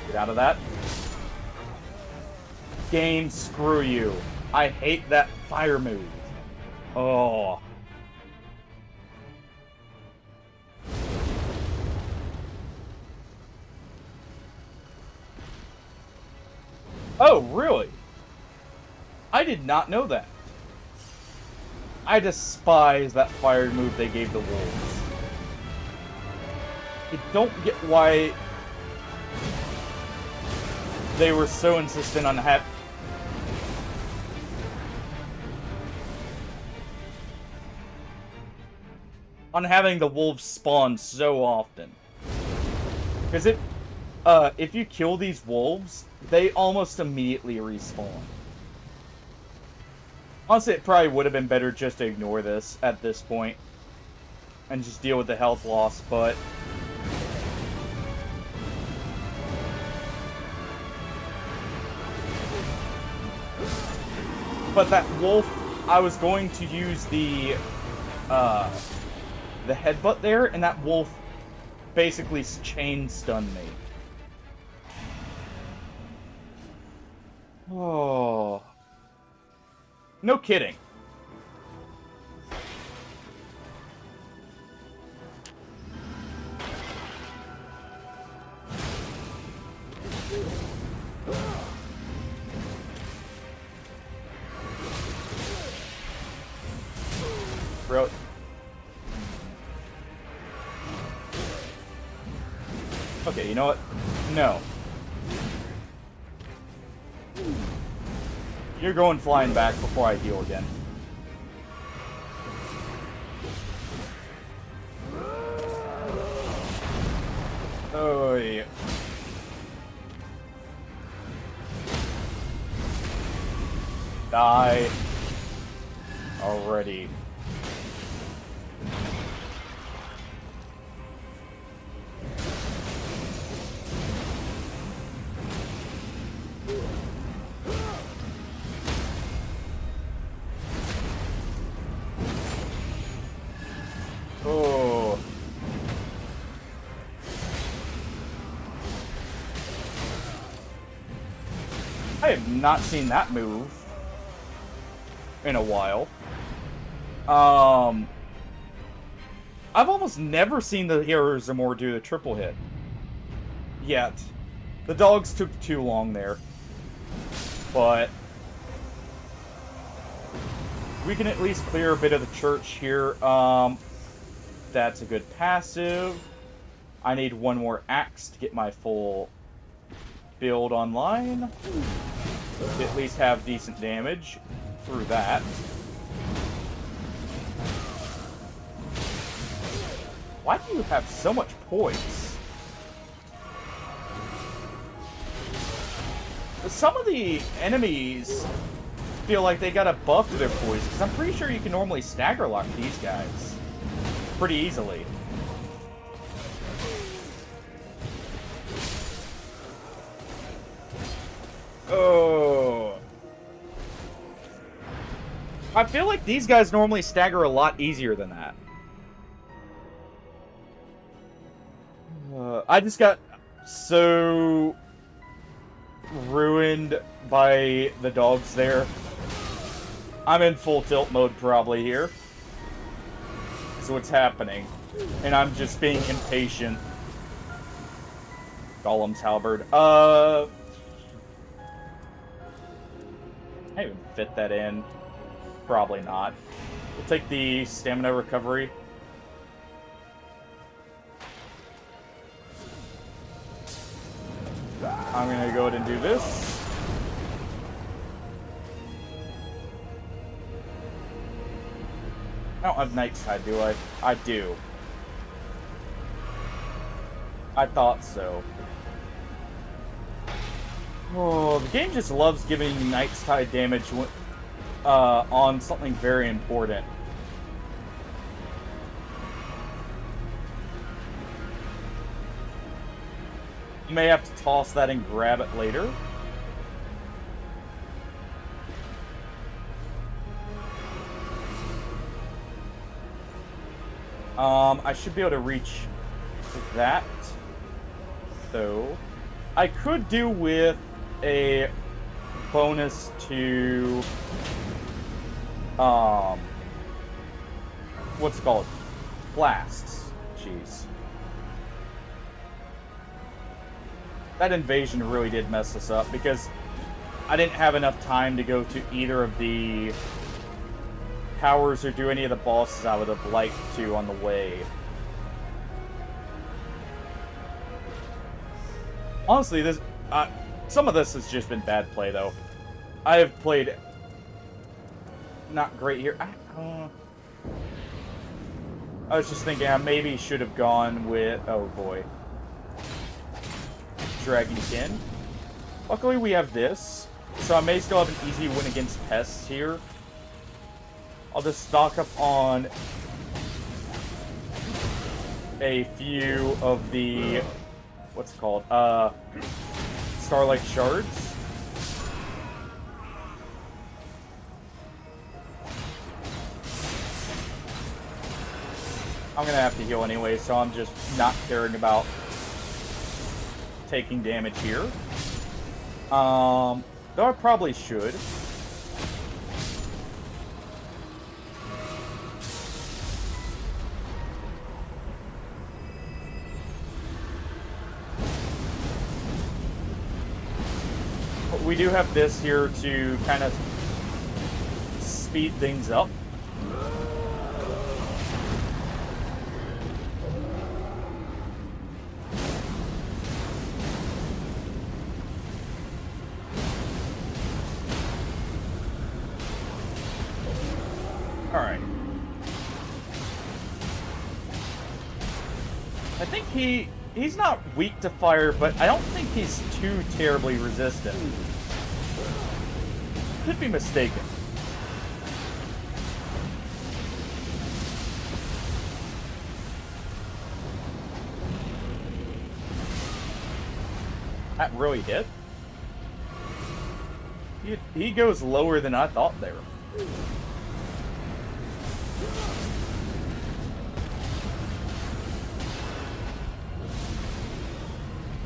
Speaker 1: Get out of that. Game, screw you. I hate that fire move. Oh. Oh, really? I did not know that. I despise that fire move they gave the wolves. I don't get why they were so insistent on having the wolves spawn so often. Because if you kill these wolves, they almost immediately respawn. Honestly, it probably would have been better just to ignore this at this point and just deal with the health loss, but that wolf, I was going to use the headbutt there, and that wolf basically chain stunned me. Oh. No kidding. Bro. Okay, you know what? No. You're going flying back before I heal again. Oh, yeah. Die. Already. Oh. I have not seen that move in a while. I've almost never seen the Heroes of More do the triple hit. Yet. The dogs took too long there. But We can at least clear a bit of the church here. That's a good passive. I need one more axe to get my full build online. To at least have decent damage through that. Why do you have so much poise? Some of the enemies feel like they got a buff to their poise, because I'm pretty sure you can normally stagger lock these guys pretty easily. Oh. I feel like these guys normally stagger a lot easier than that. I just got so ruined by the dogs there. I'm in full tilt mode probably here. So what's happening? And I'm just being impatient. Golem's halberd. I even fit that in. Probably not. We'll take the stamina recovery. I'm gonna go ahead and do this. I don't have Night's Tide, do I? I do. I thought so. Oh, the game just loves giving Night's Tide damage on something very important. You may have to toss that and grab it later. I should be able to reach that, though. I could do with a bonus to, what's it called? Blasts. Jeez. That invasion really did mess us up, because I didn't have enough time to go to either of the towers or do any of the bosses I would have liked to on the way. Honestly, this some of this has just been bad play, though. I have played not great here. I was just thinking I maybe should have gone with... Oh, boy. Dragonkin. Luckily, we have this, so I may still have an easy win against pests here. I'll just stock up on a few of the... What's it called? Starlight Shards. I'm gonna have to heal anyway, so I'm just not caring about taking damage here. Though I probably should. But we do have this here to kind of speed things up. Alright. I think he's not weak to fire, but I don't think he's too terribly resistant. Could be mistaken. That really hit. He goes lower than I thought there.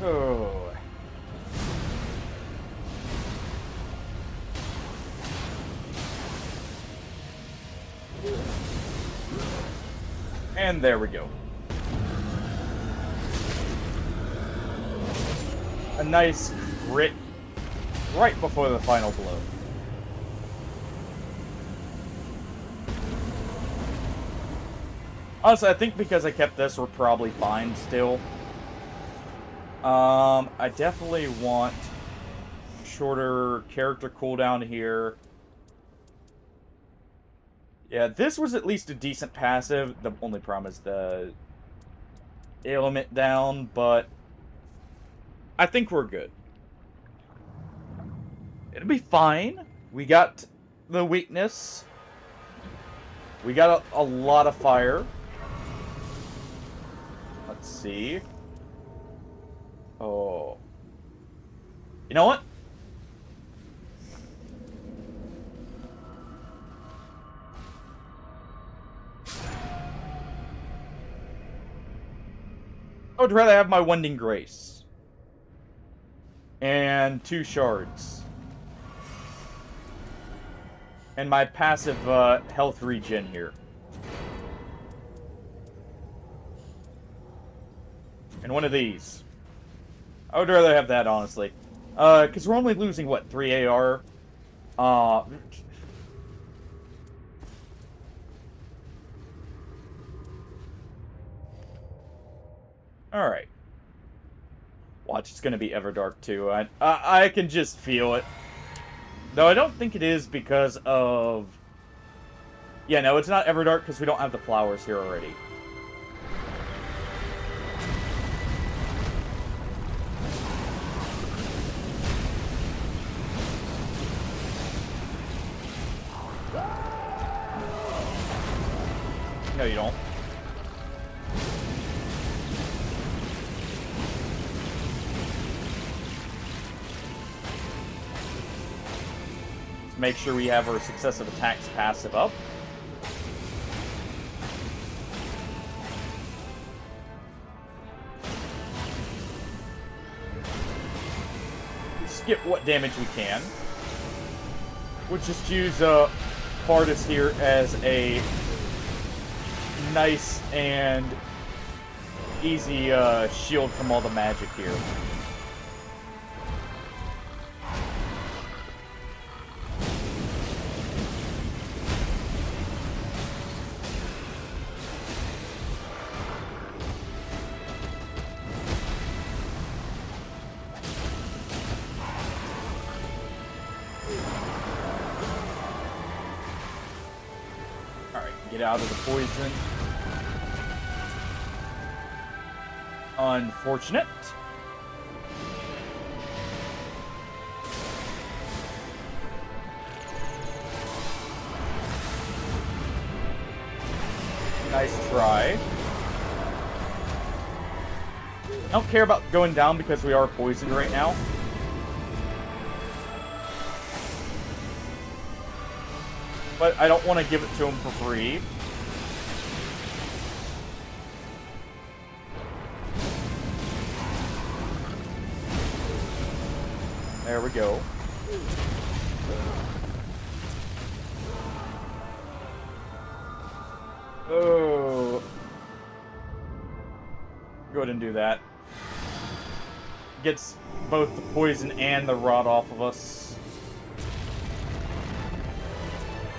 Speaker 1: Oh. And there we go. A nice crit right before the final blow. Honestly, I think because I kept this, we're probably fine still. I definitely want shorter character cooldown here. Yeah, this was at least a decent passive. The only problem is the ailment down, but I think we're good. It'll be fine. We got the weakness. We got a lot of fire. Let's see. Oh. You know what? I would rather have my Wending Grace. And 2 shards. And my passive health regen here. And one of these. I would rather have that, honestly. Because we're only losing, what, 3 AR? Alright. Watch, it's gonna be Everdark, too. I can just feel it. Though I don't think it is because of... Yeah, no, it's not Everdark because we don't have the flowers here already. No, you don't. Let's make sure we have our successive attacks passive up. Skip what damage we can. We'll just use Pardus here as a nice and easy shield from all the magic here. Alright, get out of the poison. Unfortunate. Nice try. I don't care about going down because we are poisoned right now. But I don't want to give it to him for free. There we go. Oh. Go ahead and do that. Gets both the poison and the rot off of us.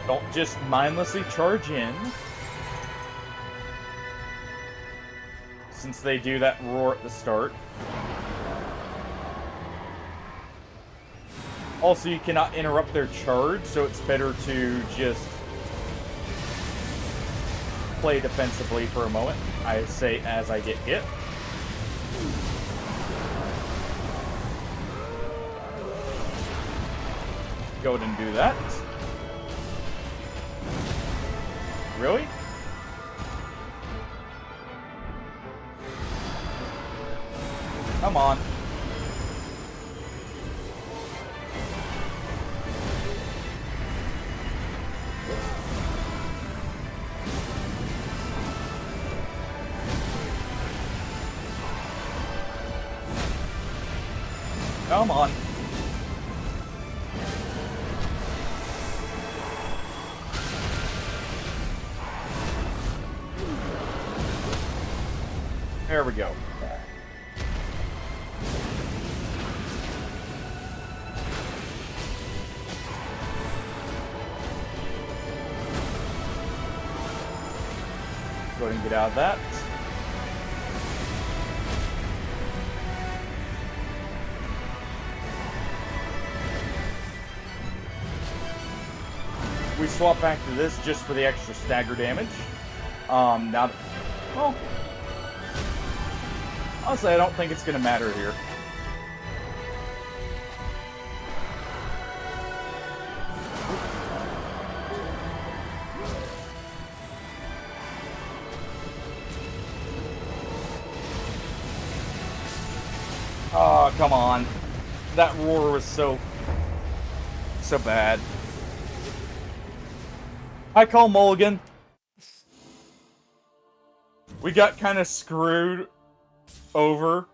Speaker 1: Don't just mindlessly charge in. Since they do that roar at the start. Also, you cannot interrupt their charge, so it's better to just play defensively for a moment. I say as I get hit. Go ahead and do that. Really? Come on. Come on. There we go. go ahead and get out of that. We swap back to this just for the extra stagger damage. Now, well, honestly, I don't think it's going to matter here. Oh, come on. That roar was so bad. I call mulligan. We got kind of screwed over.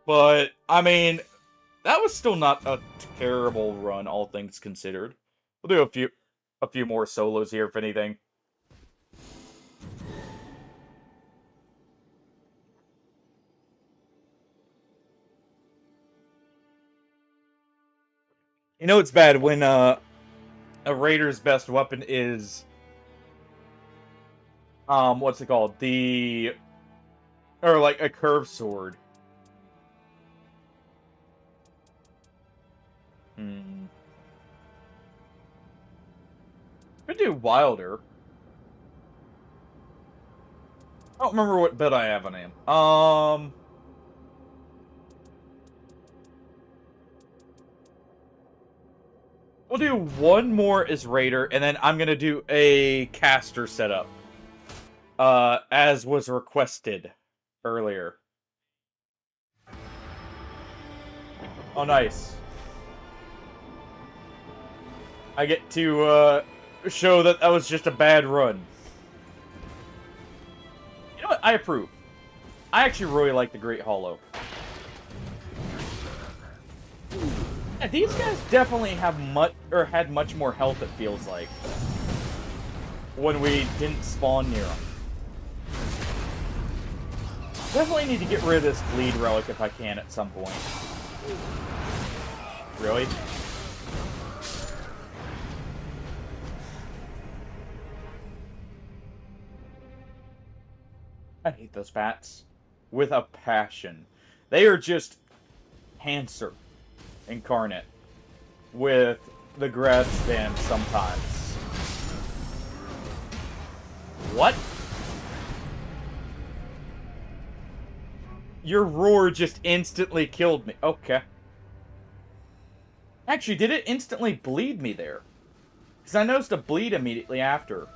Speaker 1: But, I mean, that was still not a terrible run, all things considered. We'll do a few more solos here, if anything. You know it's bad when a raider's best weapon is what's it called? Or like a curved sword. Could do Wilder. I don't remember what bit I have on him. We'll do one more as Raider, and then I'm gonna do a caster setup. As was requested earlier. Oh, nice. I get to, show that was just a bad run. You know what? I approve. I actually really like the Great Hollow. Yeah, these guys definitely have had much more health, it feels like, when we didn't spawn near them. Definitely need to get rid of this bleed relic if I can at some point. Really? I hate those bats. With a passion. They are just cancer incarnate. With the grad stand sometimes. What? Your roar just instantly killed me. Okay. Actually, did it instantly bleed me there? Because I noticed a bleed immediately after.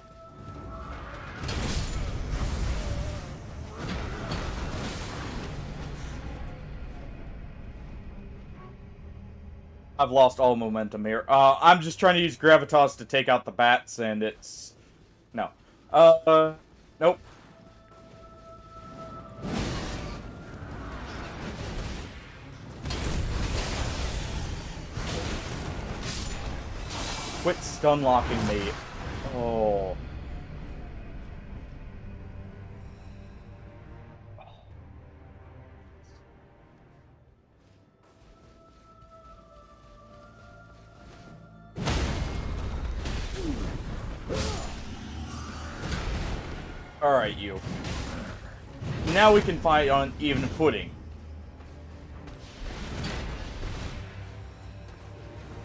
Speaker 1: I've lost all momentum here. I'm just trying to use Gravitas to take out the bats, and it's... No. Nope. Quit stun locking me. Oh. Alright, you. Now we can fight on even footing.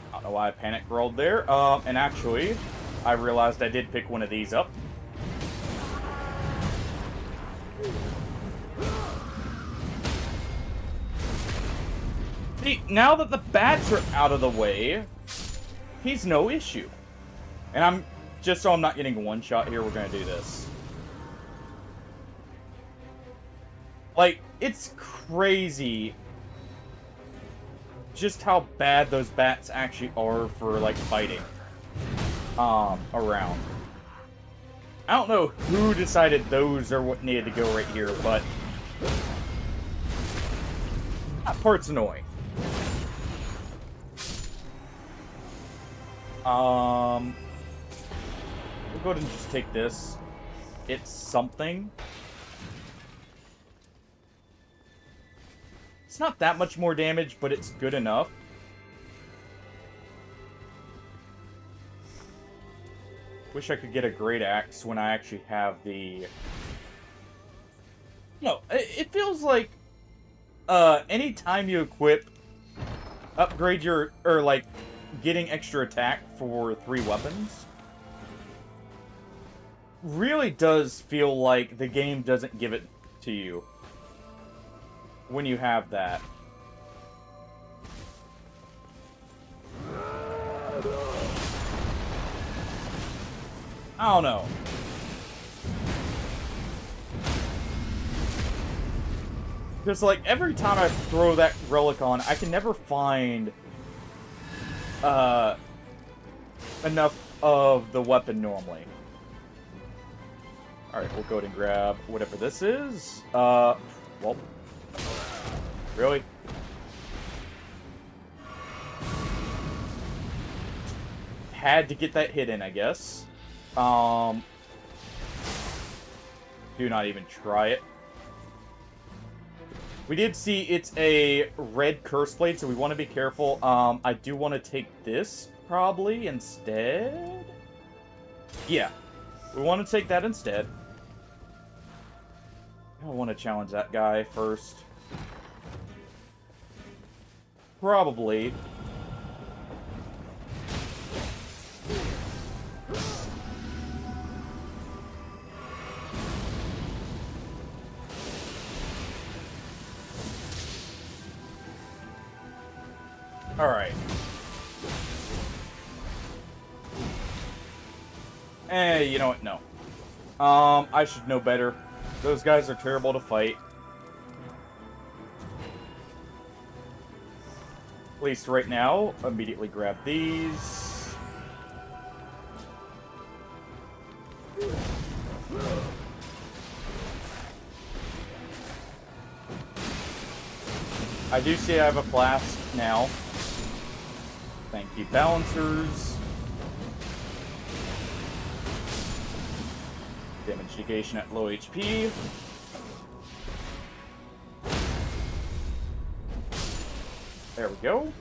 Speaker 1: I don't know why I panic rolled there. And actually, I realized I did pick one of these up. See, now that the bats are out of the way, he's no issue. And just so I'm not getting one shot here, we're gonna do this. Like, it's crazy just how bad those bats actually are for, like, fighting around. I don't know who decided those are what needed to go right here, but that part's annoying. We'll go ahead and just take this. It's something. It's not that much more damage, but it's good enough. Wish I could get a great axe when I actually have the... No, it feels like anytime you upgrade your, or like, getting extra attack for 3 weapons, really does feel like the game doesn't give it to you when you have that. I don't know. Because, like, every time I throw that relic on, I can never find enough of the weapon normally. Alright, we'll go ahead and grab whatever this is. Well. Really? Had to get that hit in, I guess. Do not even try it. We did see it's a red curse blade, so we want to be careful. I do want to take this, probably, instead. Yeah. We want to take that instead. I want to challenge that guy first. Probably. Alright. You know what? No. I should know better. Those guys are terrible to fight. At least right now. Immediately grab these. I do see I have a flask now. Thank you, balancers. Damage negation at low HP. There we go.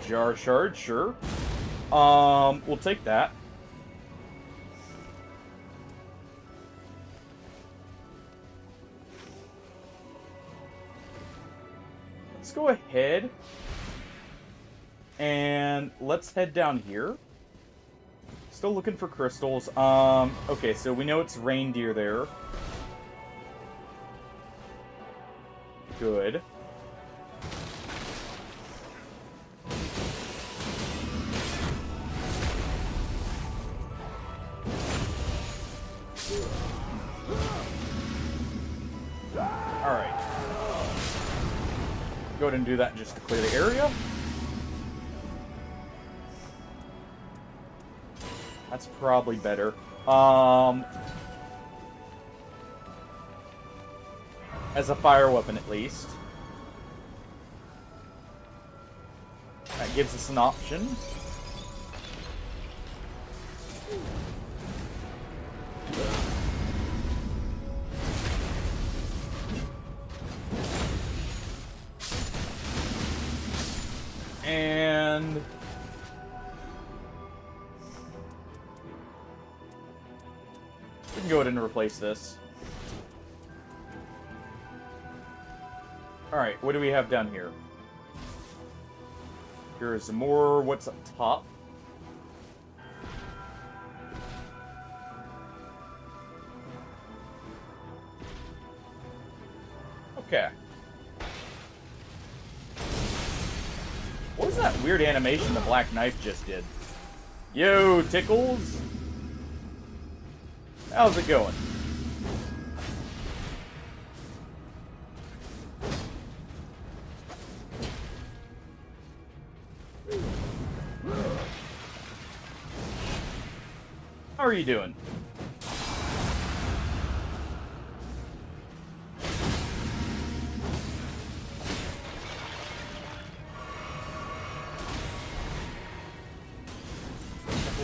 Speaker 1: Jar shard, sure. We'll take that. Let's go ahead and let's head down here. Still looking for crystals. Okay, so we know it's reindeer there. Good. Alright. Go ahead and do that just to clear the area. That's probably better. As a fire weapon, at least. That gives us an option. And we can go ahead and replace this. Alright, what do we have down here? Here's more. What's up top? Okay. What was that weird animation the Black Knife just did? Yo, Tickles! How's it going? How are you doing?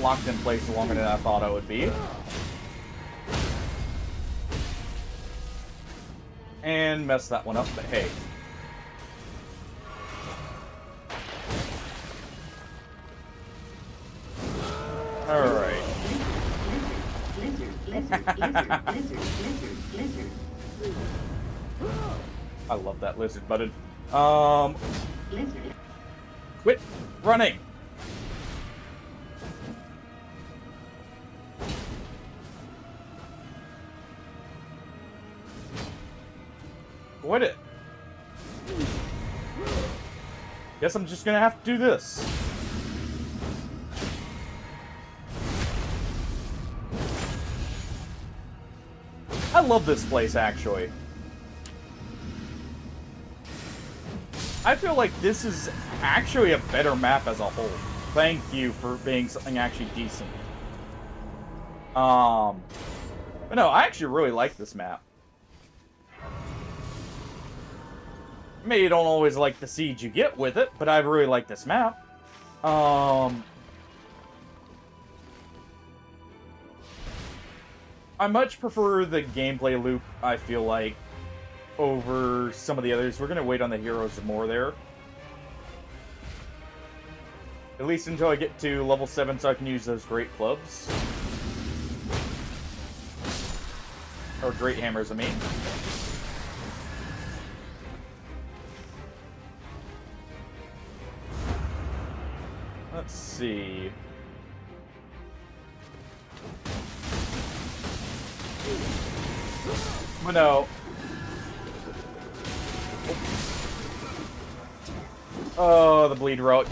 Speaker 1: Locked in place longer than I thought I would be. And mess that one up, but hey. Alright. I love that lizard button. Quit running! Quit it! Guess I'm just gonna have to do this. I love this place, actually. I feel like this is actually a better map as a whole. Thank you for being something actually decent. But no, I actually really like this map. Maybe you don't always like the siege you get with it, but I really like this map. I much prefer the gameplay loop, I feel like, over some of the others. We're going to wait on the heroes more there. At least until I get to level 7 so I can use those great clubs. Or great hammers, I mean. Let's see. But no. Oh, the bleed relic.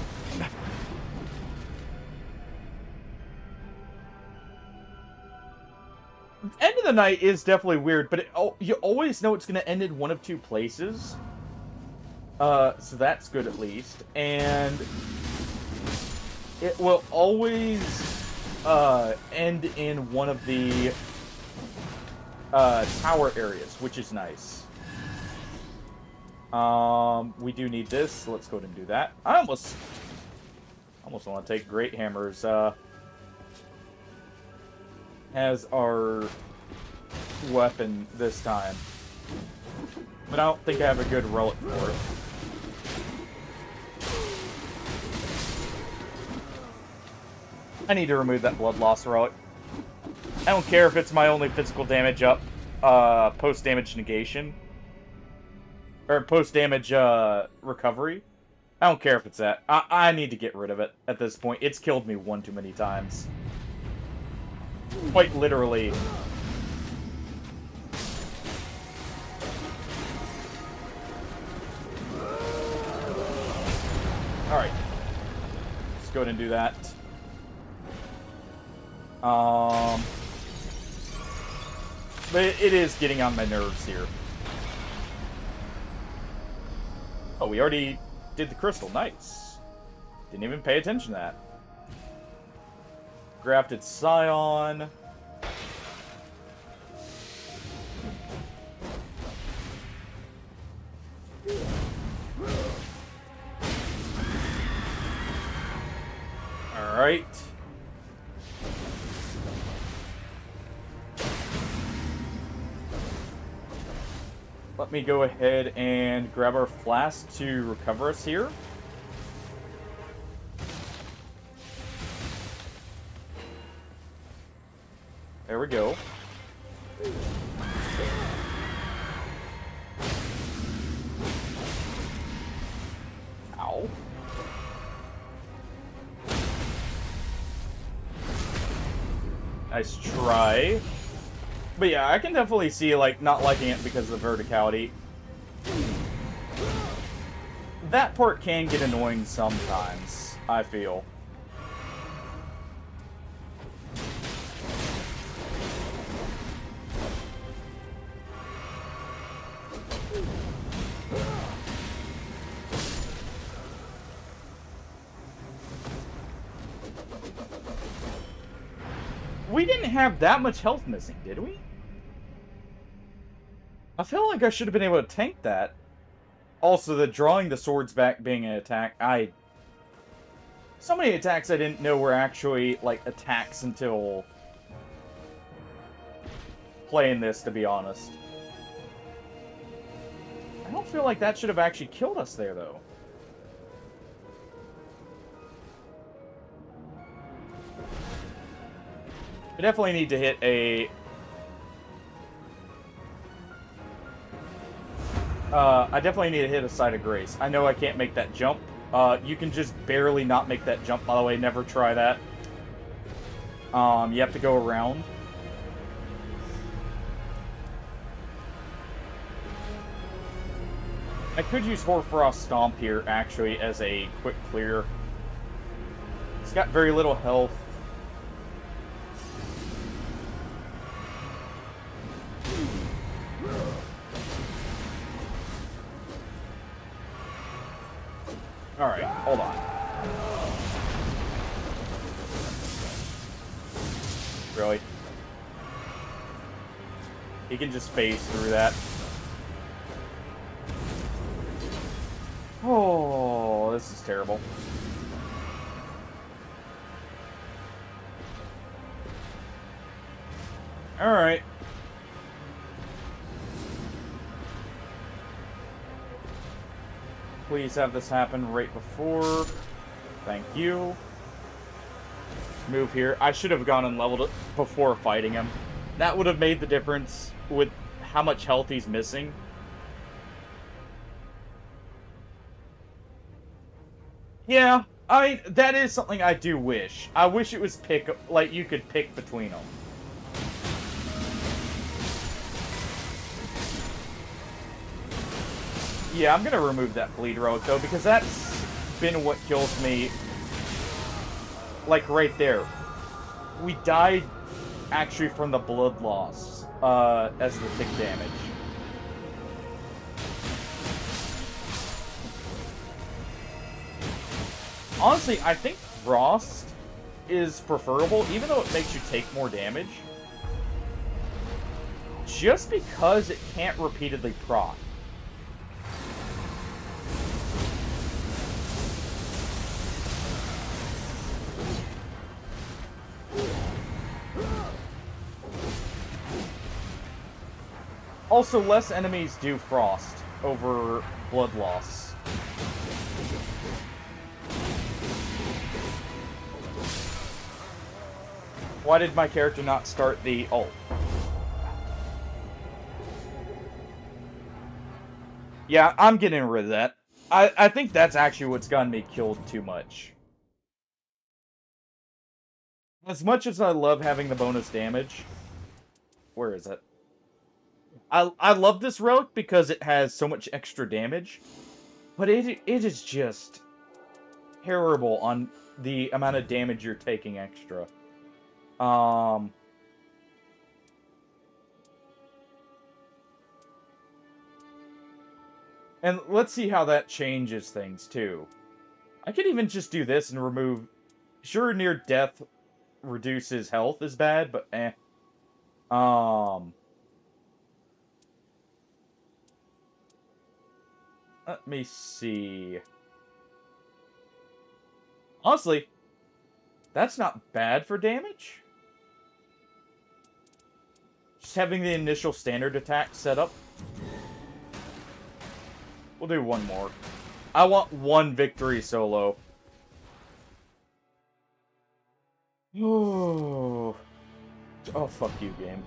Speaker 1: End of the night is definitely weird, but you always know it's going to end in one of two places. So that's good at least. And it will always end in one of the tower areas, which is nice. We do need this, so let's go ahead and do that. I almost want to take Great Hammers as our weapon this time. But I don't think I have a good relic for it. I need to remove that blood loss relic. I don't care if it's my only physical damage up, post-damage negation. Or post-damage, recovery. I don't care if it's that. I need to get rid of it at this point. It's killed me one too many times. Quite literally. Alright. Let's go ahead and do that. But it is getting on my nerves here. Oh, we already did the crystal. Nice. Didn't even pay attention to that. Grafted Scion. Alright. Let me go ahead and grab our flask to recover us here. There we go. Ow. Nice try. But yeah, I can definitely see, like, not liking it because of the verticality. That part can get annoying sometimes, I feel. We didn't have that much health missing, did we? I feel like I should have been able to tank that. Also, the drawing the swords back being an attack, so many attacks I didn't know were actually, like, attacks until playing this, to be honest. don't feel like that should have actually killed us there, though. We definitely need to hit a... I definitely need to hit a Site of Grace. I know I can't make that jump. You can just barely not make that jump, by the way. Never try that. You have to go around. I could use Hoarfrost Stomp here, actually, as a quick clear. It's got very little health. Alright, hold on. Really? He can just phase through that. Oh, this is terrible. Alright. Please have this happen right before. Thank you. Move here. I should have gone and leveled it before fighting him. That would have made the difference with how much health he's missing. Yeah, that is something I do wish. I wish it was like you could pick between them. Yeah, I'm gonna remove that bleed relic though, because that's been what kills me. Like right there. We died actually from the blood loss, as the tick damage. Honestly, I think Frost is preferable, even though it makes you take more damage. Just because it can't repeatedly proc. Also, less enemies do Frost over blood loss. Why did my character not start the ult? Yeah, I'm getting rid of that. I think that's actually what's gotten me killed too much. As much as I love having the bonus damage... Where is it? I love this relic because it has so much extra damage. But it is just terrible on the amount of damage you're taking extra. And let's see how that changes things, too. I could even just do this and remove... Sure, near death reduces health is bad, but eh. Let me see. Honestly, that's not bad for damage. Just having the initial standard attack set up. We'll do one more. I want one victory solo. Oh, fuck you, game.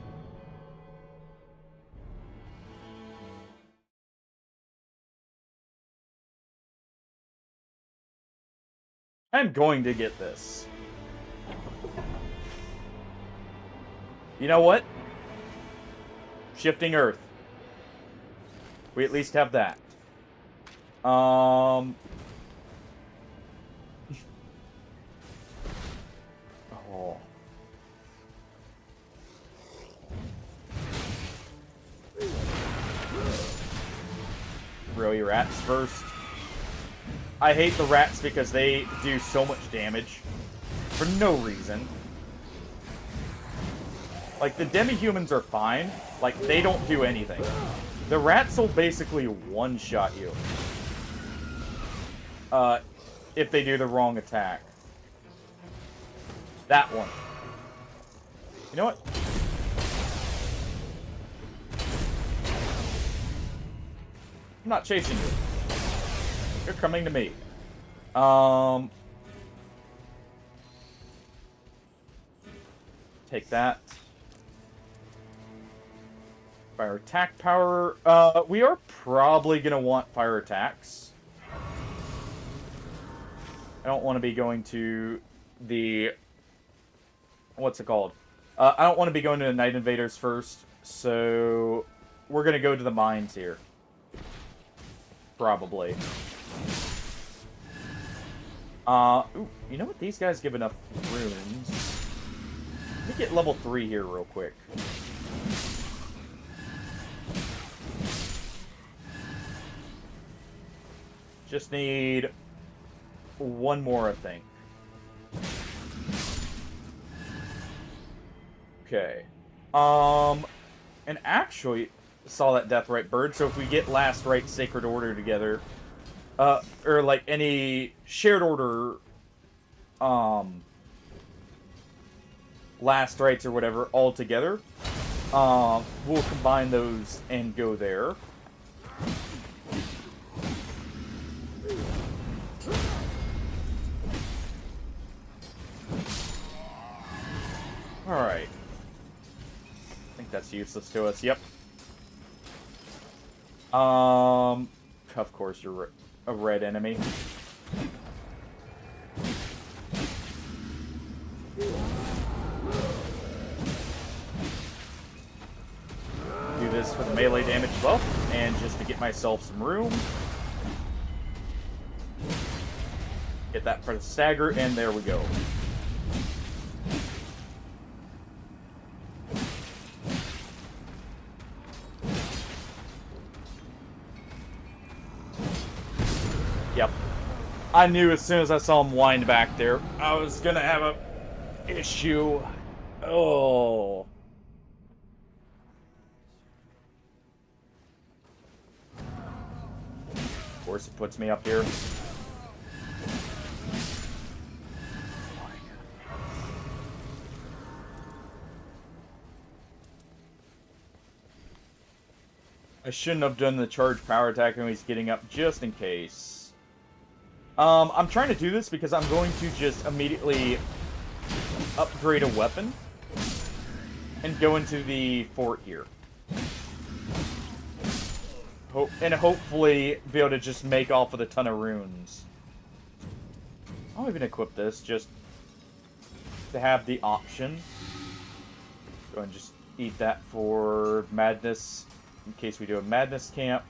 Speaker 1: I'm going to get this. You know what? Shifting Earth. We at least have that. Oh. Really, rats first? I hate the rats because they do so much damage for no reason. Like, the demi-humans are fine. Like, they don't do anything. The rats will basically one-shot you. If they do the wrong attack. That one. You know what? I'm not chasing you. You're coming to me. Take that. Fire attack power. We are probably gonna want fire attacks. I don't want to be going to the... What's it called? I don't want to be going to the Night Invaders first, so we're gonna go to the mines here. Probably. Ooh, you know what? These guys give enough runes. Let me get level 3 here real quick. Just need one more, I think. Okay. And actually saw that Deathrite bird, so if we get Last Rite Sacred Order together, or like any shared order, Last Rites or whatever all together, we'll combine those and go there. Alright. I think that's useless to us, yep. Of course you're a red enemy. Do this for the melee damage buff, and just to get myself some room. Get that for the stagger, and there we go. Yep. I knew as soon as I saw him wind back there, I was gonna have a issue. Oh. Of course, it puts me up here. I shouldn't have done the charge power attack when he's getting up, just in case. I'm trying to do this because I'm going to just immediately upgrade a weapon and go into the fort here. And hopefully be able to just make off with a ton of runes. I'll even equip this just to have the option. Go and just eat that for madness in case we do a madness camp.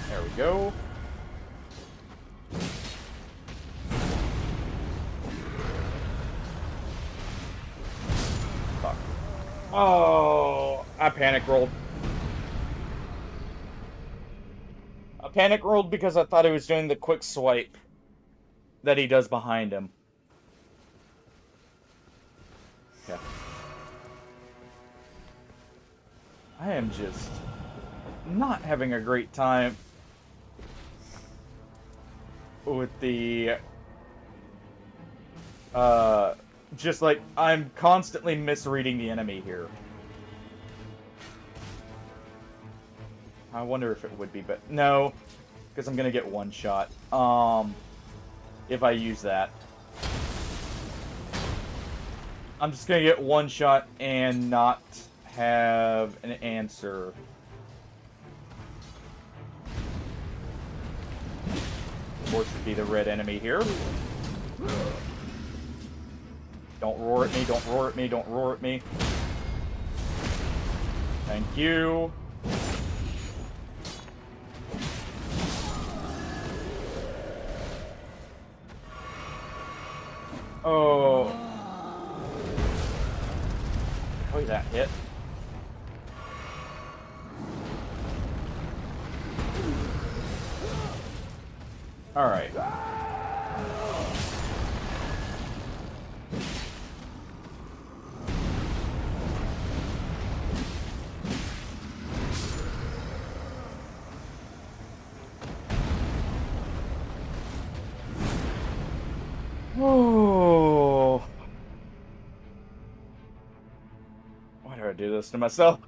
Speaker 1: There we go. Fuck. Oh, I panic rolled. I panic rolled because I thought he was doing the quick swipe that he does behind him. Okay. I am just not having a great time with the just like I'm constantly misreading the enemy here. I wonder if it would be, but no, because I'm gonna get one shot if I use that. I'm just gonna get one shot and not have an answer. Of course, it'd be the red enemy here. Don't roar at me, don't roar at me, don't roar at me. Thank you. Oh. Oh, that hit. All right. do I do this to myself?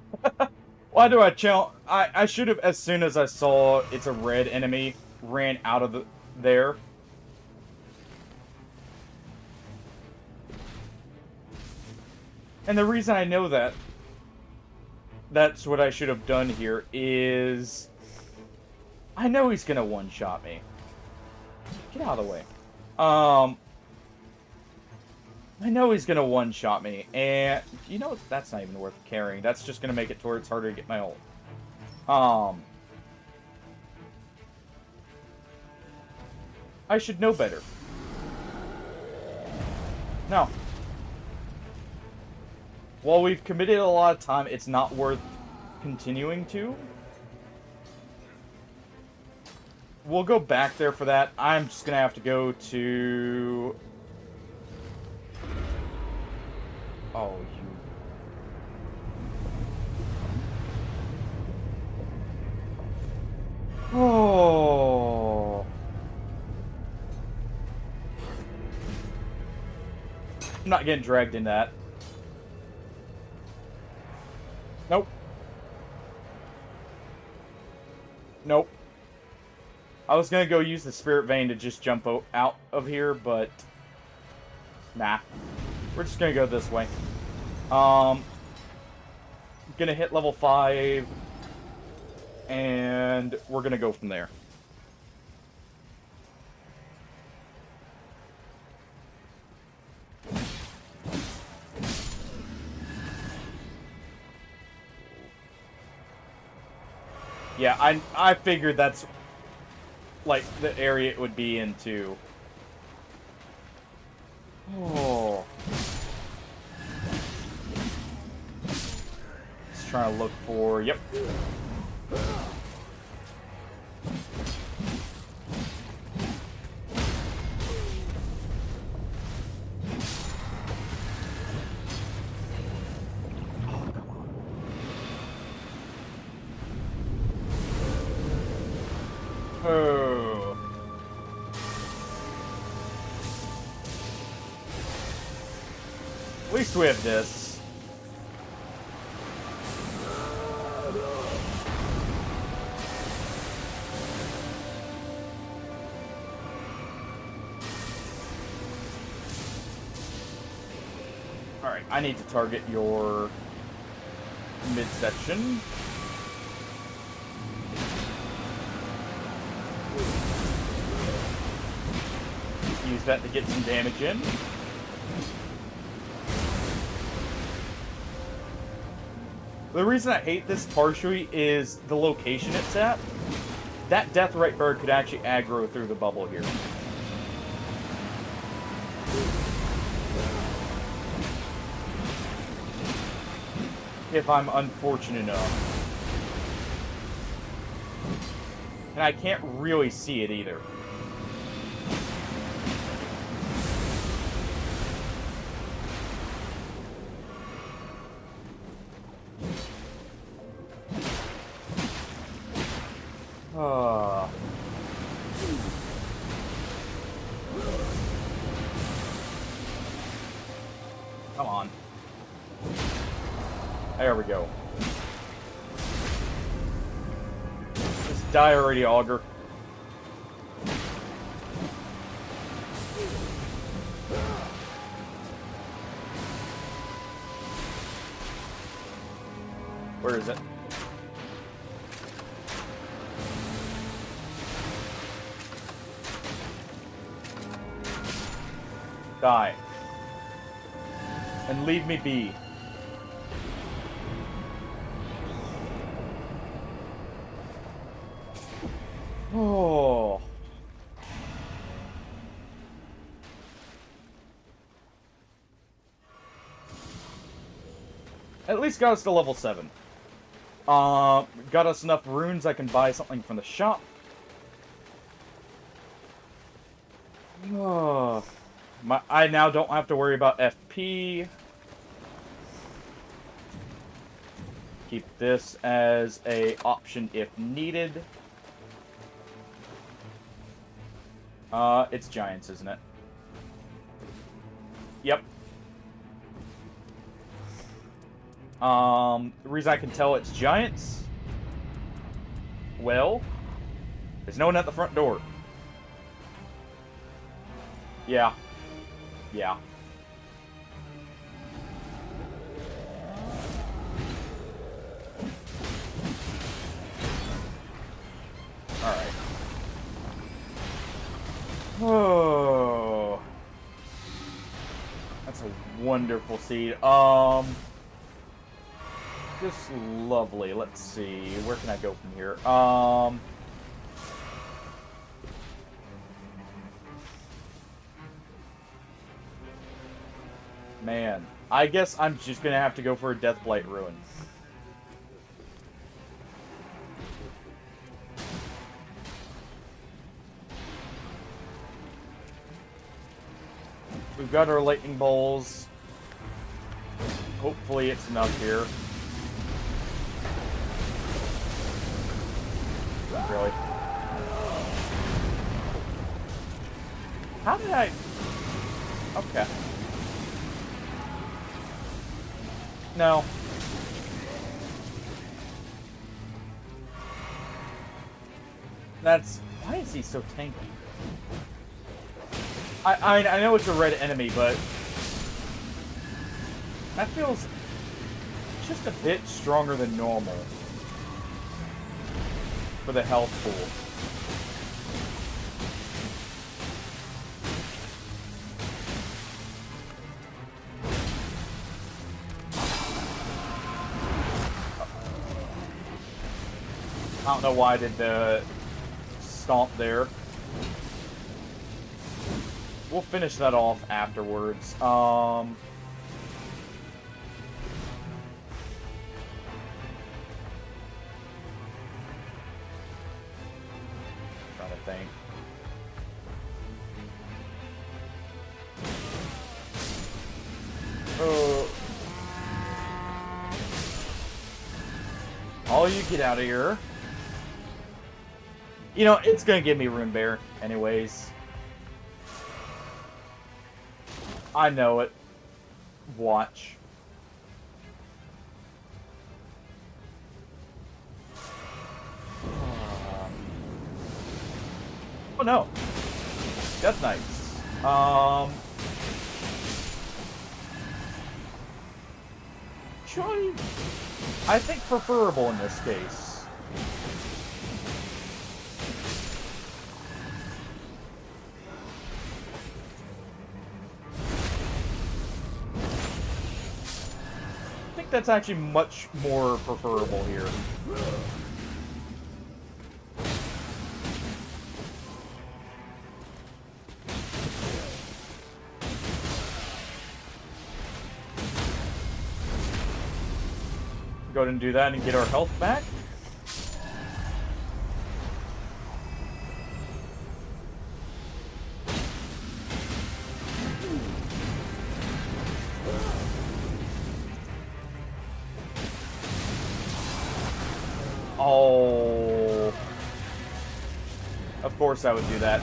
Speaker 1: Why do I challenge? I should have, as soon as I saw it's a red enemy, ran out of there. And the reason I know that, that's what I should have done here, is I know he's gonna one-shot me. Get out of the way. I know he's gonna one-shot me, and you know that's not even worth carrying. That's just gonna make it to where it's harder to get my ult. I should know better. No. While we've committed a lot of time, it's not worth continuing to. We'll go back there for that. I'm just gonna have to go to... Oh, you... Oh... I'm not getting dragged in that. Nope. Nope. I was gonna go use the Spirit Vein to just jump out of here, but... Nah. We're just gonna go this way. Gonna hit level 5, and we're gonna go from there. Yeah, I figured that's like the area it would be into. Oh. Just trying to look for, yep. Oh. At least we have this. Alright, I need to target your midsection. Use that to get some damage in. The reason I hate this partially is the location it's at. That Deathrite bird could actually aggro through the bubble here. If I'm unfortunate enough. And I can't really see it either. Come on. There we go. Just die already, Augur. Where is it? Die. And leave me be. Oh. At least got us to level 7. Got us enough runes I can buy something from the shop. Oh. I now don't have to worry about FP. Keep this as a option if needed. It's giants, isn't it? Yep. The reason I can tell it's giants, well, there's no one at the front door. Yeah. Yeah. Alright. Oh. That's a wonderful seed. Just lovely. Let's see. Where can I go from here? Man. I guess I'm just gonna have to go for a Deathblight Ruin. We've got our lightning bolts. Hopefully it's enough here. Really? How did I... Okay. No. That's... Why is he so tanky? I know it's a red enemy, but... That feels just a bit stronger than normal for the health pool. I don't know why I did the stomp there. We'll finish that off afterwards. Trying to think. Oh, you get out of here. You know, it's gonna give me Rune Bear anyways. I know it. Watch. Oh no. That's nice. Actually, I think preferable in this case. I think that's actually much more preferable here. Go ahead and do that and get our health back. Oh. Of course I would do that.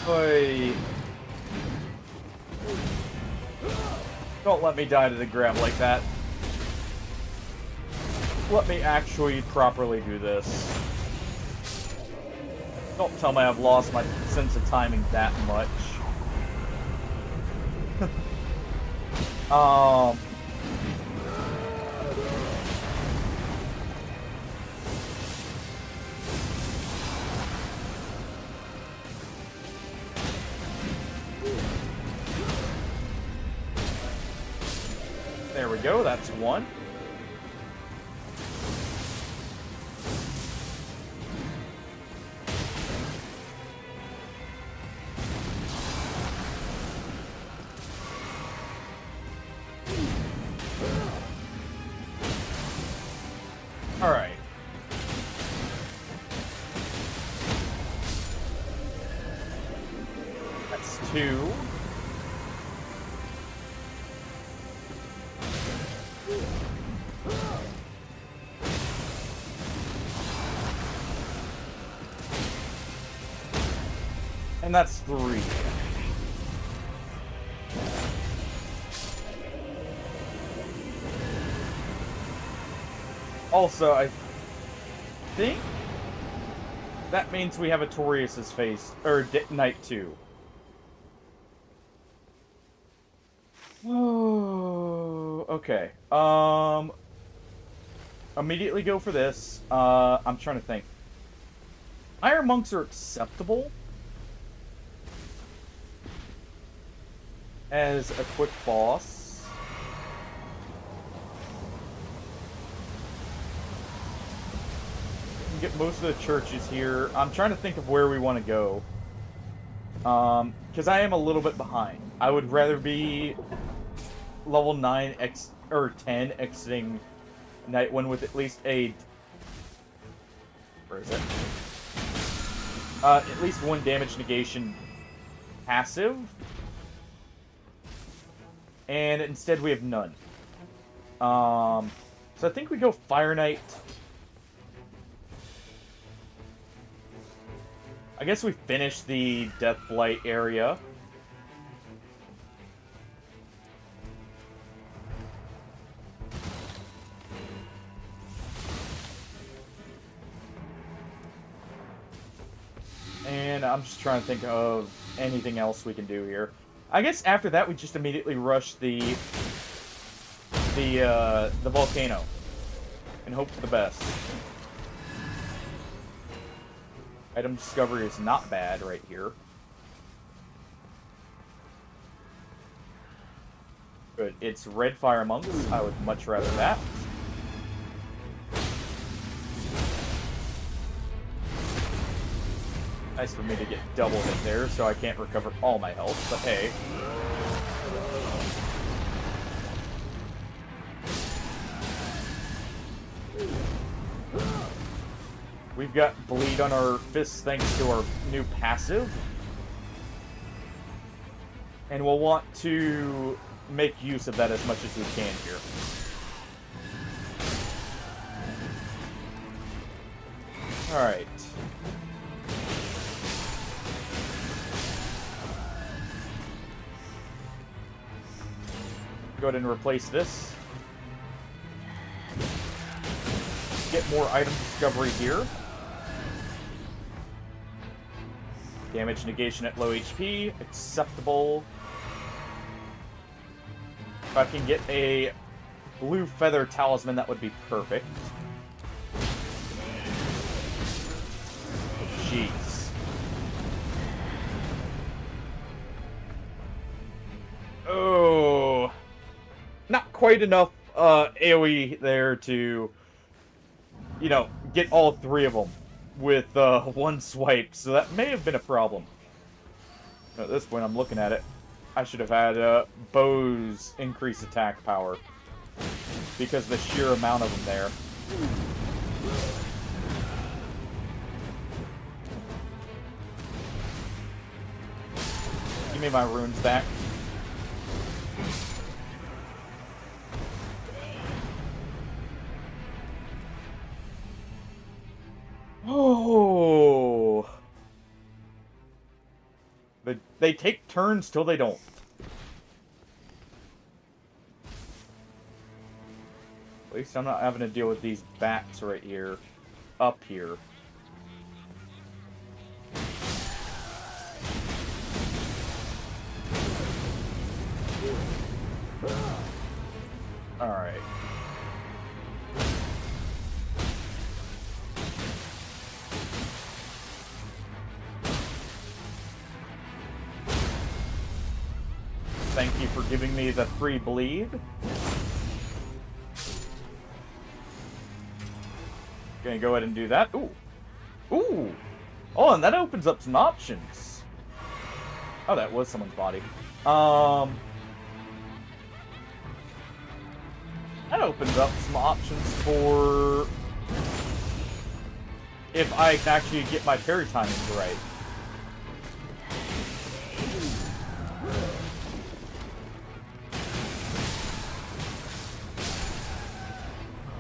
Speaker 1: Oy. Don't let me die to the grab like that. Let me actually properly do this. Don't tell me I've lost my sense of timing that much. There we go, that's one. Alright. That's two. And that's three. Also, I think that means we have a Torius's face, or Knight 2. Oh, okay. Immediately go for this. I'm trying to think. Iron Monks are acceptable as a quick boss. You can get most of the churches here. I'm trying to think of where we want to go. Because I am a little bit behind. I would rather be level 9 or 10 exiting Night 1 with at least a... Where is it? At least one damage negation passive. And instead we have none. So I think we go Fire Knight. I guess we finish the Deathblight area. And I'm just trying to think of anything else we can do here. I guess after that we just immediately rush the volcano and hope for the best. Item discovery is not bad right here. Good. It's red fire monks. I would much rather that. Nice for me to get double hit there, so I can't recover all my health, but hey. We've got bleed on our fists thanks to our new passive. And we'll want to make use of that as much as we can here. Alright. Go ahead and replace this. Get more item discovery here. Damage negation at low HP, acceptable. If I can get a blue feather talisman, that would be perfect. Jeez. Oh. Not quite enough AoE there to, you know, get all three of them with one swipe, so that may have been a problem. At this point, I'm looking at it. I should have had bows increase attack power because of the sheer amount of them there. Give me my runes back. Oh, they take turns till they don't. At least I'm not having to deal with these bats right here, up here. All right. Thank you for giving me the free bleed. Gonna go ahead and do that. Ooh. Ooh. Oh, and that opens up some options. Oh, that was someone's body. That opens up some options for if I can actually get my parry timing right.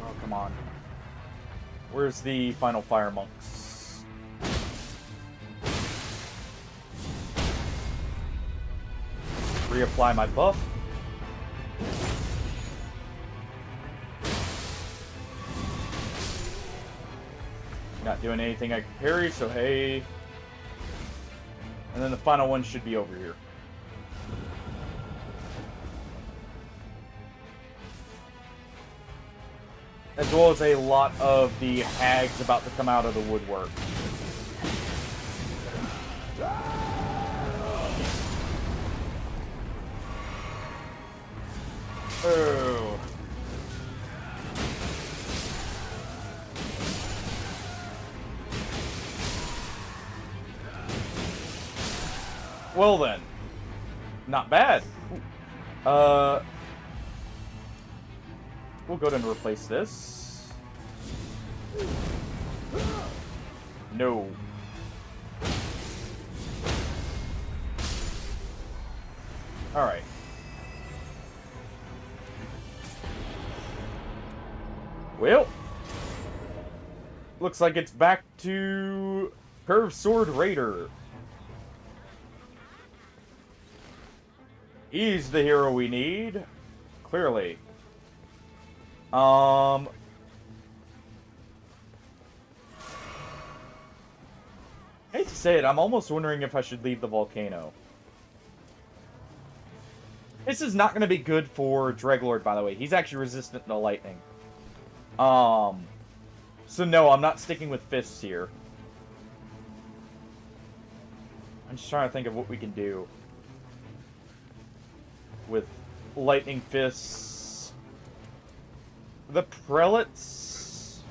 Speaker 1: Oh, come on. Where's the final fire monks? Reapply my buff. Not doing anything I can parry, so hey. And then the final one should be over here. As well as a lot of the hags about to come out of the woodwork. Oh. Well then. Not bad. We'll go ahead and replace this. No. Alright. Well. Looks like it's back to Curved Sword Raider. He's the hero we need. Clearly. Hate to say it, I'm almost wondering if I should leave the volcano. This is not going to be good for Dreglord, by the way. He's actually resistant to lightning. So no, I'm not sticking with fists here. I'm just trying to think of what we can do with lightning fists. The prelates,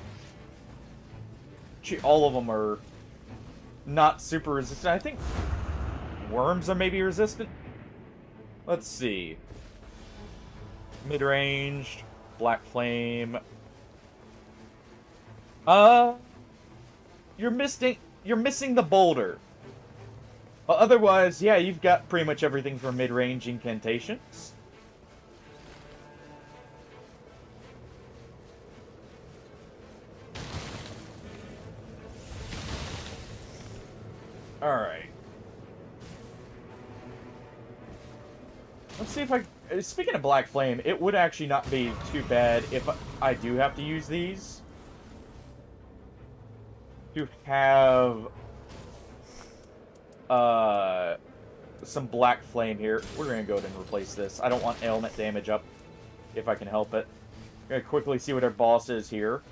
Speaker 1: all of them are not super resistant. I think worms are maybe resistant. Let's see. Mid-range, black flame. You're missing the boulder. But otherwise, yeah, you've got pretty much everything for mid-range incantations. Alright. Let's see if I... Speaking of Black Flame, it would actually not be too bad if I do have to use these. To have... some Black Flame here. We're gonna go ahead and replace this. I don't want ailment damage up, if I can help it. I'm gonna quickly see what our boss is here.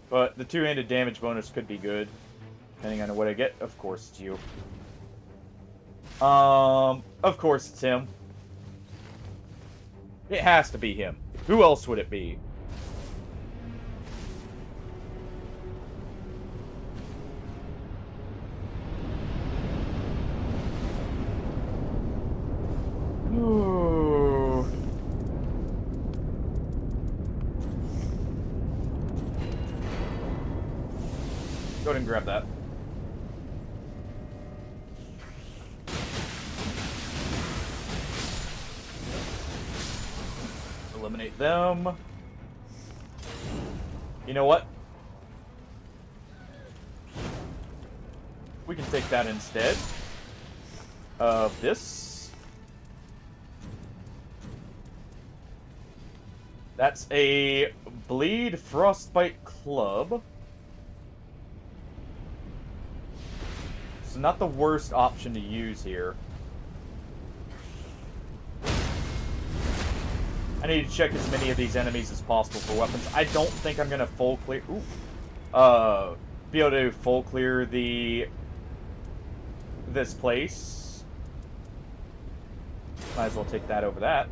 Speaker 1: But the two-handed damage bonus could be good, depending on what I get. Of course it's you. Of course it's him. It has to be him. Who else would it be? Ooh. Go ahead and grab that. Eliminate them. You know what? We can take that instead of this. That's a Bleed Frostbite Club. It's not the worst option to use here. I need to check as many of these enemies as possible for weapons. I don't think I'm gonna full clear. Be able to full clear this place. Might as well take that over that.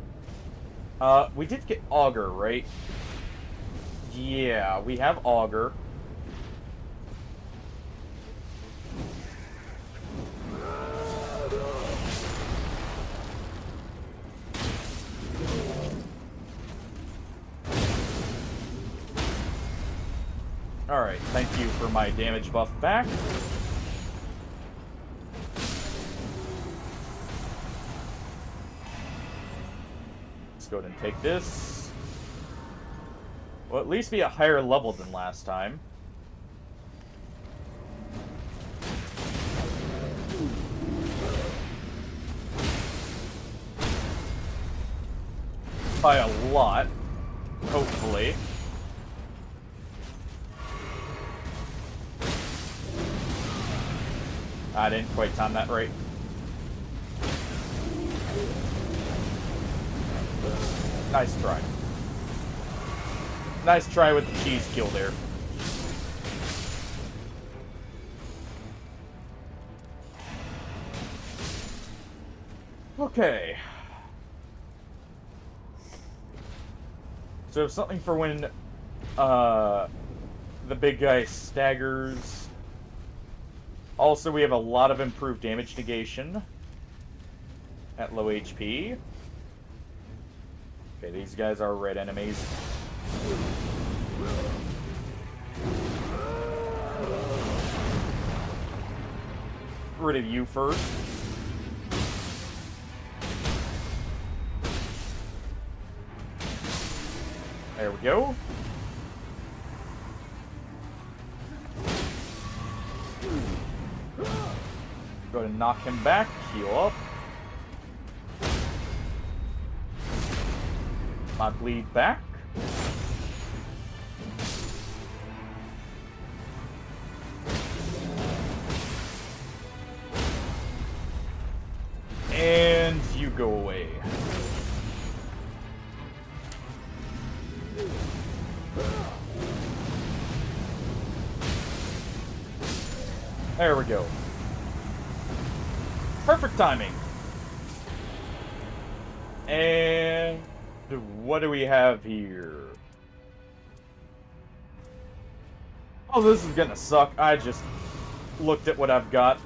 Speaker 1: We did get Augur, right? Yeah, we have Augur. Alright, thank you for my damage buff back. Let's go ahead and take this. Well, at least be a higher level than last time. By a lot. Hopefully. I didn't quite time that right. Nice try. Nice try with the cheese kill there. Okay. So something for when the big guy staggers. Also, we have a lot of improved damage negation at low HP. Okay, these guys are red enemies. Rid of you first. There we go. Go to knock him back, heal up. My bleed back. And you go away. There we go. Perfect timing. And what do we have here? Oh, this is gonna suck. I just looked at what I've got.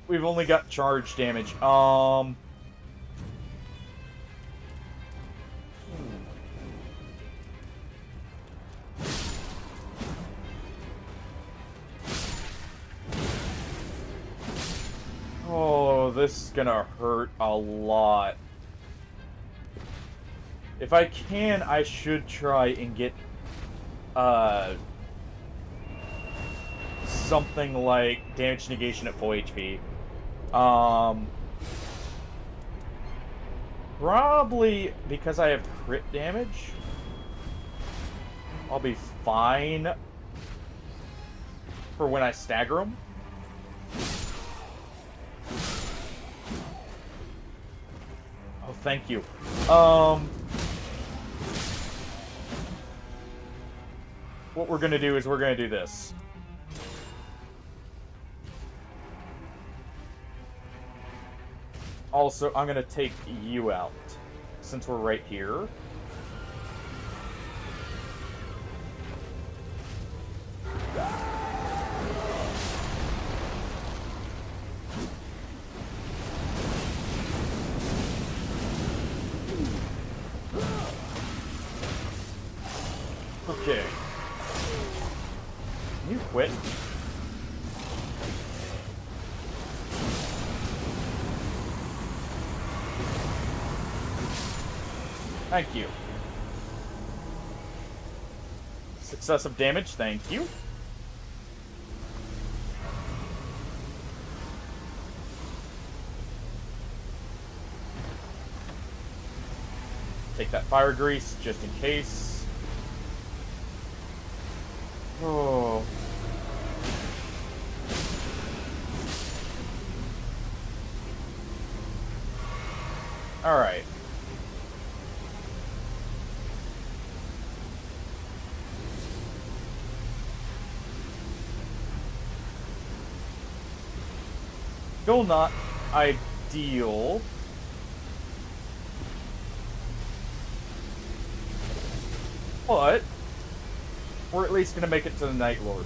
Speaker 1: We've only got charge damage. Oh, this is gonna hurt a lot. If I can, I should try and get, something like damage negation at full HP. Probably because I have crit damage, I'll be fine for when I stagger them. Oh, thank you. What we're gonna do is we're gonna do this. Also, I'm gonna take you out, since we're right here. Okay. Can you quit? Thank you. Successive damage, thank you. Take that fire grease, just in case. Oh. Alright. Still not ideal. But we're at least gonna make it to the Night Lord.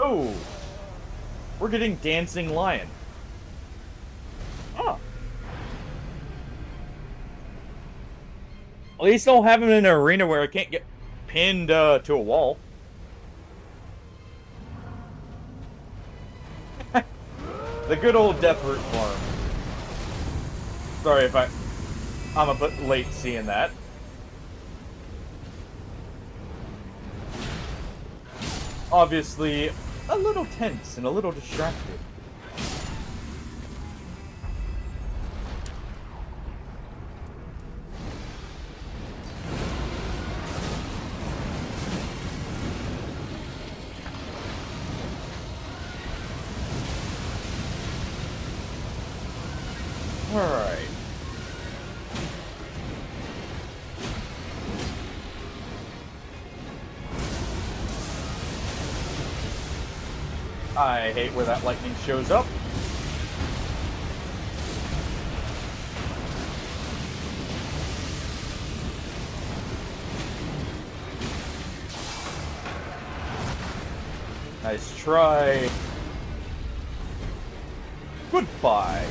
Speaker 1: Oh, we're getting Dancing Lion. Oh. At least don't have him in an arena where I can't get pinned to a wall. The good old death root farm. Sorry if I I'm a bit late seeing that. Obviously, a little tense and a little distracted. Alright. I hate where that lightning shows up. Nice try. Goodbye.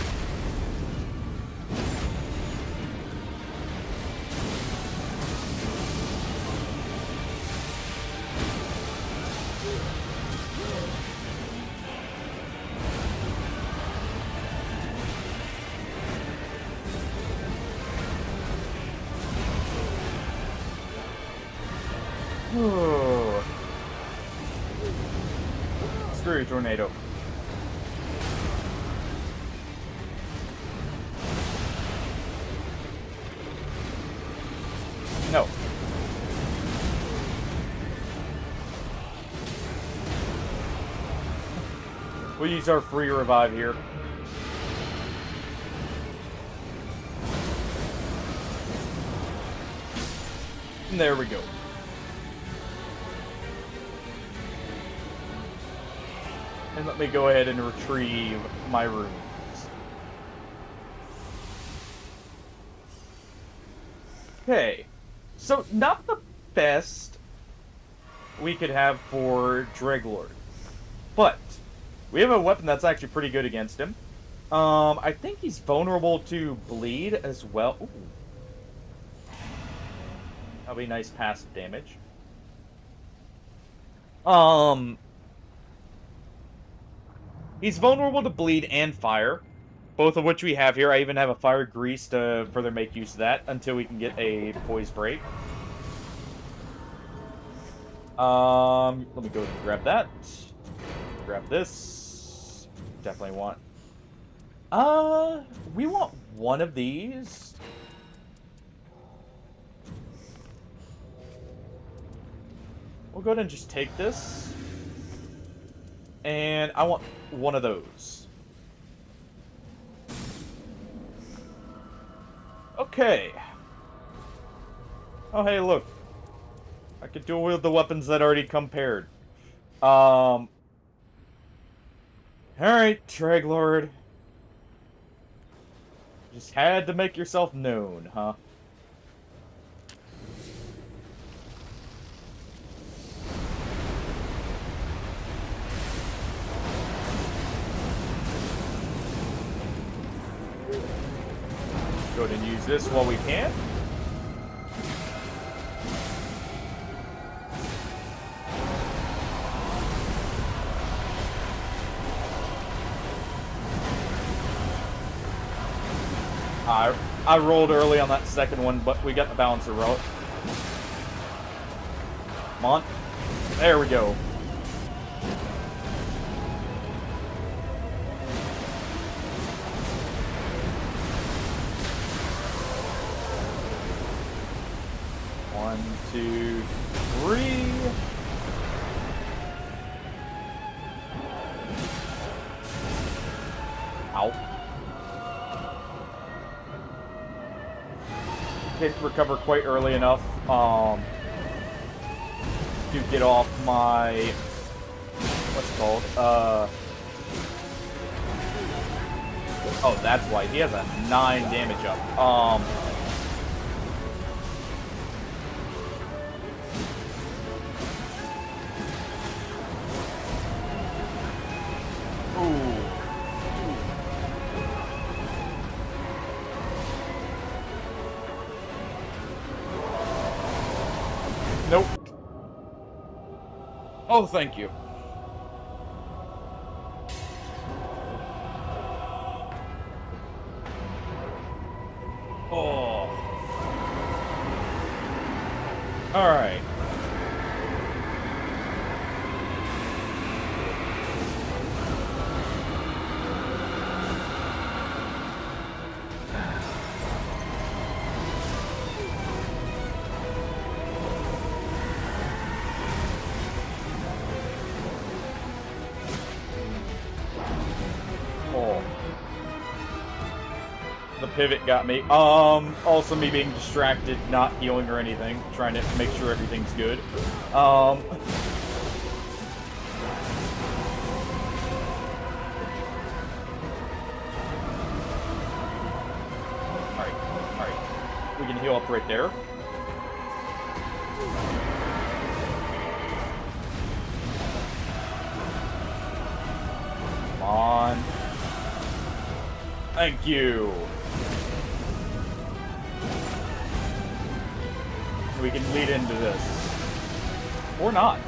Speaker 1: Screw you, tornado. No. We'll use our free revive here. And there we go. And let me go ahead and retrieve my runes. Okay. So, not the best we could have for Dreglord. But, we have a weapon that's actually pretty good against him. I think he's vulnerable to bleed as well. Ooh. That'll be nice passive damage. He's vulnerable to bleed and fire, both of which we have here. I even have a fire grease to further make use of that until we can get a poise break. Let me go and grab that. Grab this. Definitely want. We want one of these. We'll go ahead and just take this. And I want one of those. Okay. Oh, hey, look. I could dual wield the weapons that already come paired. Alright, Dreglord. Just had to make yourself known, huh? Go ahead and use this while we can. I rolled early on that second one, but we got the balancer relic. Come on. There we go. One, two, three. Ow. Didn't recover quite early enough to get off my what's it called? Oh, that's why he has a 9 damage up. Ooh. Nope. Oh, thank you. Oh. pivot got me. Also me being distracted, not healing or anything, trying to make sure everything's good. Alright, alright. We can heal up right there. Come on. Thank you. We can lead into this. Or not.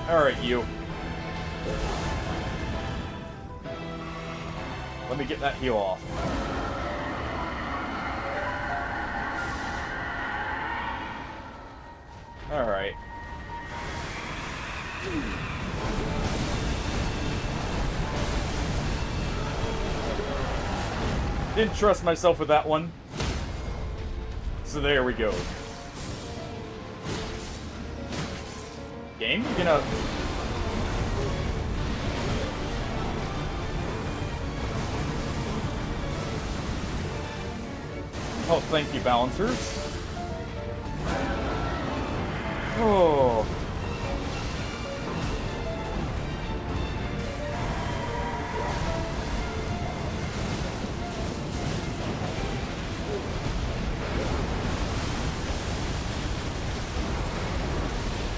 Speaker 1: Alright, you. Let me get that heal off. Alright. Didn't trust myself with that one. So there we go. Game, you gonna... Oh, thank you, balancers. Oh.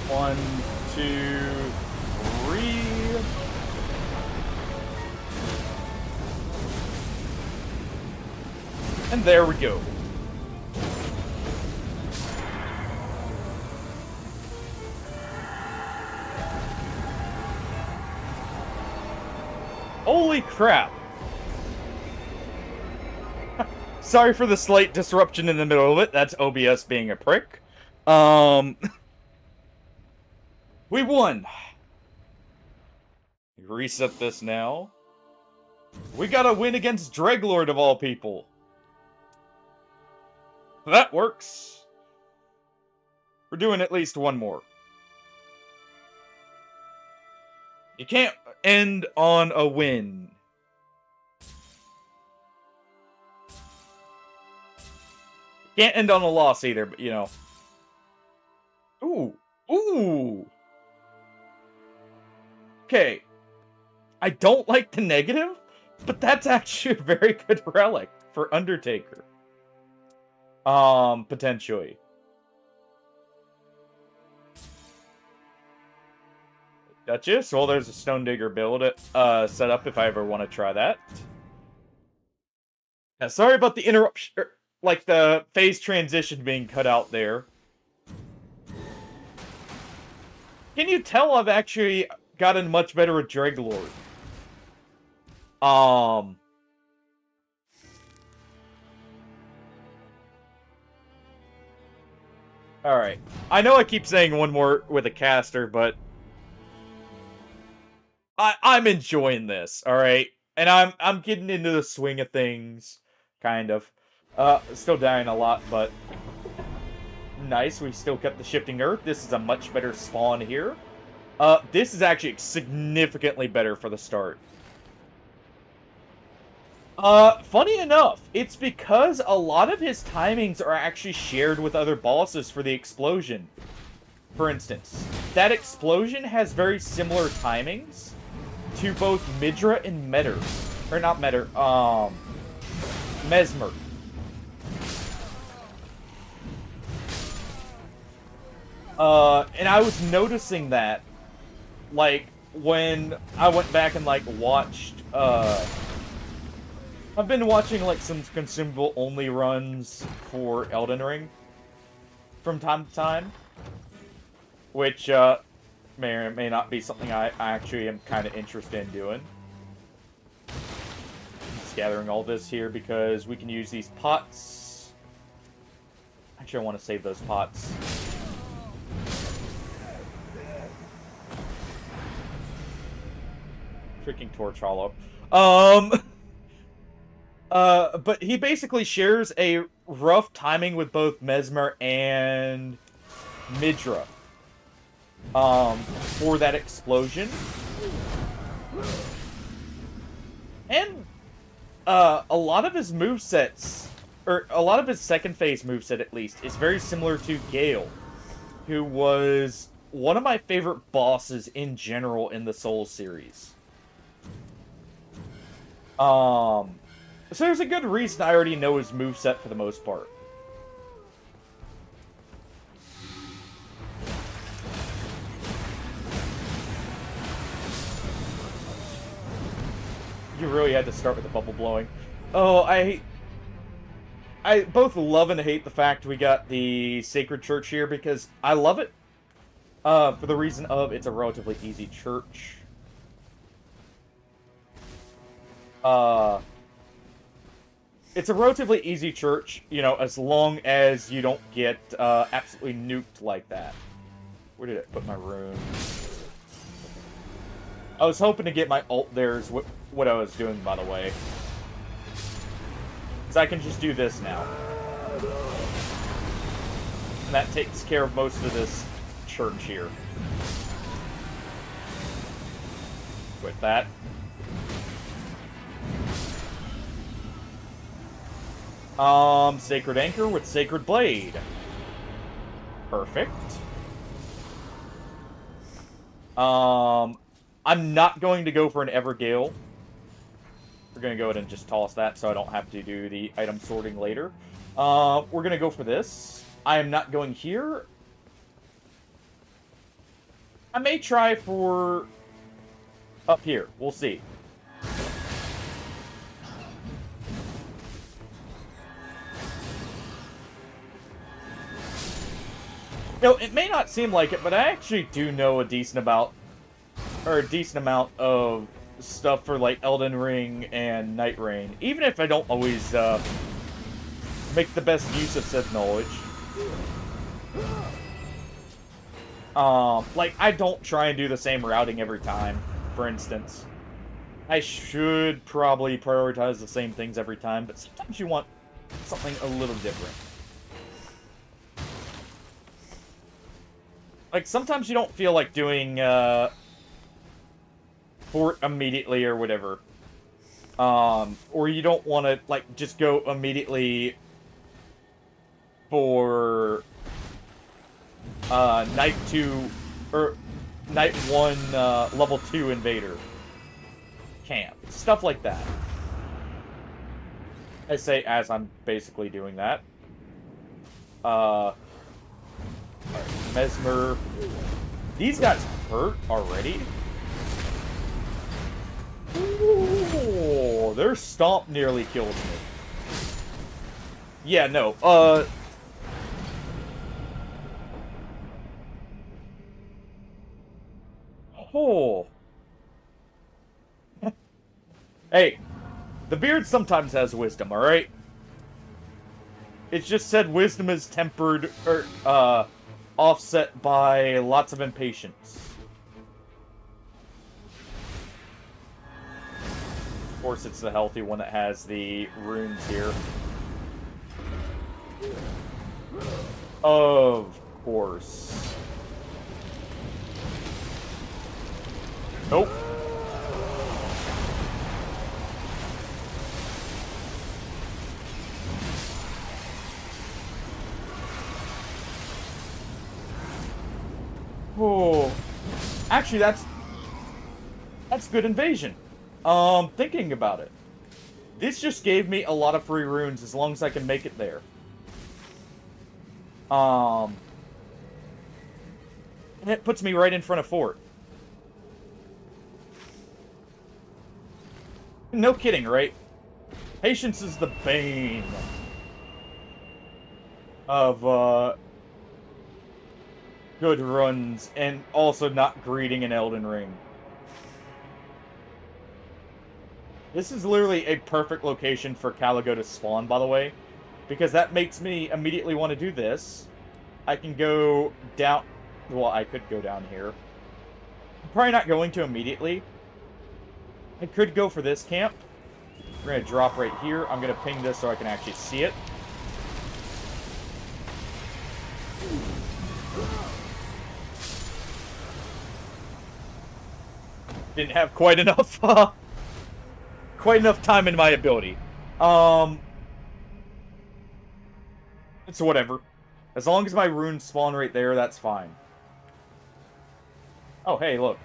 Speaker 1: One, two, three. And there we go. Holy crap! Sorry for the slight disruption in the middle of it. That's OBS being a prick. We won! Reset this now. We gotta win against Dreglord of all people. That works. We're doing at least one more. You can't end on a win. You can't end on a loss either, but you know. Ooh. Ooh. Okay. I don't like the negative, but that's actually a very good relic for Undertaker. Potentially. Duchess? Well, there's a Stone Digger build set up if I ever want to try that. Yeah, sorry about the interruption, like the phase transition being cut out there. Can you tell I've actually gotten much better at Dreglord? Alright. I know I keep saying one more with a caster, but I'm enjoying this, alright? And I'm getting into the swing of things, kind of. Still dying a lot, but nice, we still kept the shifting earth. This is a much better spawn here. This is actually significantly better for the start. Funny enough, it's because a lot of his timings are actually shared with other bosses for the explosion. For instance, that explosion has very similar timings to both Midra and Metter. Or not Metter, Mesmer. And I was noticing that, like, when I went back and, like, watched, I've been watching, like, some consumable-only runs for Elden Ring from time to time, which, may or may not be something I actually am kind of interested in doing. Just gathering all this here because we can use these pots. Actually, I want to save those pots. Freaking torch hollow. But he basically shares a rough timing with both Mesmer and Midra. For that explosion. And, a lot of his movesets, or a lot of his second phase moveset at least, is very similar to Gale, who was one of my favorite bosses in general in the Souls series. So there's a good reason I already know his moveset for the most part. You really had to start with the bubble blowing. Oh, I both love and hate the fact we got the Sacred Church here, because I love it, for the reason of it's a relatively easy church. It's a relatively easy church, you know, as long as you don't get, absolutely nuked like that. Where did I put my rune? I was hoping to get my ult there is what I was doing, by the way. Because I can just do this now. And that takes care of most of this church here. With that. Sacred Anchor with Sacred Blade. Perfect. I'm not going to go for an Evergale. We're going to go ahead and just toss that so I don't have to do the item sorting later. We're going to go for this. I am not going here. I may try for up here. We'll see. You know, it may not seem like it, but I actually do know a decent amount of stuff for, like, Elden Ring and Nightreign, even if I don't always, make the best use of said knowledge. Like, I don't try and do the same routing every time, for instance. I should probably prioritize the same things every time, but sometimes you want something a little different. Like, sometimes you don't feel like doing, fort immediately or whatever. Or you don't want to, like, just go immediately for, Night 2, or Night 1, Level 2 Invader camp. Stuff like that. I say as I'm basically doing that. Alright, Mesmer. These guys hurt already? Ooh, their stomp nearly killed me. Yeah, no, oh. Hey, the beard sometimes has wisdom, alright? It's just said wisdom is tempered, or, offset by lots of impatience. Of course, it's the healthy one that has the runes here. Of course. Nope. Oh, actually, that's good invasion. Thinking about it, this just gave me a lot of free runes as long as I can make it there. And it puts me right in front of fort. No kidding, right? Patience is the bane of, good runs, and also not greeting an Elden Ring. This is literally a perfect location for Caligo to spawn, by the way, because that makes me immediately want to do this. I can go down... Well, I could go down here. I'm probably not going to immediately. I could go for this camp. We're gonna drop right here. I'm gonna ping this so I can actually see it. Didn't have quite enough, time in my ability. It's whatever. As long as my runes spawn right there, that's fine. Oh, hey, look.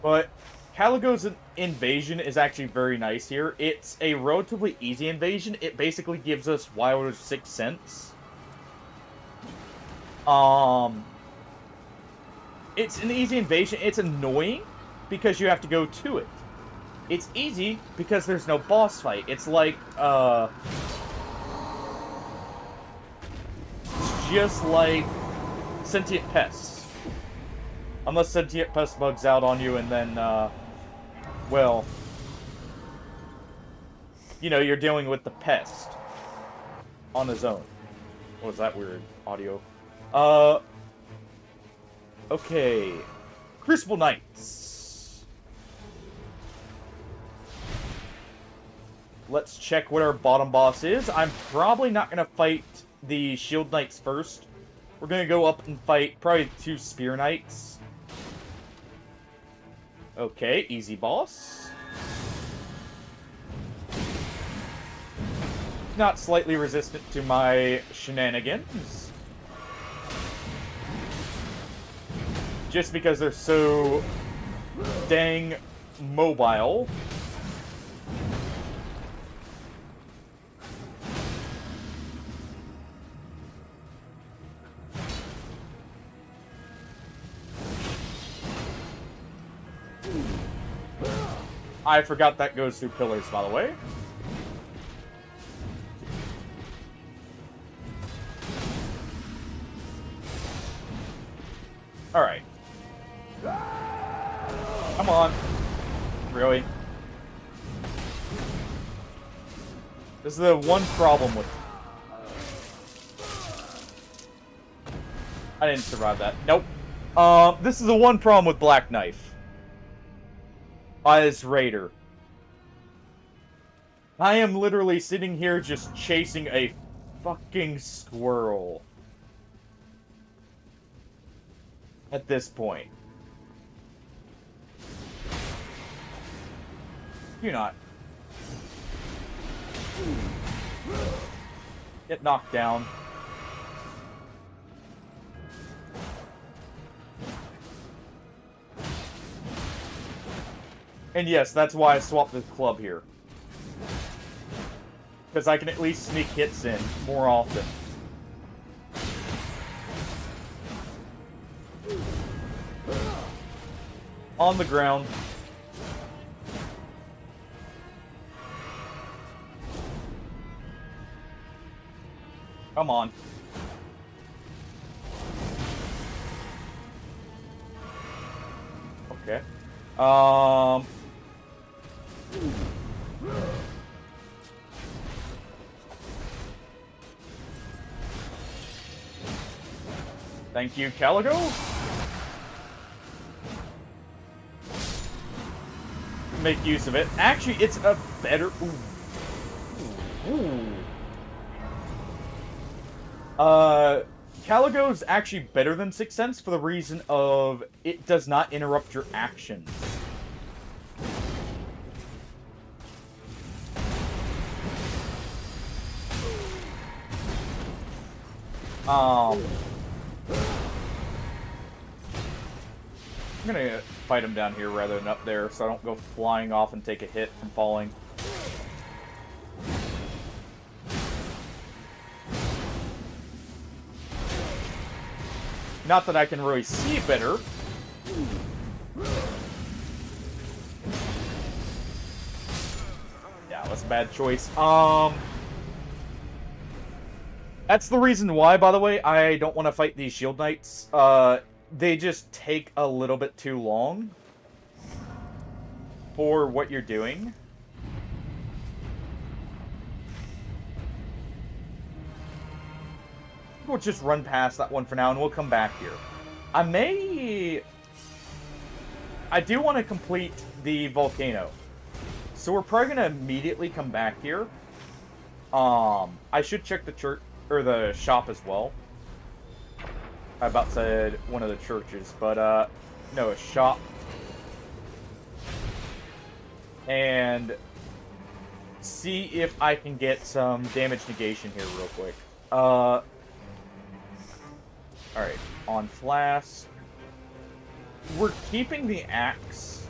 Speaker 1: But Caligo's invasion is actually very nice here. It's a relatively easy invasion. It basically gives us Wilder's Sixth Sense. It's an easy invasion. It's annoying because you have to go to it. It's easy because there's no boss fight. It's like, it's just like Sentient Pests. Unless Sentient Pest bugs out on you and then, well, you know, you're dealing with the pest on his own. What was that weird audio? Okay. Crucible Knights. Let's check what our bottom boss is. I'm probably not going to fight the Shield Knights first. We're going to go up and fight probably 2 Spear Knights. Okay, easy boss. Not slightly resistant to my shenanigans. Just because they're so dang mobile. I forgot that goes through pillars, by the way. Alright. Come on. Really? This is the one problem with... I didn't survive that. Nope. This is the one problem with Black Knife. As Raider. I am literally sitting here just chasing a fucking squirrel. At this point. You're not. Get knocked down. And yes, that's why I swapped the club here. Because I can at least sneak hits in more often. On the ground. Come on. Okay. Thank you, Caligo. Make use of it. Actually, it's a better... Ooh. Caligo's actually better than Sixth Sense for the reason of it does not interrupt your actions. I'm gonna fight him down here rather than up there so I don't go flying off and take a hit from falling. Not that I can really see better. Yeah, that's a bad choice. That's the reason why, by the way, I don't want to fight these Shield Knights. They just take a little bit too long for what you're doing. We'll just run past that one for now, and we'll come back here. I may I do want to complete the volcano. So we're probably gonna immediately come back here. I should check the church or the shop as well. I about said one of the churches, but no, a shop. And see if I can get some damage negation here real quick. Alright, on flask. We're keeping the axe.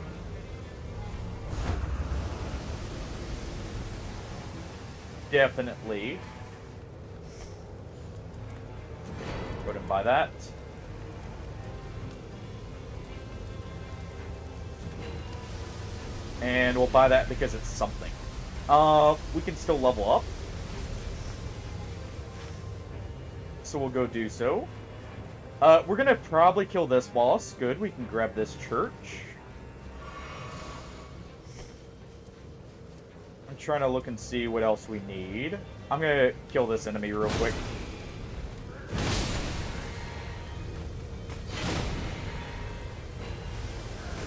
Speaker 1: Definitely. Go ahead and buy that. And we'll buy that because it's something. We can still level up. So we'll go do so. We're gonna probably kill this boss. Good, we can grab this church. I'm trying to look and see what else we need. I'm gonna kill this enemy real quick.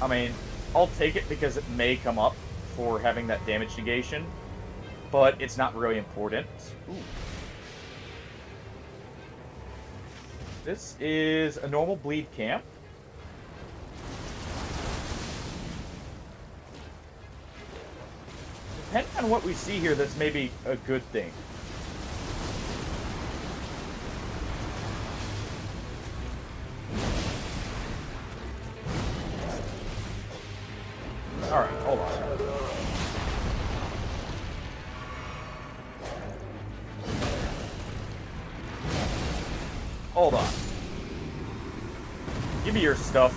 Speaker 1: I mean, I'll take it because it may come up for having that damage negation, but it's not really important. Ooh. This is a normal bleed camp. Depending on what we see here, this may be a good thing. Alright, hold on. Hold on. Give me your stuff.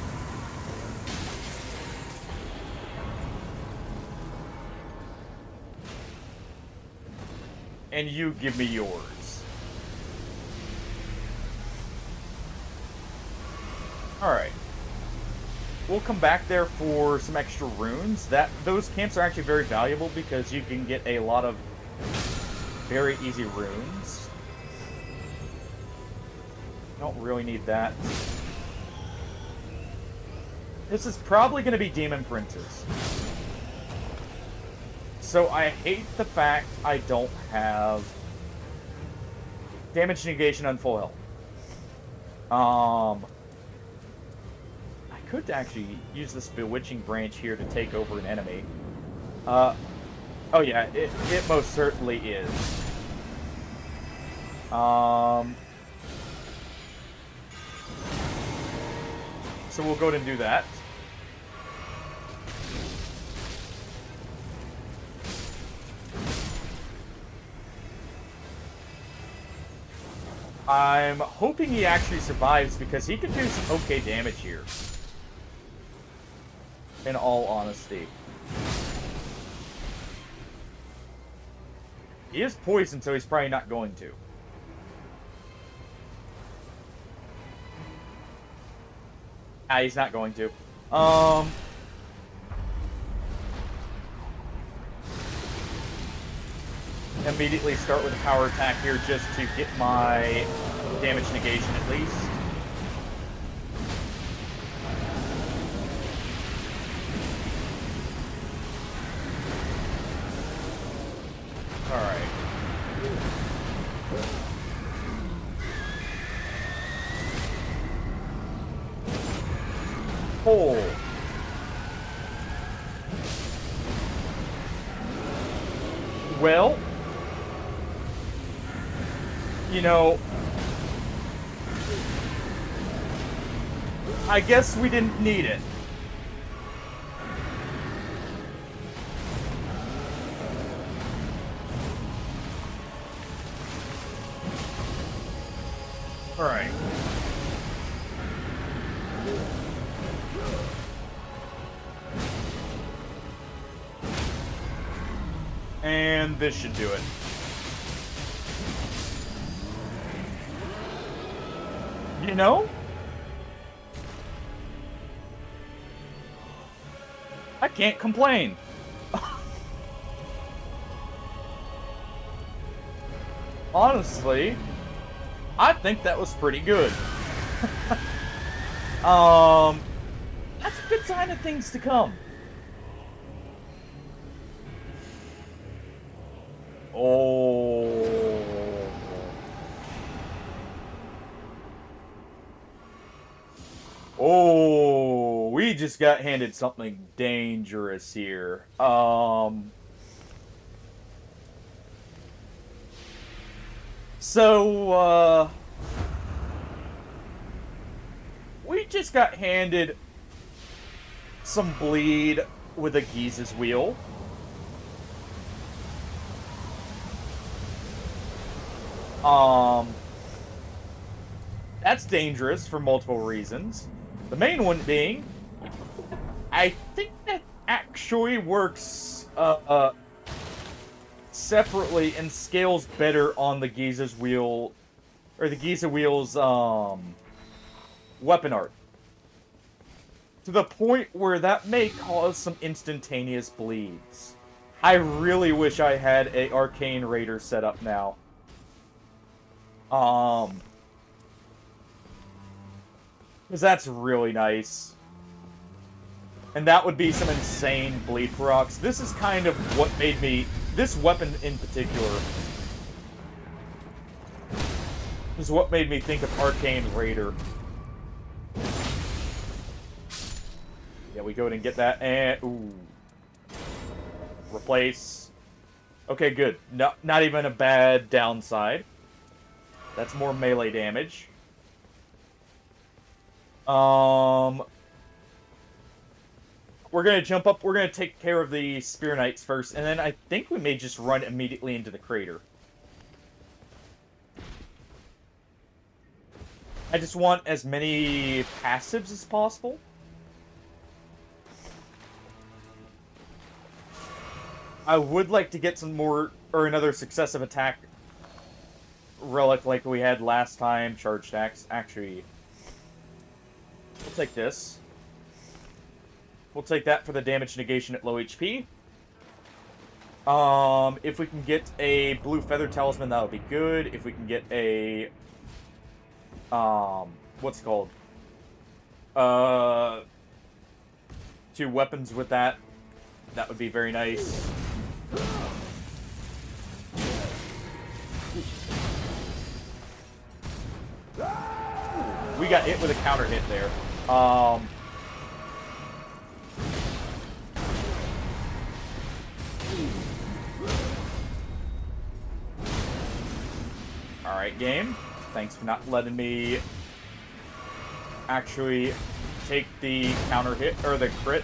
Speaker 1: And you give me yours. Alright. We'll come back there for some extra runes. Those camps are actually very valuable because you can get a lot of very easy runes. Don't really need that. This is probably going to be Demon Princes. So I hate the fact I don't have damage negation on full health. I could actually use this Bewitching Branch here to take over an enemy. Oh yeah, it most certainly is. So we'll go ahead and do that. I'm hoping he actually survives because he could do some okay damage here. In all honesty. He is poisoned, so he's probably not going to. Ah, he's not going to. Immediately start with a power attack here just to get my damage negation at least. Alright. Hole. Well, you know, I guess we didn't need it. All right. And this should do it. You know? I can't complain. Honestly, I think that was pretty good. That's a good sign of things to come. Oh. Oh, we just got handed something dangerous here. So, we just got handed some bleed with a Giza's wheel. That's dangerous for multiple reasons. The main one being, I think that actually works separately and scales better on the Giza's wheel, or the Giza wheel's weapon art. To the point where that may cause some instantaneous bleeds. I really wish I had a Arcane Raider set up now. Because that's really nice. And that would be some insane bleed procs. This is kind of what made me... This weapon in particular is what made me think of Arcane Raider. Yeah, we go ahead and get that, and... Ooh. Replace. Okay, good. No, not even a bad downside. That's more melee damage. We're gonna jump up. We're gonna take care of the Spear Knights first, and then I think we may just run immediately into the crater. I just want as many passives as possible. I would like to get some more, or another successive attack relic like we had last time. Charge stacks. Actually, we'll take this. We'll take that for the damage negation at low HP. If we can get a blue feather talisman, that would be good. If we can get a, what's it called? 2 weapons with that, that would be very nice. We got hit with a counter hit there. Alright, game. Thanks for not letting me actually take the counter hit, or the crit.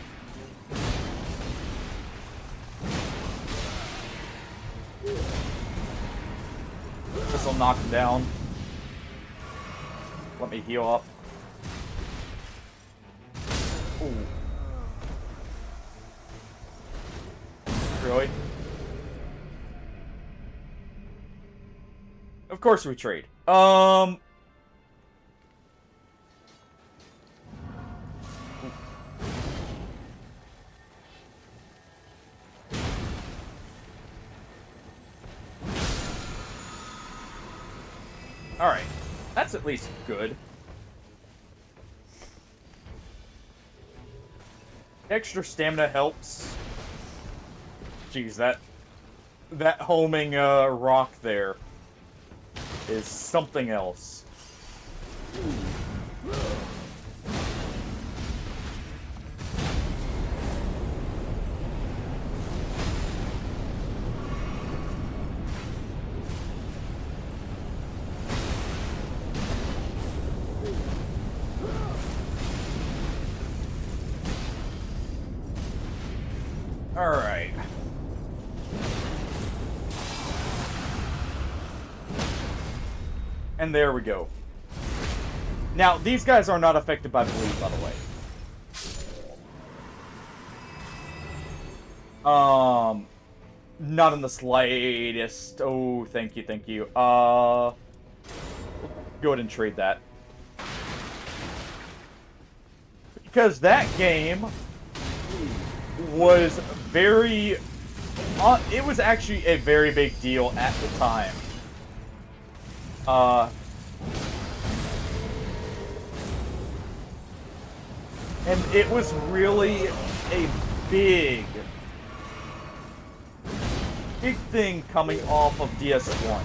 Speaker 1: This will knock him down. Let me heal up. Ooh. Really? Of course we trade. Alright. That's at least good. Extra stamina helps. Jeez, that homing rock there is something else. Alright. And there we go. Now, these guys are not affected by bleed, by the way. Not in the slightest. Oh, thank you, thank you. Go ahead and trade that. Because that game was very... it was actually a very big deal at the time. And it was really a big thing coming off of DS1.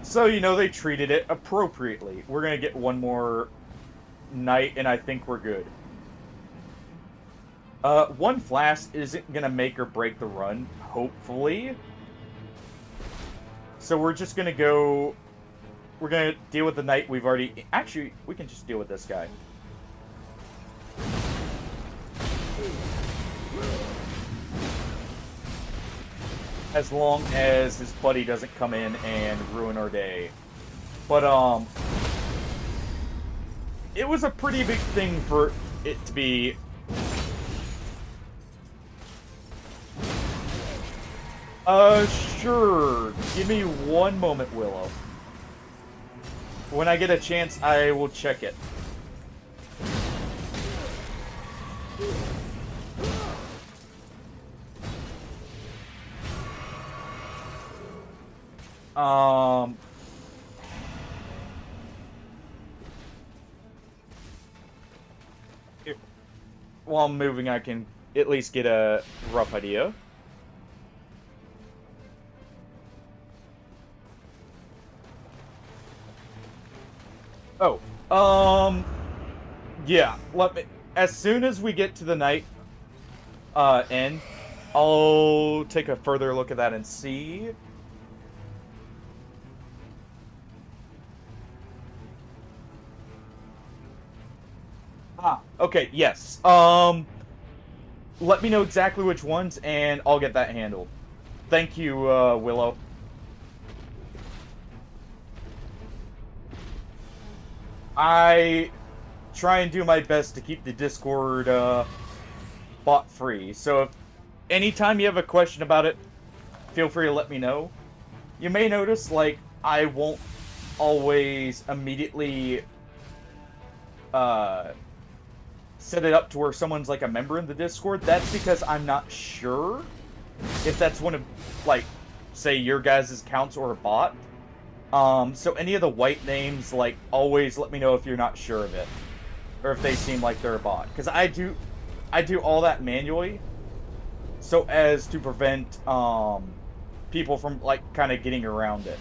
Speaker 1: So, you know, they treated it appropriately. We're gonna get one more night, and I think we're good. One flask isn't gonna make or break the run, hopefully. So we're just gonna go... We're gonna deal with the knight we've already... Actually, we can just deal with this guy. As long as his buddy doesn't come in and ruin our day. But, it was a pretty big thing for it to be... Sure. Give me one moment, Willow. When I get a chance, I will check it. While I'm moving, I can at least get a rough idea. Oh, yeah, let me, as soon as we get to the night, end, I'll take a further look at that and see. Ah, okay, yes. Let me know exactly which ones, and I'll get that handled. Thank you, Willow. I try and do my best to keep the Discord, bot free, so if anytime you have a question about it, feel free to let me know. You may notice, like, I won't always immediately, set it up to where someone's like a member in the Discord. That's because I'm not sure if that's one of, like, say your guys' accounts or a bot. So any of the white names, like, always let me know if you're not sure of it, or if they seem like they're a bot, because I do all that manually, so as to prevent people from, like, kind of getting around it.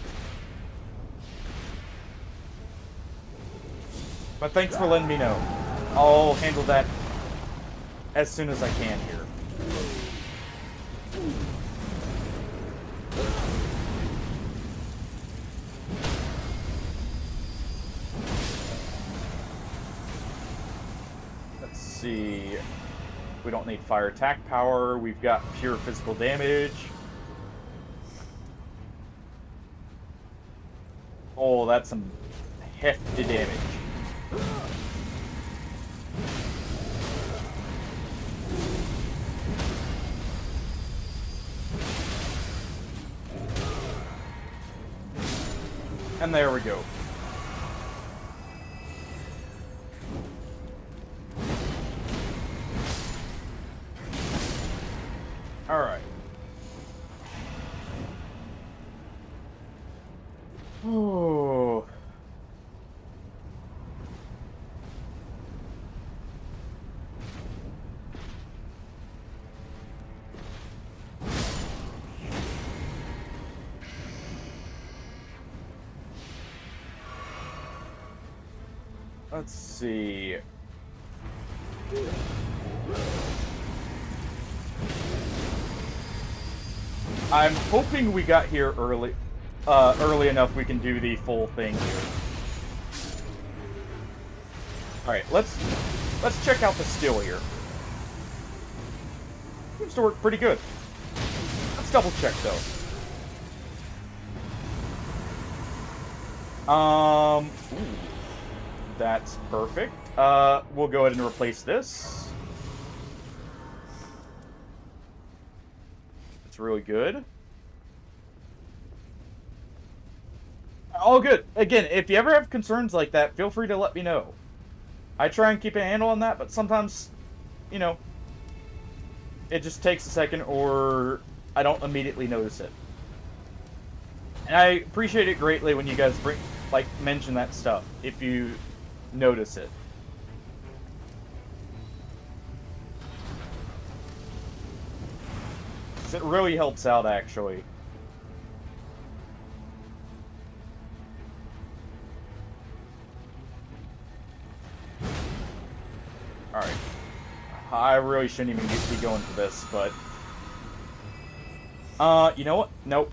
Speaker 1: But thanks for letting me know. I'll handle that as soon as I can here. Let's see. We don't need fire attack power. We've got pure physical damage. Oh, that's some hefty damage. And there we go. All right. Oh. Let's see. I'm hoping we got here early enough we can do the full thing here. Alright, let's check out the skill here. Seems to work pretty good. Let's double check though. Ooh. That's perfect. We'll go ahead and replace this. It's really good. All good. Again, if you ever have concerns like that, feel free to let me know. I try and keep a handle on that, but sometimes, you know, it just takes a second or I don't immediately notice it. And I appreciate it greatly when you guys mention that stuff, if you notice it. 'Cause it really helps out, actually. Alright. I really shouldn't even be going for this, but... you know what? Nope.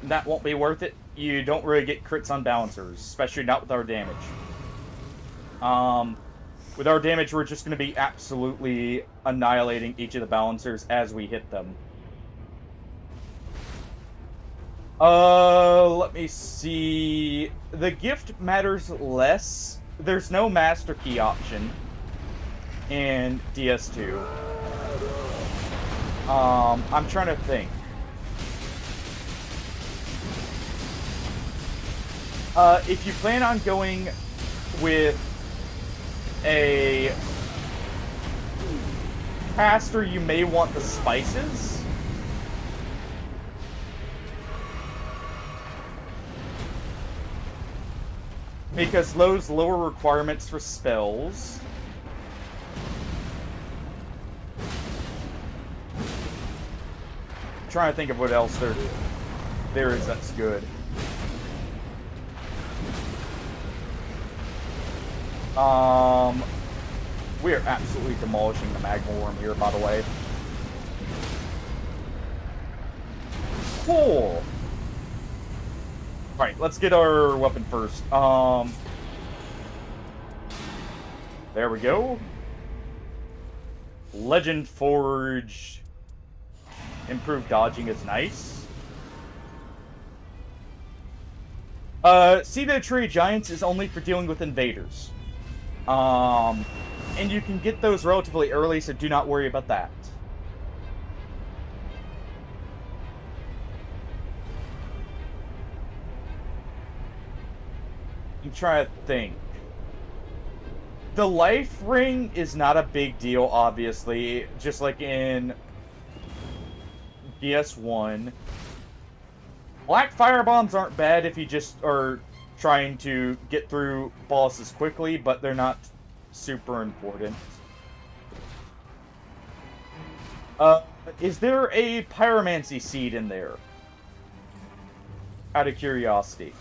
Speaker 1: That won't be worth it. You don't really get crits on balancers, especially not with our damage. With our damage, we're just going to be absolutely annihilating each of the balancers as we hit them. Let me see. The gift matters less. There's no master key option in DS2. I'm trying to think. If you plan on going with a caster, you may want the spices. Because those lower requirements for spells. I'm trying to think of what else there is that's good. We are absolutely demolishing the magma worm here, by the way. Cool. Alright, let's get our weapon first. There we go. Legend Forge. Improved dodging is nice. See the Tree of Giants is only for dealing with invaders. And you can get those relatively early, so do not worry about that. I'm trying to think. The life ring is not a big deal, obviously, just like in DS1. Black fire bombs aren't bad if you just are trying to get through bosses quickly, but they're not super important. Is there a pyromancy seed in there? Out of curiosity.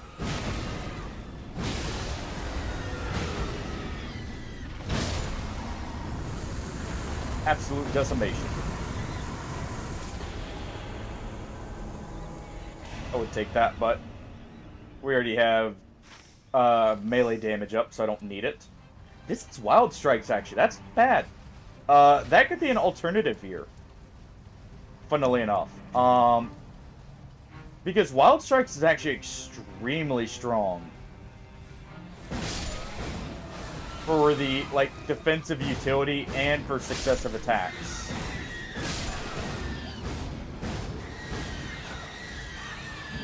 Speaker 1: Absolute decimation. I would take that, but we already have melee damage up, so I don't need it. This is Wild Strikes, actually. That's bad. That could be an alternative here. Funnily enough. Because Wild Strikes is actually extremely strong. For the, defensive utility and for successive attacks.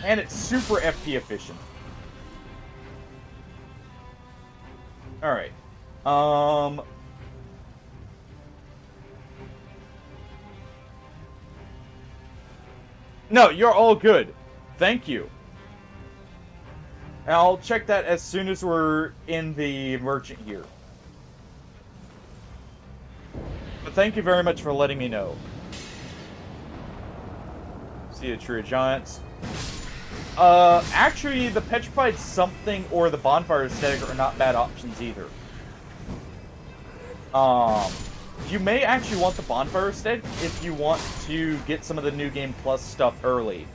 Speaker 1: And it's super FP efficient. Alright. No, you're all good. Thank you. And I'll check that as soon as we're in the merchant here. But thank you very much for letting me know. See the Tree of Giants. Actually, the Petrified Something or the Bonfire Aesthetic are not bad options either. You may actually want the Bonfire Aesthetic if you want to get some of the New Game Plus stuff early.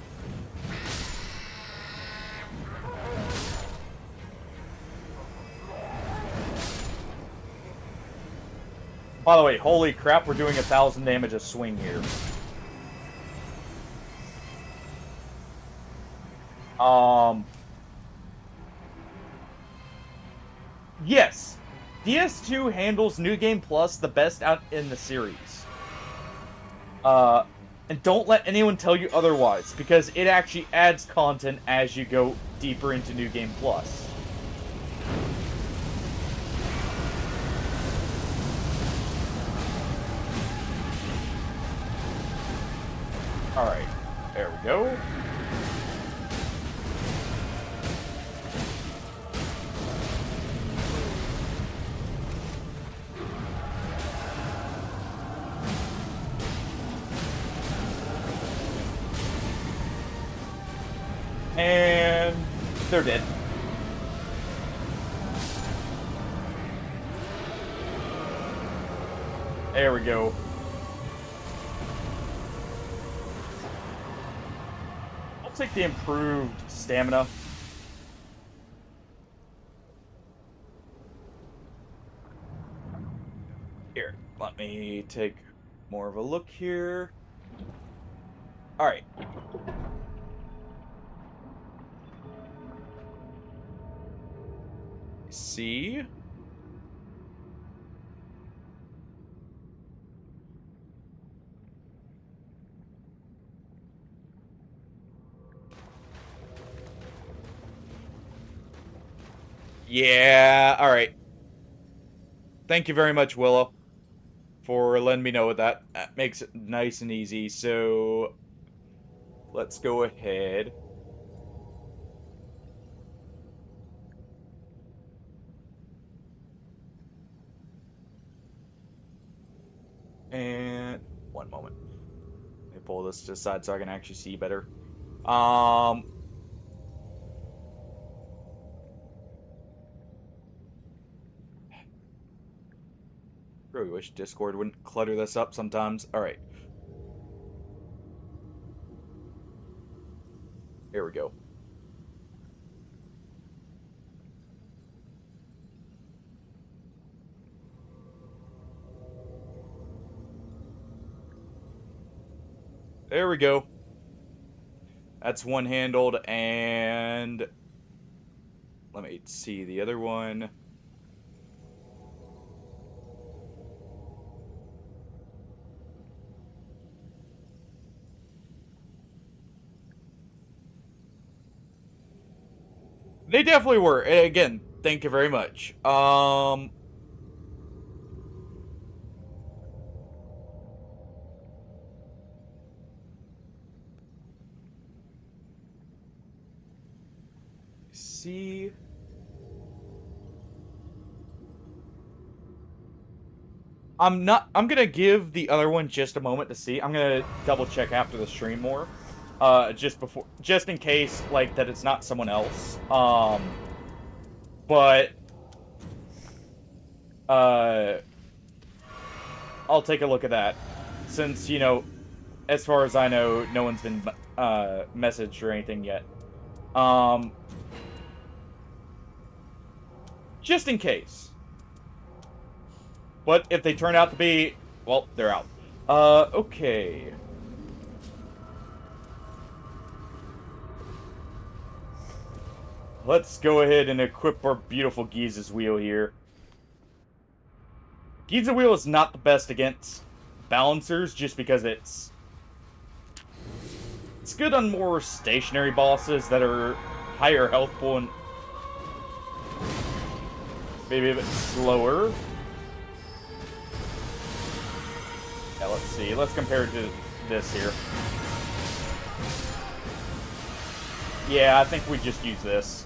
Speaker 1: By the way, holy crap, we're doing 1,000 damage a swing here. Yes, DS2 handles New Game Plus the best out in the series. And don't let anyone tell you otherwise, because it actually adds content as you go deeper into New Game Plus. Alright, there we go. And they're dead. There we go. I'll take the improved stamina. Here, let me take more of a look here. All right. See? Yeah, all right. Thank you very much, Willow, for letting me know that. That makes it nice and easy. So let's go ahead. And one moment. Let me pull this to the side so I can actually see better. Really wish Discord wouldn't clutter this up sometimes. All right. Here we go. There we go. That's one-handled, and let me see the other one. They definitely were. Again, thank you very much. See. I'm gonna give the other one just a moment to see. I'm gonna double check after the stream more. Just in case, like, that it's not someone else. But uh, I'll take a look at that. Since, you know, as far as I know, no one's been messaged or anything yet. Just in case. But if they turn out to be, well, they're out. Okay. Let's go ahead and equip our beautiful Giza's wheel here. Giza wheel is not the best against balancers just because it's good on more stationary bosses that are higher health pool and maybe a bit slower. Yeah, let's see. Let's compare it to this here. Yeah, I think we just use this.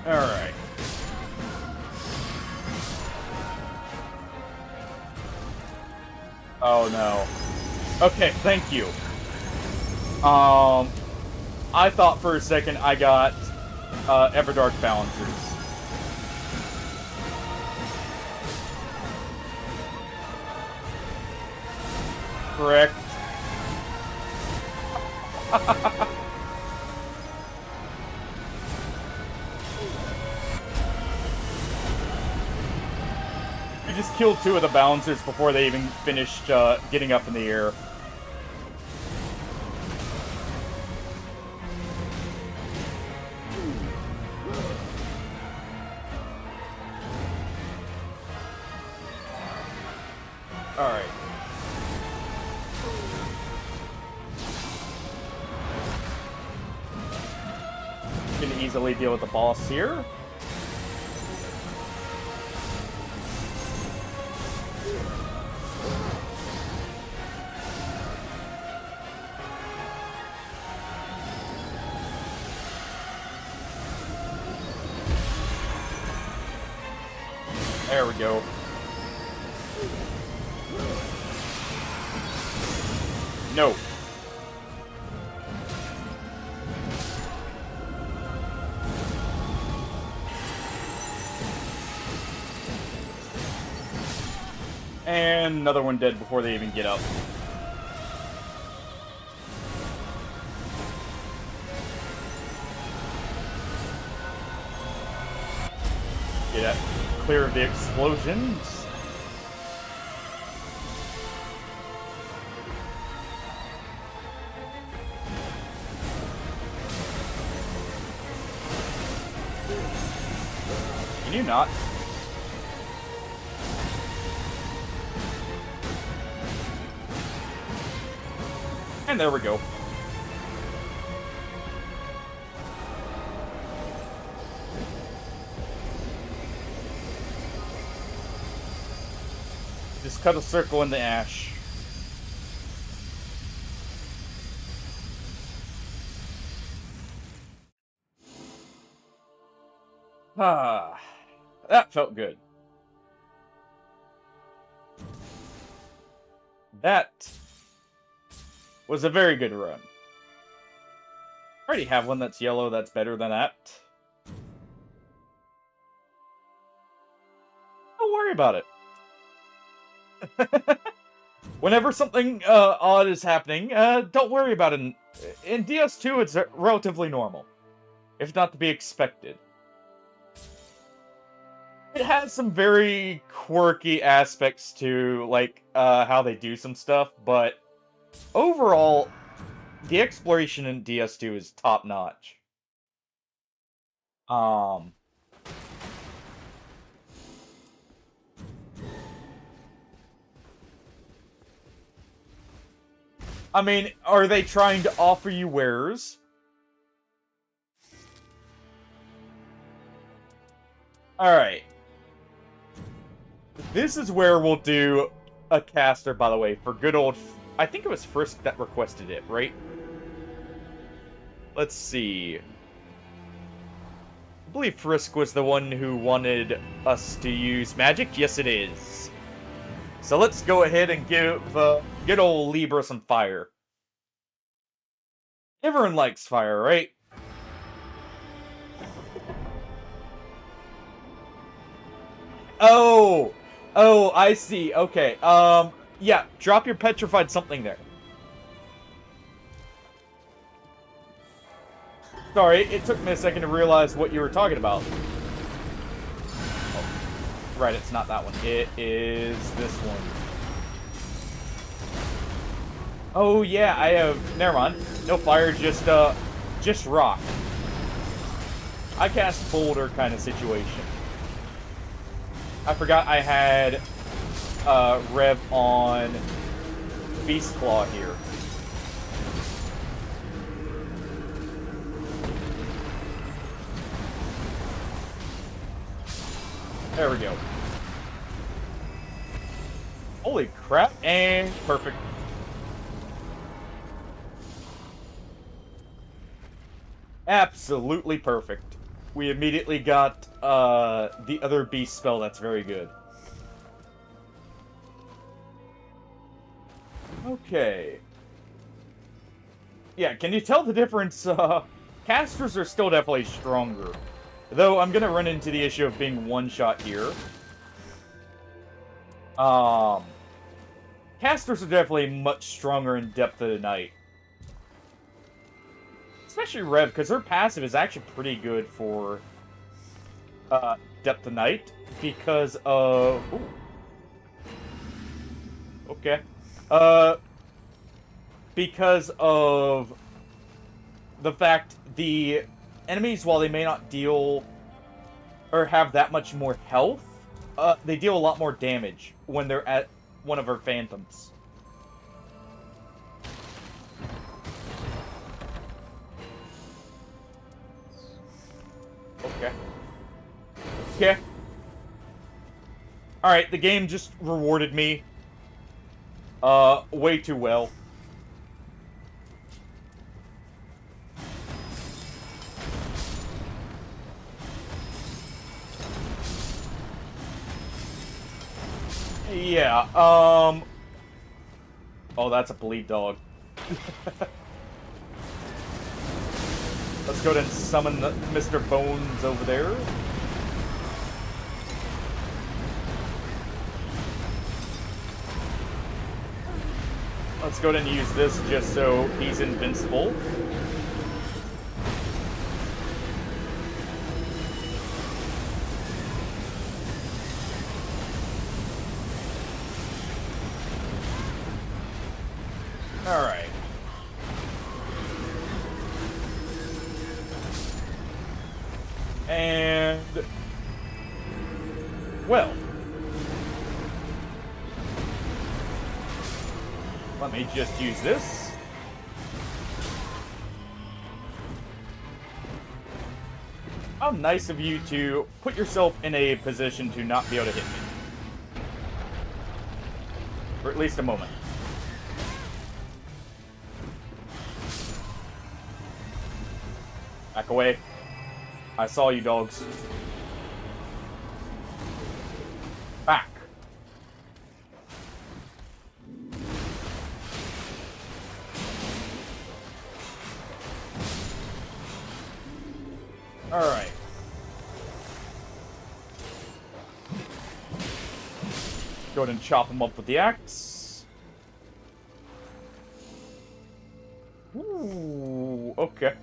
Speaker 1: Alright. Oh no. Okay, thank you. I thought for a second I got Everdark Balancers. Correct. You just killed two of the balancers before they even finished getting up in the air. Alright. Can easily deal with the boss here. There we go. No. And another one dead before they even get up. Get it. Clear of the explosions. Can you not? And there we go. Just cut a circle in the ash. Ah, that felt good. That was a very good run. I already have one that's yellow that's better than that. Don't worry about it. Whenever something odd is happening, don't worry about it. In DS2, it's relatively normal, if not to be expected. It has some very quirky aspects to, like, how they do some stuff, but overall, the exploration in DS2 is top-notch. I mean, are they trying to offer you wares? Alright. This is where we'll do a caster, by the way, for good old... I think it was Frisk that requested it, right? Let's see. I believe Frisk was the one who wanted us to use magic. Yes, it is. So let's go ahead and give good old Libra some fire. Everyone likes fire, right? Oh! Oh, I see. Okay. Yeah, drop your petrified something there. Sorry, it took me a second to realize what you were talking about. Oh, right, it's not that one. It is this one. Oh, yeah, I have... Never mind. No fire, just rock. I cast boulder kind of situation. I forgot I had Rev on Beast Claw here. There we go. Holy crap, and perfect. Absolutely perfect. We immediately got the other beast spell that's very good. Okay. Yeah, can you tell the difference? Casters are still definitely stronger. Though I'm gonna run into the issue of being one-shot here. Casters are definitely much stronger in Depth of the Night. Especially Rev, because her passive is actually pretty good for Depth of Night, because of... Ooh. Okay. Because of the fact the enemies, while they may not deal or have that much more health, they deal a lot more damage when they're at one of her phantoms. Okay. Okay. Alright, the game just rewarded me way too well. Yeah, oh, that's a bleed dog. Let's go ahead and summon Mr. Bones over there. Let's go ahead and use this just so he's invincible. Alright. And... well... let me just use this. How nice of you to put yourself in a position to not be able to hit me. For at least a moment. Back away. I saw you, dogs. Back. Alright. Go ahead and chop him up with the axe. Ooh, okay.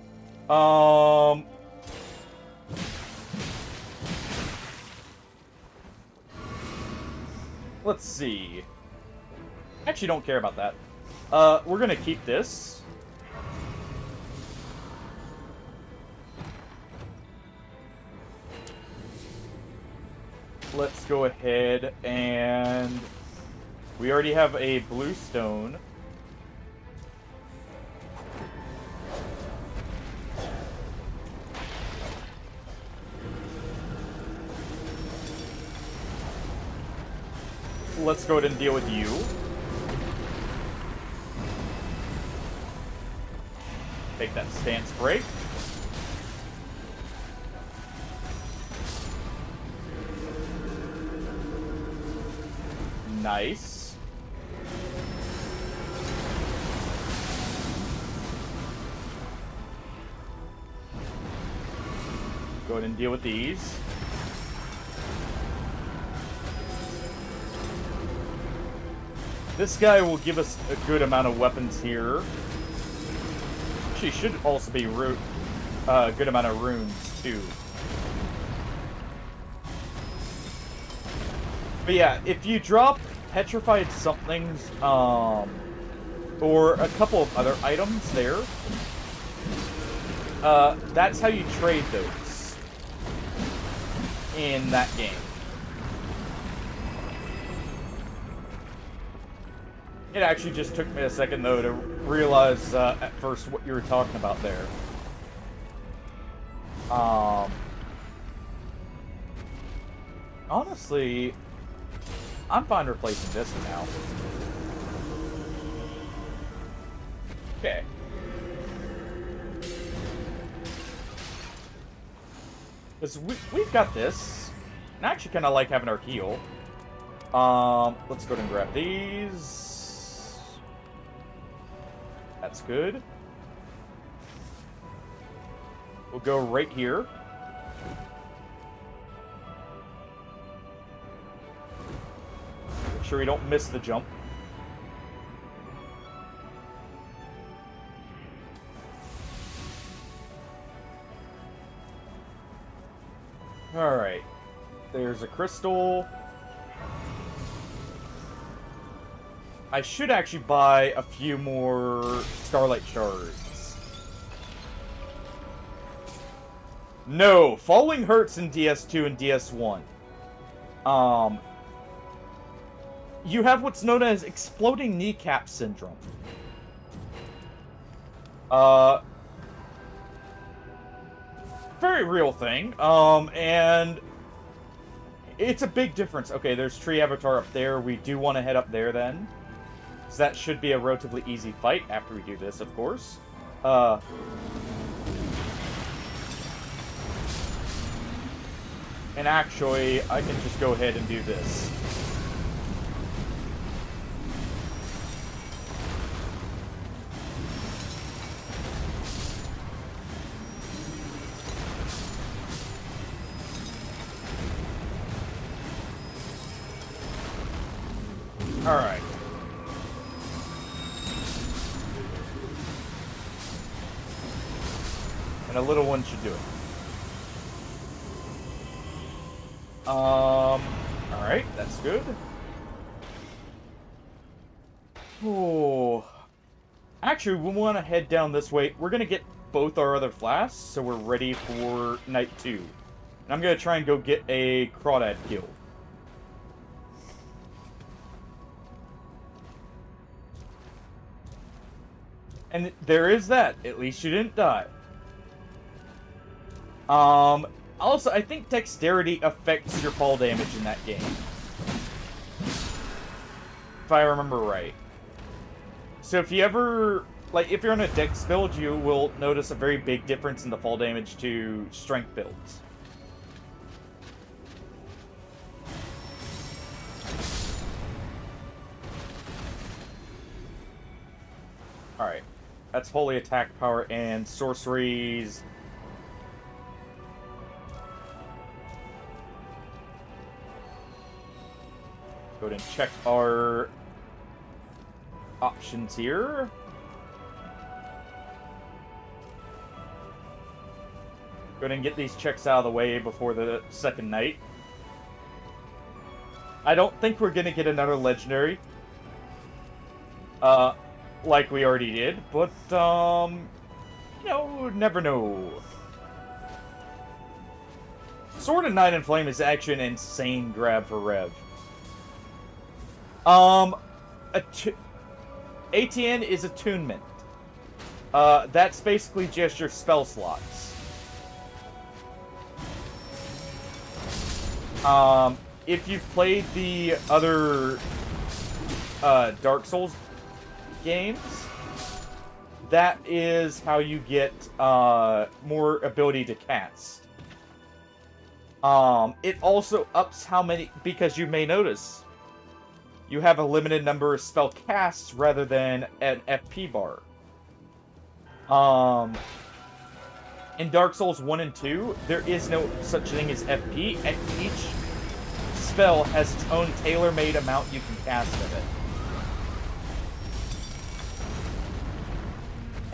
Speaker 1: Let's see. Actually, don't care about that. We're gonna keep this. Let's go ahead and... we already have a blue stone. Let's go ahead and deal with you. Take that stance break. Nice. Go ahead and deal with these. This guy will give us a good amount of weapons here. Actually, should also be a good amount of runes, too. But yeah, if you drop petrified somethings, or a couple of other items there, that's how you trade those in that game. It actually just took me a second, though, to realize at first what you were talking about there. Honestly, I'm fine replacing this now. Okay. Because we've got this. And I actually kind of like having our heal. Let's go ahead and grab these. That's good. We'll go right here. Make sure we don't miss the jump. Alright. There's a crystal. I should actually buy a few more Starlight Shards. No! Falling hurts in DS2 and DS1. You have what's known as exploding kneecap syndrome. Very real thing. And it's a big difference. Okay, there's Tree Avatar up there. We do want to head up there then. So that should be a relatively easy fight after we do this, of course. And actually, I can just go ahead and do this. Alright. And a little one should do it. Alright, that's good. Oh. Actually, we want to head down this way. We're going to get both our other flasks, so we're ready for night 2. And I'm going to try and go get a crawdad kill. And there is that. At least you didn't die. Also, I think dexterity affects your fall damage in that game. If I remember right. So if you ever, like, if you're on a dex build, you will notice a very big difference in the fall damage to strength builds. Alright. That's holy attack power and sorceries. Go ahead and check our options here. Go ahead and get these checks out of the way before the second night. I don't think we're gonna get another legendary. Like we already did, but, you know, never know. Sword of Night and Flame is actually an insane grab for Rev. ATN is attunement. That's basically just your spell slots. If you've played the other Dark Souls games, that is how you get more ability to cast. It also ups how many, because you may notice you have a limited number of spell casts rather than an FP bar. In Dark Souls 1 and 2, there is no such thing as FP, and each spell has its own tailor-made amount you can cast of it.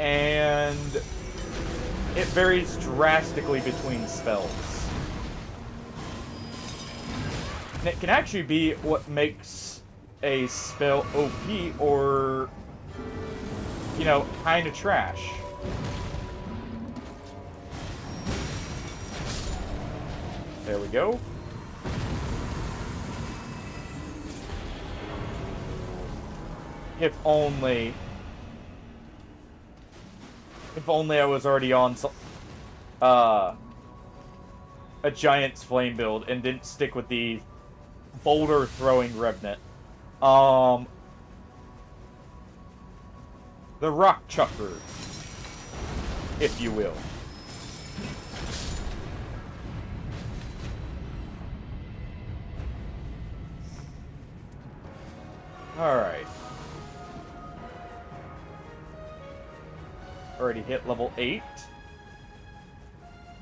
Speaker 1: And it varies drastically between spells. And it can actually be what makes a spell OP or, you know, kind of trash. There we go. If only I was already on a Giant's Flame build and didn't stick with the boulder throwing Revenant. The Rock Chucker, if you will. Alright. Already hit level 8.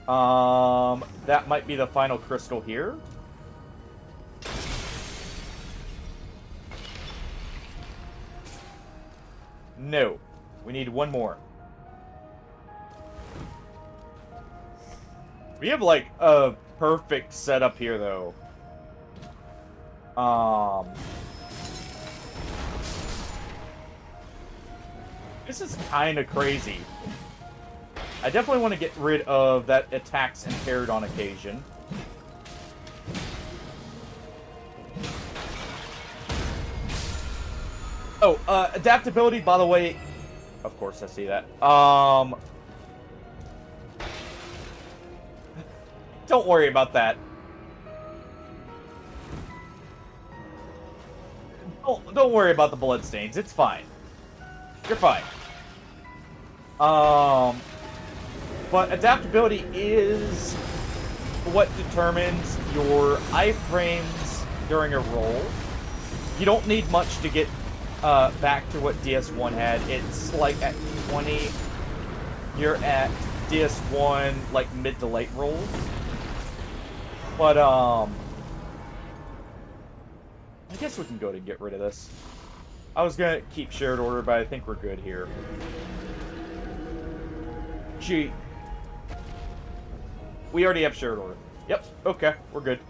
Speaker 1: That might be the final crystal here. No. We need one more. We have, like, a perfect setup here, though. This is kind of crazy. I definitely want to get rid of that attacks impaired on occasion. Oh, adaptability, by the way. Of course, I see that. Don't worry about that. Don't worry about the bloodstains. It's fine. You're fine. But adaptability is what determines your iframes during a roll. You don't need much to get back to what DS1 had. It's like at 20, you're at DS1, like mid to late rolls. But I guess we can go to get rid of this. I was gonna keep shared order, but I think we're good here. Gee. We already have shared order. Yep, okay, we're good.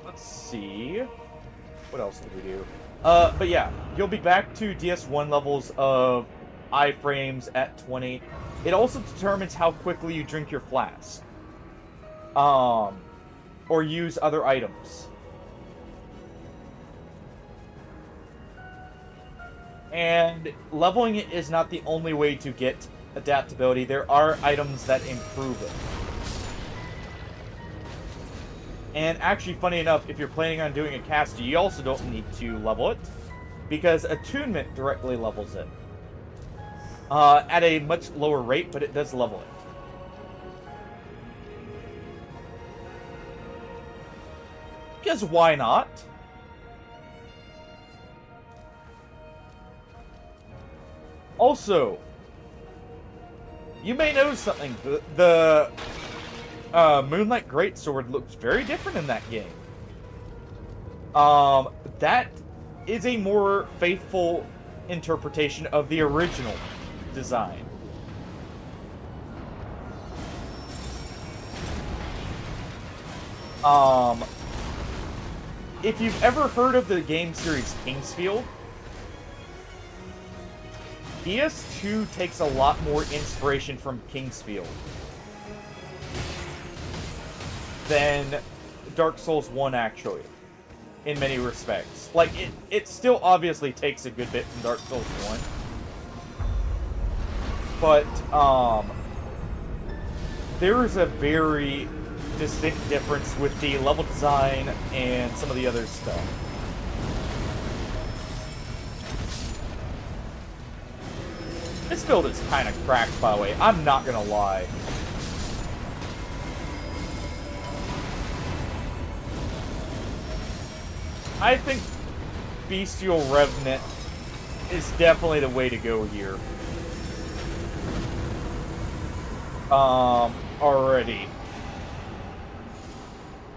Speaker 1: Let's see. What else did we do? But yeah, you'll be back to DS1 levels of iframes at 20. It also determines how quickly you drink your flask. Or use other items. And leveling it is not the only way to get adaptability. There are items that improve it. And actually, funny enough, if you're planning on doing a cast, you also don't need to level it, because attunement directly levels it. At a much lower rate, but it does level it. Because why not? Also, you may notice something. The Moonlight Greatsword looks very different in that game. That is a more faithful interpretation of the original design. If you've ever heard of the game series Kingsfield, DS2 takes a lot more inspiration from Kingsfield than Dark Souls 1 actually, in many respects. Like, it still obviously takes a good bit from Dark Souls 1. But, there is a very distinct difference with the level design and some of the other stuff. This build is kind of cracked, by the way. I'm not gonna lie. I think Bestial Revenant is definitely the way to go here. Already.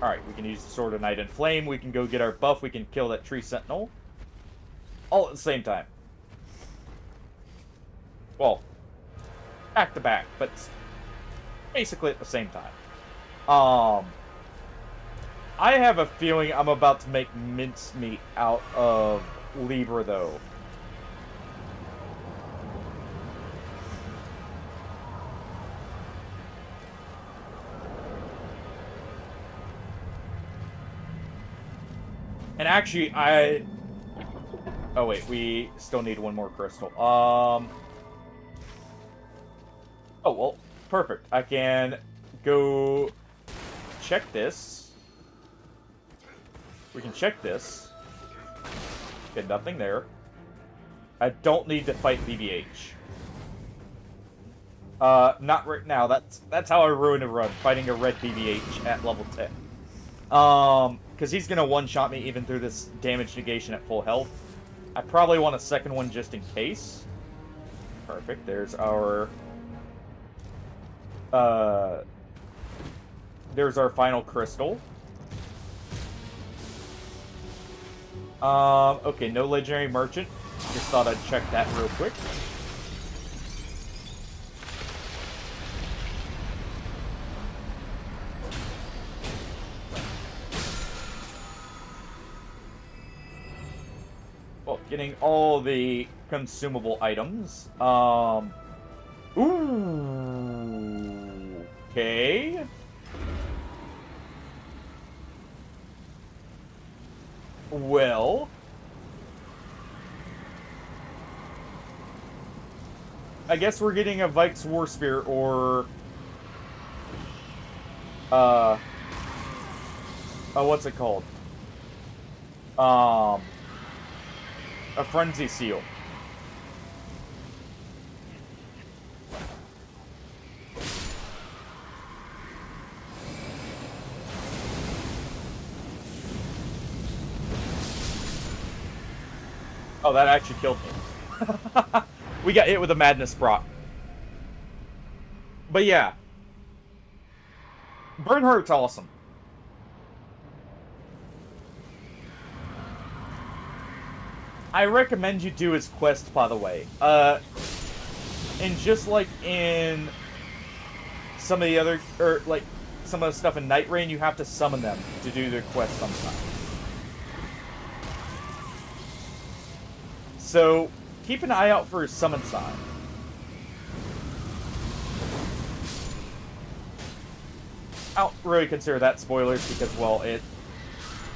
Speaker 1: Alright, we can use the Sword of Night and Flame. We can go get our buff. We can kill that Tree Sentinel. All at the same time. Well, back to back, but basically at the same time. I have a feeling I'm about to make mincemeat out of Libra, though. And actually, oh wait, we still need one more crystal. Oh, well, perfect. I can go check this. We can check this. Get nothing there. I don't need to fight BBH. Not right now. That's how I ruin a run, fighting a red BBH at level 10. Because he's gonna one-shot me even through this damage negation at full health. I probably want a second one just in case. Perfect. There's our final crystal. Okay, no legendary merchant. Just thought I'd check that real quick. Well, getting all the consumable items. Ooh. Okay. Well, I guess we're getting a Vike's War Spear or oh, what's it called? A Frenzy Seal. Oh, that actually killed me. We got hit with a Madness Brock. But yeah. Bernhardt's awesome. I recommend you do his quest, by the way. And just like in some of the other, or like some of the stuff in Nightreign, you have to summon them to do their quest sometimes. So keep an eye out for his summon sign. I don't really consider that spoilers because, well,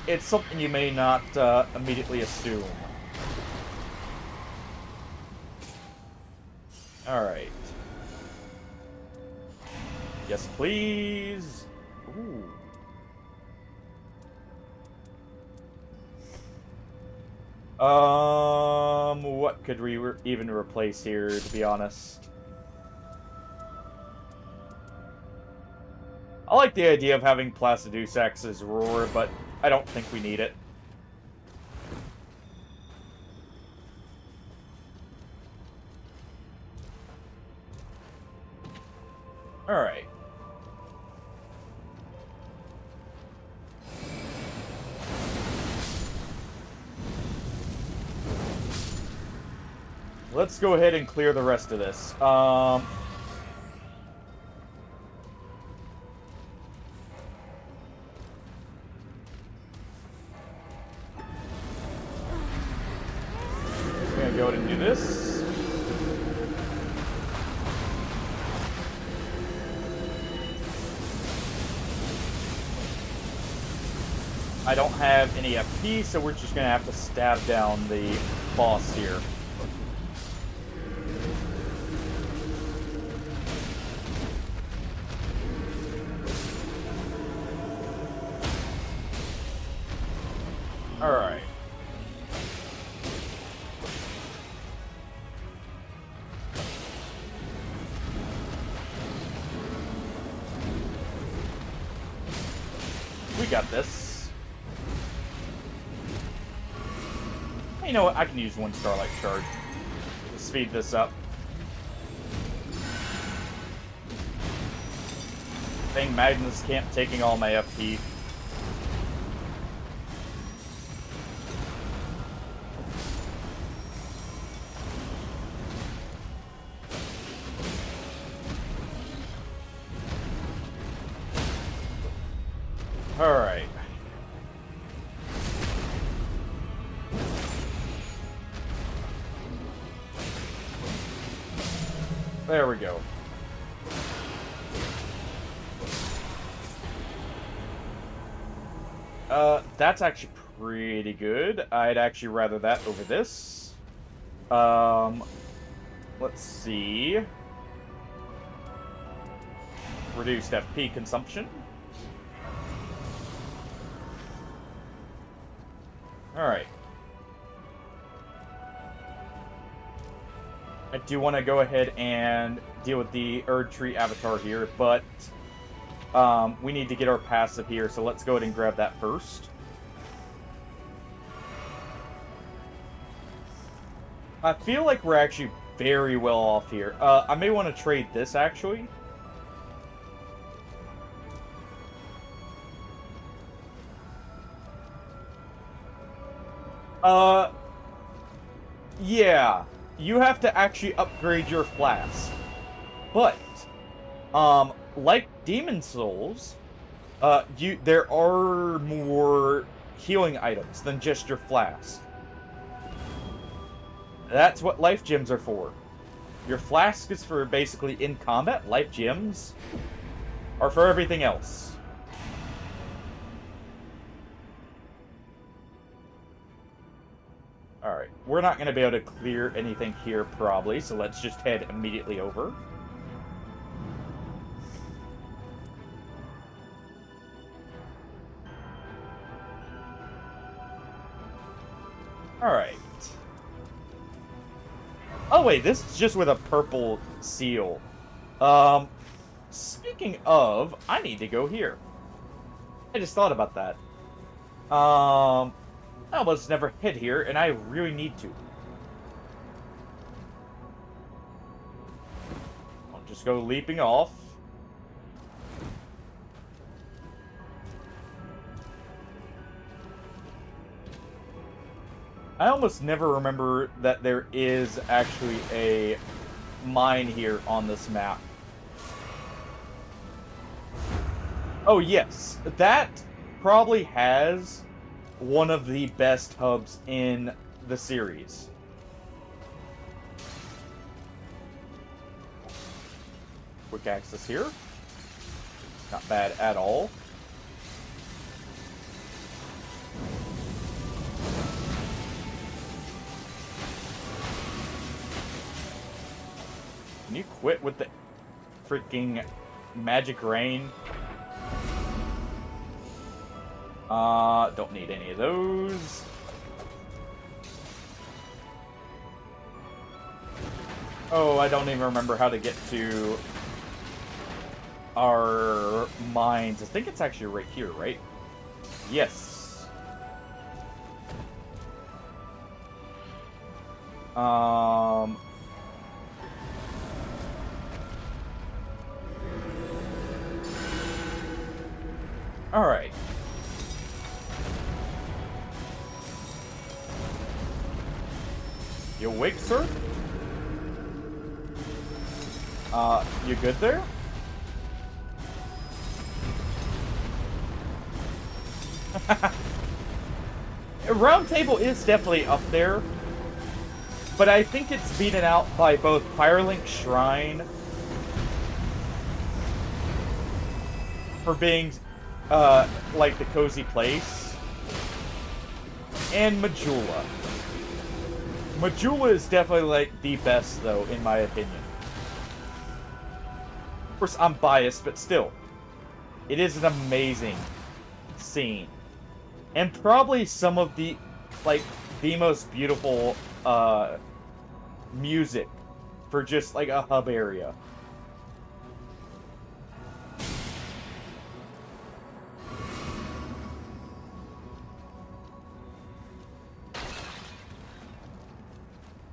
Speaker 1: it's something you may not immediately assume. Alright. Yes, please. Ooh. What could we even replace here, to be honest? I like the idea of having Placidusex's roar, but I don't think we need it. Alright. Let's go ahead and clear the rest of this. Gonna go ahead and do this. I don't have any FP, so we're just gonna have to stab down the boss here. Alright. We got this. You know what? I can use one Starlight Shard to speed this up. Dang, Magnus Camp taking all my FP. Alright. There we go. That's actually pretty good. I'd actually rather that over this. Let's see. Reduced FP consumption. Alright. I do want to go ahead and deal with the Erdtree avatar here, but we need to get our passive here, so let's go ahead and grab that first. I feel like we're actually very well off here. I may want to trade this, actually. Yeah. You have to actually upgrade your flask. But, like Demon Souls, there are more healing items than just your flask. That's what life gems are for. Your flask is for basically in combat. Life gems are for everything else. Alright, we're not going to be able to clear anything here, probably, so let's just head immediately over. Alright. Oh wait, this is just with a purple seal. Speaking of, I need to go here. I just thought about that. I almost never hit here, and I really need to. I'll just go leaping off. I almost never remember that there is actually a mine here on this map. Oh yes, that probably has one of the best hubs in the series. Quick access here. Not bad at all. Can you quit with the freaking magic rain? Don't need any of those. Oh, I don't even remember how to get to our mines. I think it's actually right here, right? Yes. All right. You awake, sir? You good there? Round Table is definitely up there, but I think it's beaten out by both Firelink Shrine for being, like the cozy place, and Majula. Majula is definitely, like, the best, though, in my opinion. Of course, I'm biased, but still. It is an amazing scene. And probably some of the, like, the most beautiful, music for just, like, a hub area.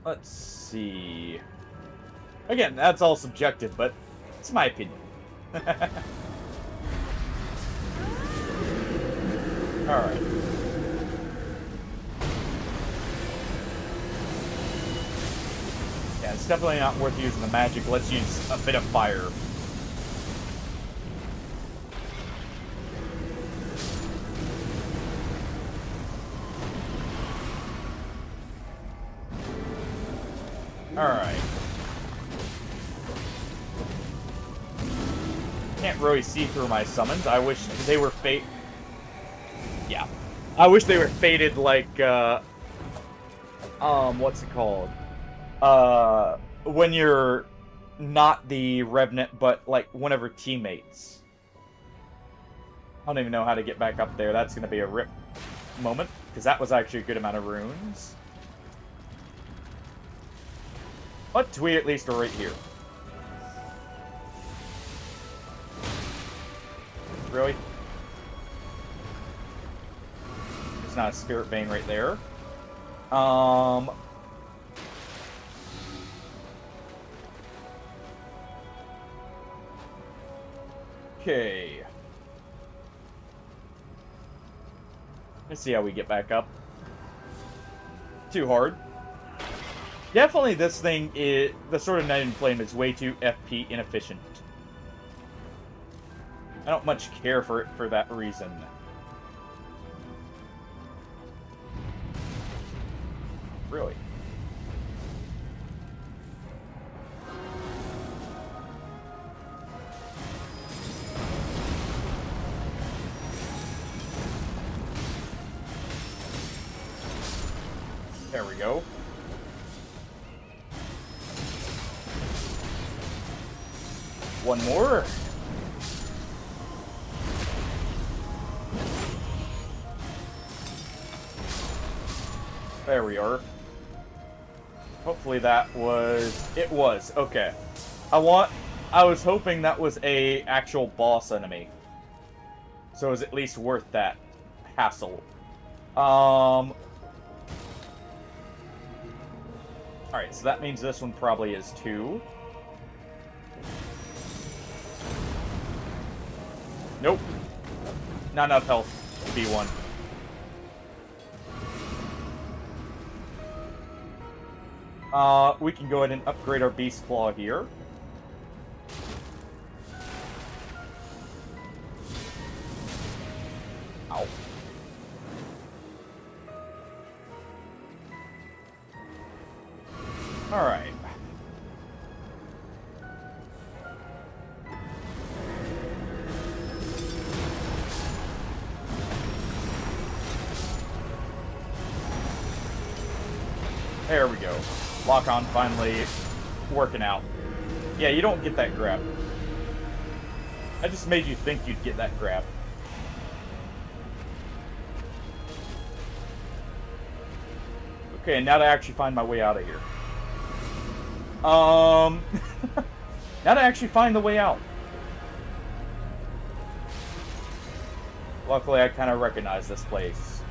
Speaker 1: Let's see. Again, that's all subjective, but it's my opinion. Alright. Yeah, it's definitely not worth using the magic. Let's use a bit of fire. Alright. Can't really see through my summons. I wish they were Yeah. I wish they were faded like, what's it called? When you're not the Revenant, but, like, one of her teammates. I don't even know how to get back up there. That's gonna be a rip moment, because that was actually a good amount of runes. But we at least are right here. Really? There's not a spirit vein right there. Okay. Let's see how we get back up. Too hard. Definitely this thing is... The Sword of Night and Flame is way too FP inefficient. I don't much care for it for that reason. Really? There we go. One more. There we are. Hopefully that was... It was. Okay. I was hoping that was a actual boss enemy. So it was at least worth that hassle. Alright, so that means this one probably is 2. Nope. Not enough health to be 1. We can go ahead and upgrade our Beast Claw here. Ow. Alright. There we go. Lock on finally working out. Yeah, you don't get that grab. I just made you think you'd get that grab. Okay, now to actually find my way out of here. Now to actually find the way out. Luckily, I kind of recognize this place.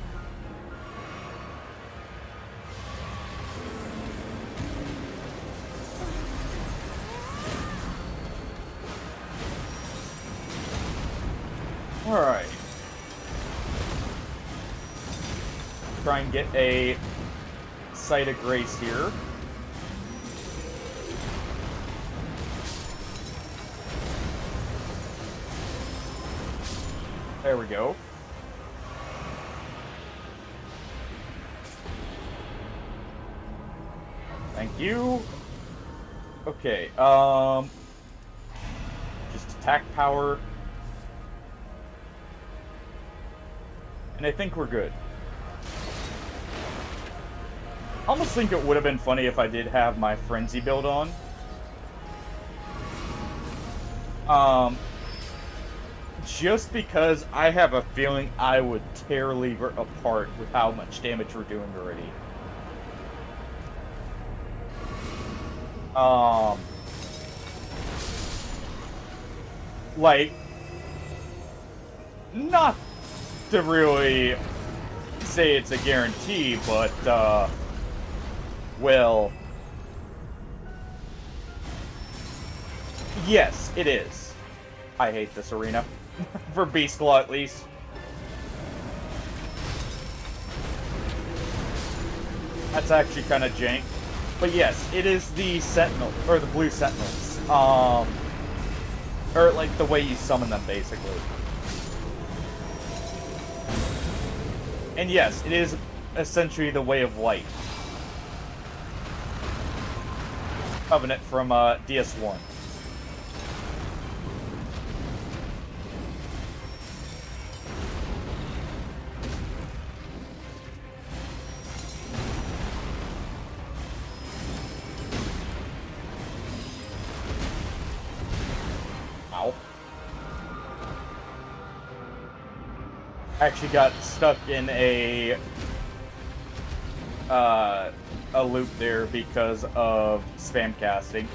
Speaker 1: Alright. Try and get a Sight of Grace here. There we go. Thank you. Okay, just attack power. And I think we're good. I almost think it would have been funny if I did have my Frenzy build on. Just because I have a feeling I would tear Lever apart with how much damage we're doing already. Like, not to really say it's a guarantee, but, well, yes, it is. I hate this arena. For Beast Claw, at least. That's actually kind of jank. But yes, it is the Sentinel, or the Blue Sentinels. Or, like, the way you summon them, basically. And yes, it is essentially the Way of Light. Covenant from, DS1. Actually got stuck in a loop there because of spam casting.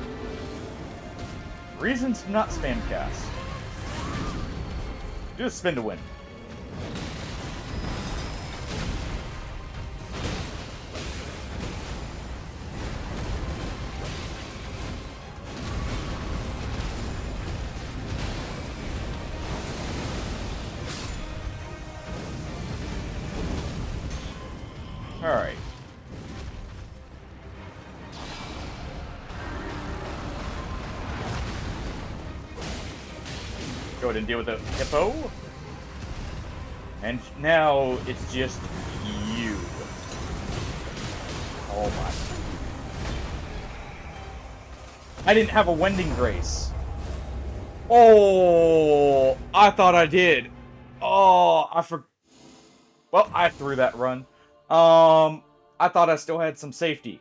Speaker 1: Reasons to not spam cast. Just spin to win. Alright. Go ahead and deal with the hippo. And now it's just you. Oh my. I didn't have a Wending Grace. Oh, I thought I did. Oh, well, I threw that run. I thought I still had some safety.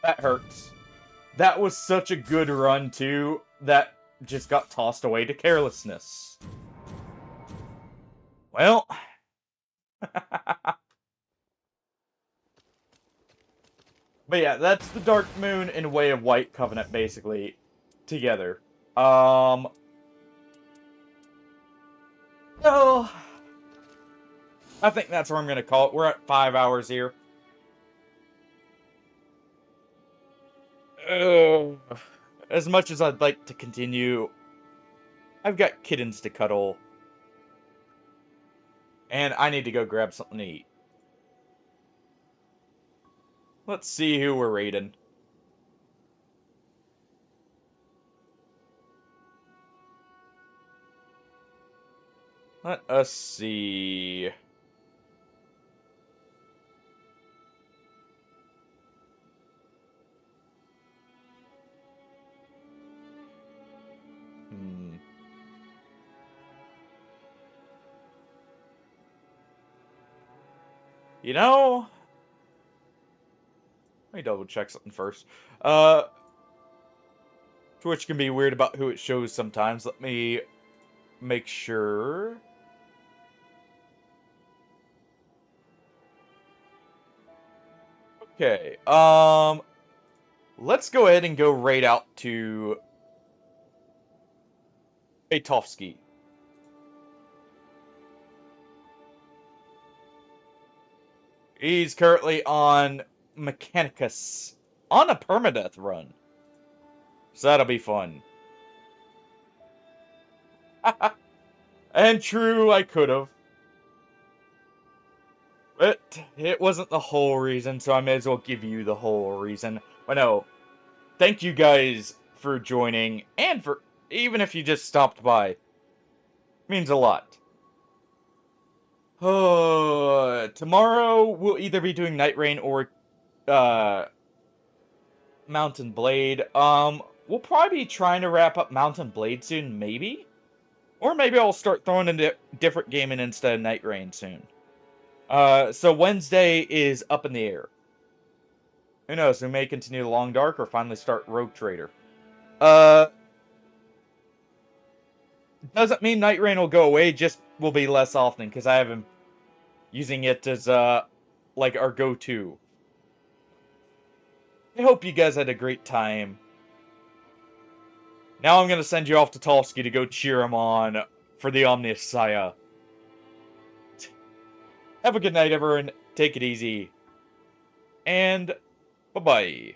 Speaker 1: That hurts. That was such a good run, too, that just got tossed away to carelessness. Well. But yeah, that's the Dark Moon and Way of White Covenant, basically, together. Oh, I think that's where I'm going to call it. We're at 5 hours here. As much as I'd like to continue, I've got kittens to cuddle. And I need to go grab something to eat. Let's see who we're raiding. Let us see. Hmm. You know, let me double check something first. Twitch can be weird about who it shows sometimes. Let me make sure. Okay. Let's go ahead and go raid out to Atovsky. He's currently on Mechanicus on a permadeath run. So that'll be fun. And true, I could have. But it wasn't the whole reason, so I may as well give you the whole reason. But no, thank you guys for joining, and for even if you just stopped by. It means a lot. Tomorrow we'll either be doing Nightreign or Mountain Blade. We'll probably be trying to wrap up Mountain Blade soon, maybe? Or maybe I'll start throwing in a different gaming instead of Nightreign soon. So Wednesday is up in the air. Who knows, we may continue the Long Dark or finally start Rogue Trader. Doesn't mean Nightreign will go away, just will be less often, because I have him using it as, like, our go-to. I hope you guys had a great time. Now I'm gonna send you off to Tolsky to go cheer him on for the Omnissiah. Have a good night, everyone. Take it easy. And bye-bye.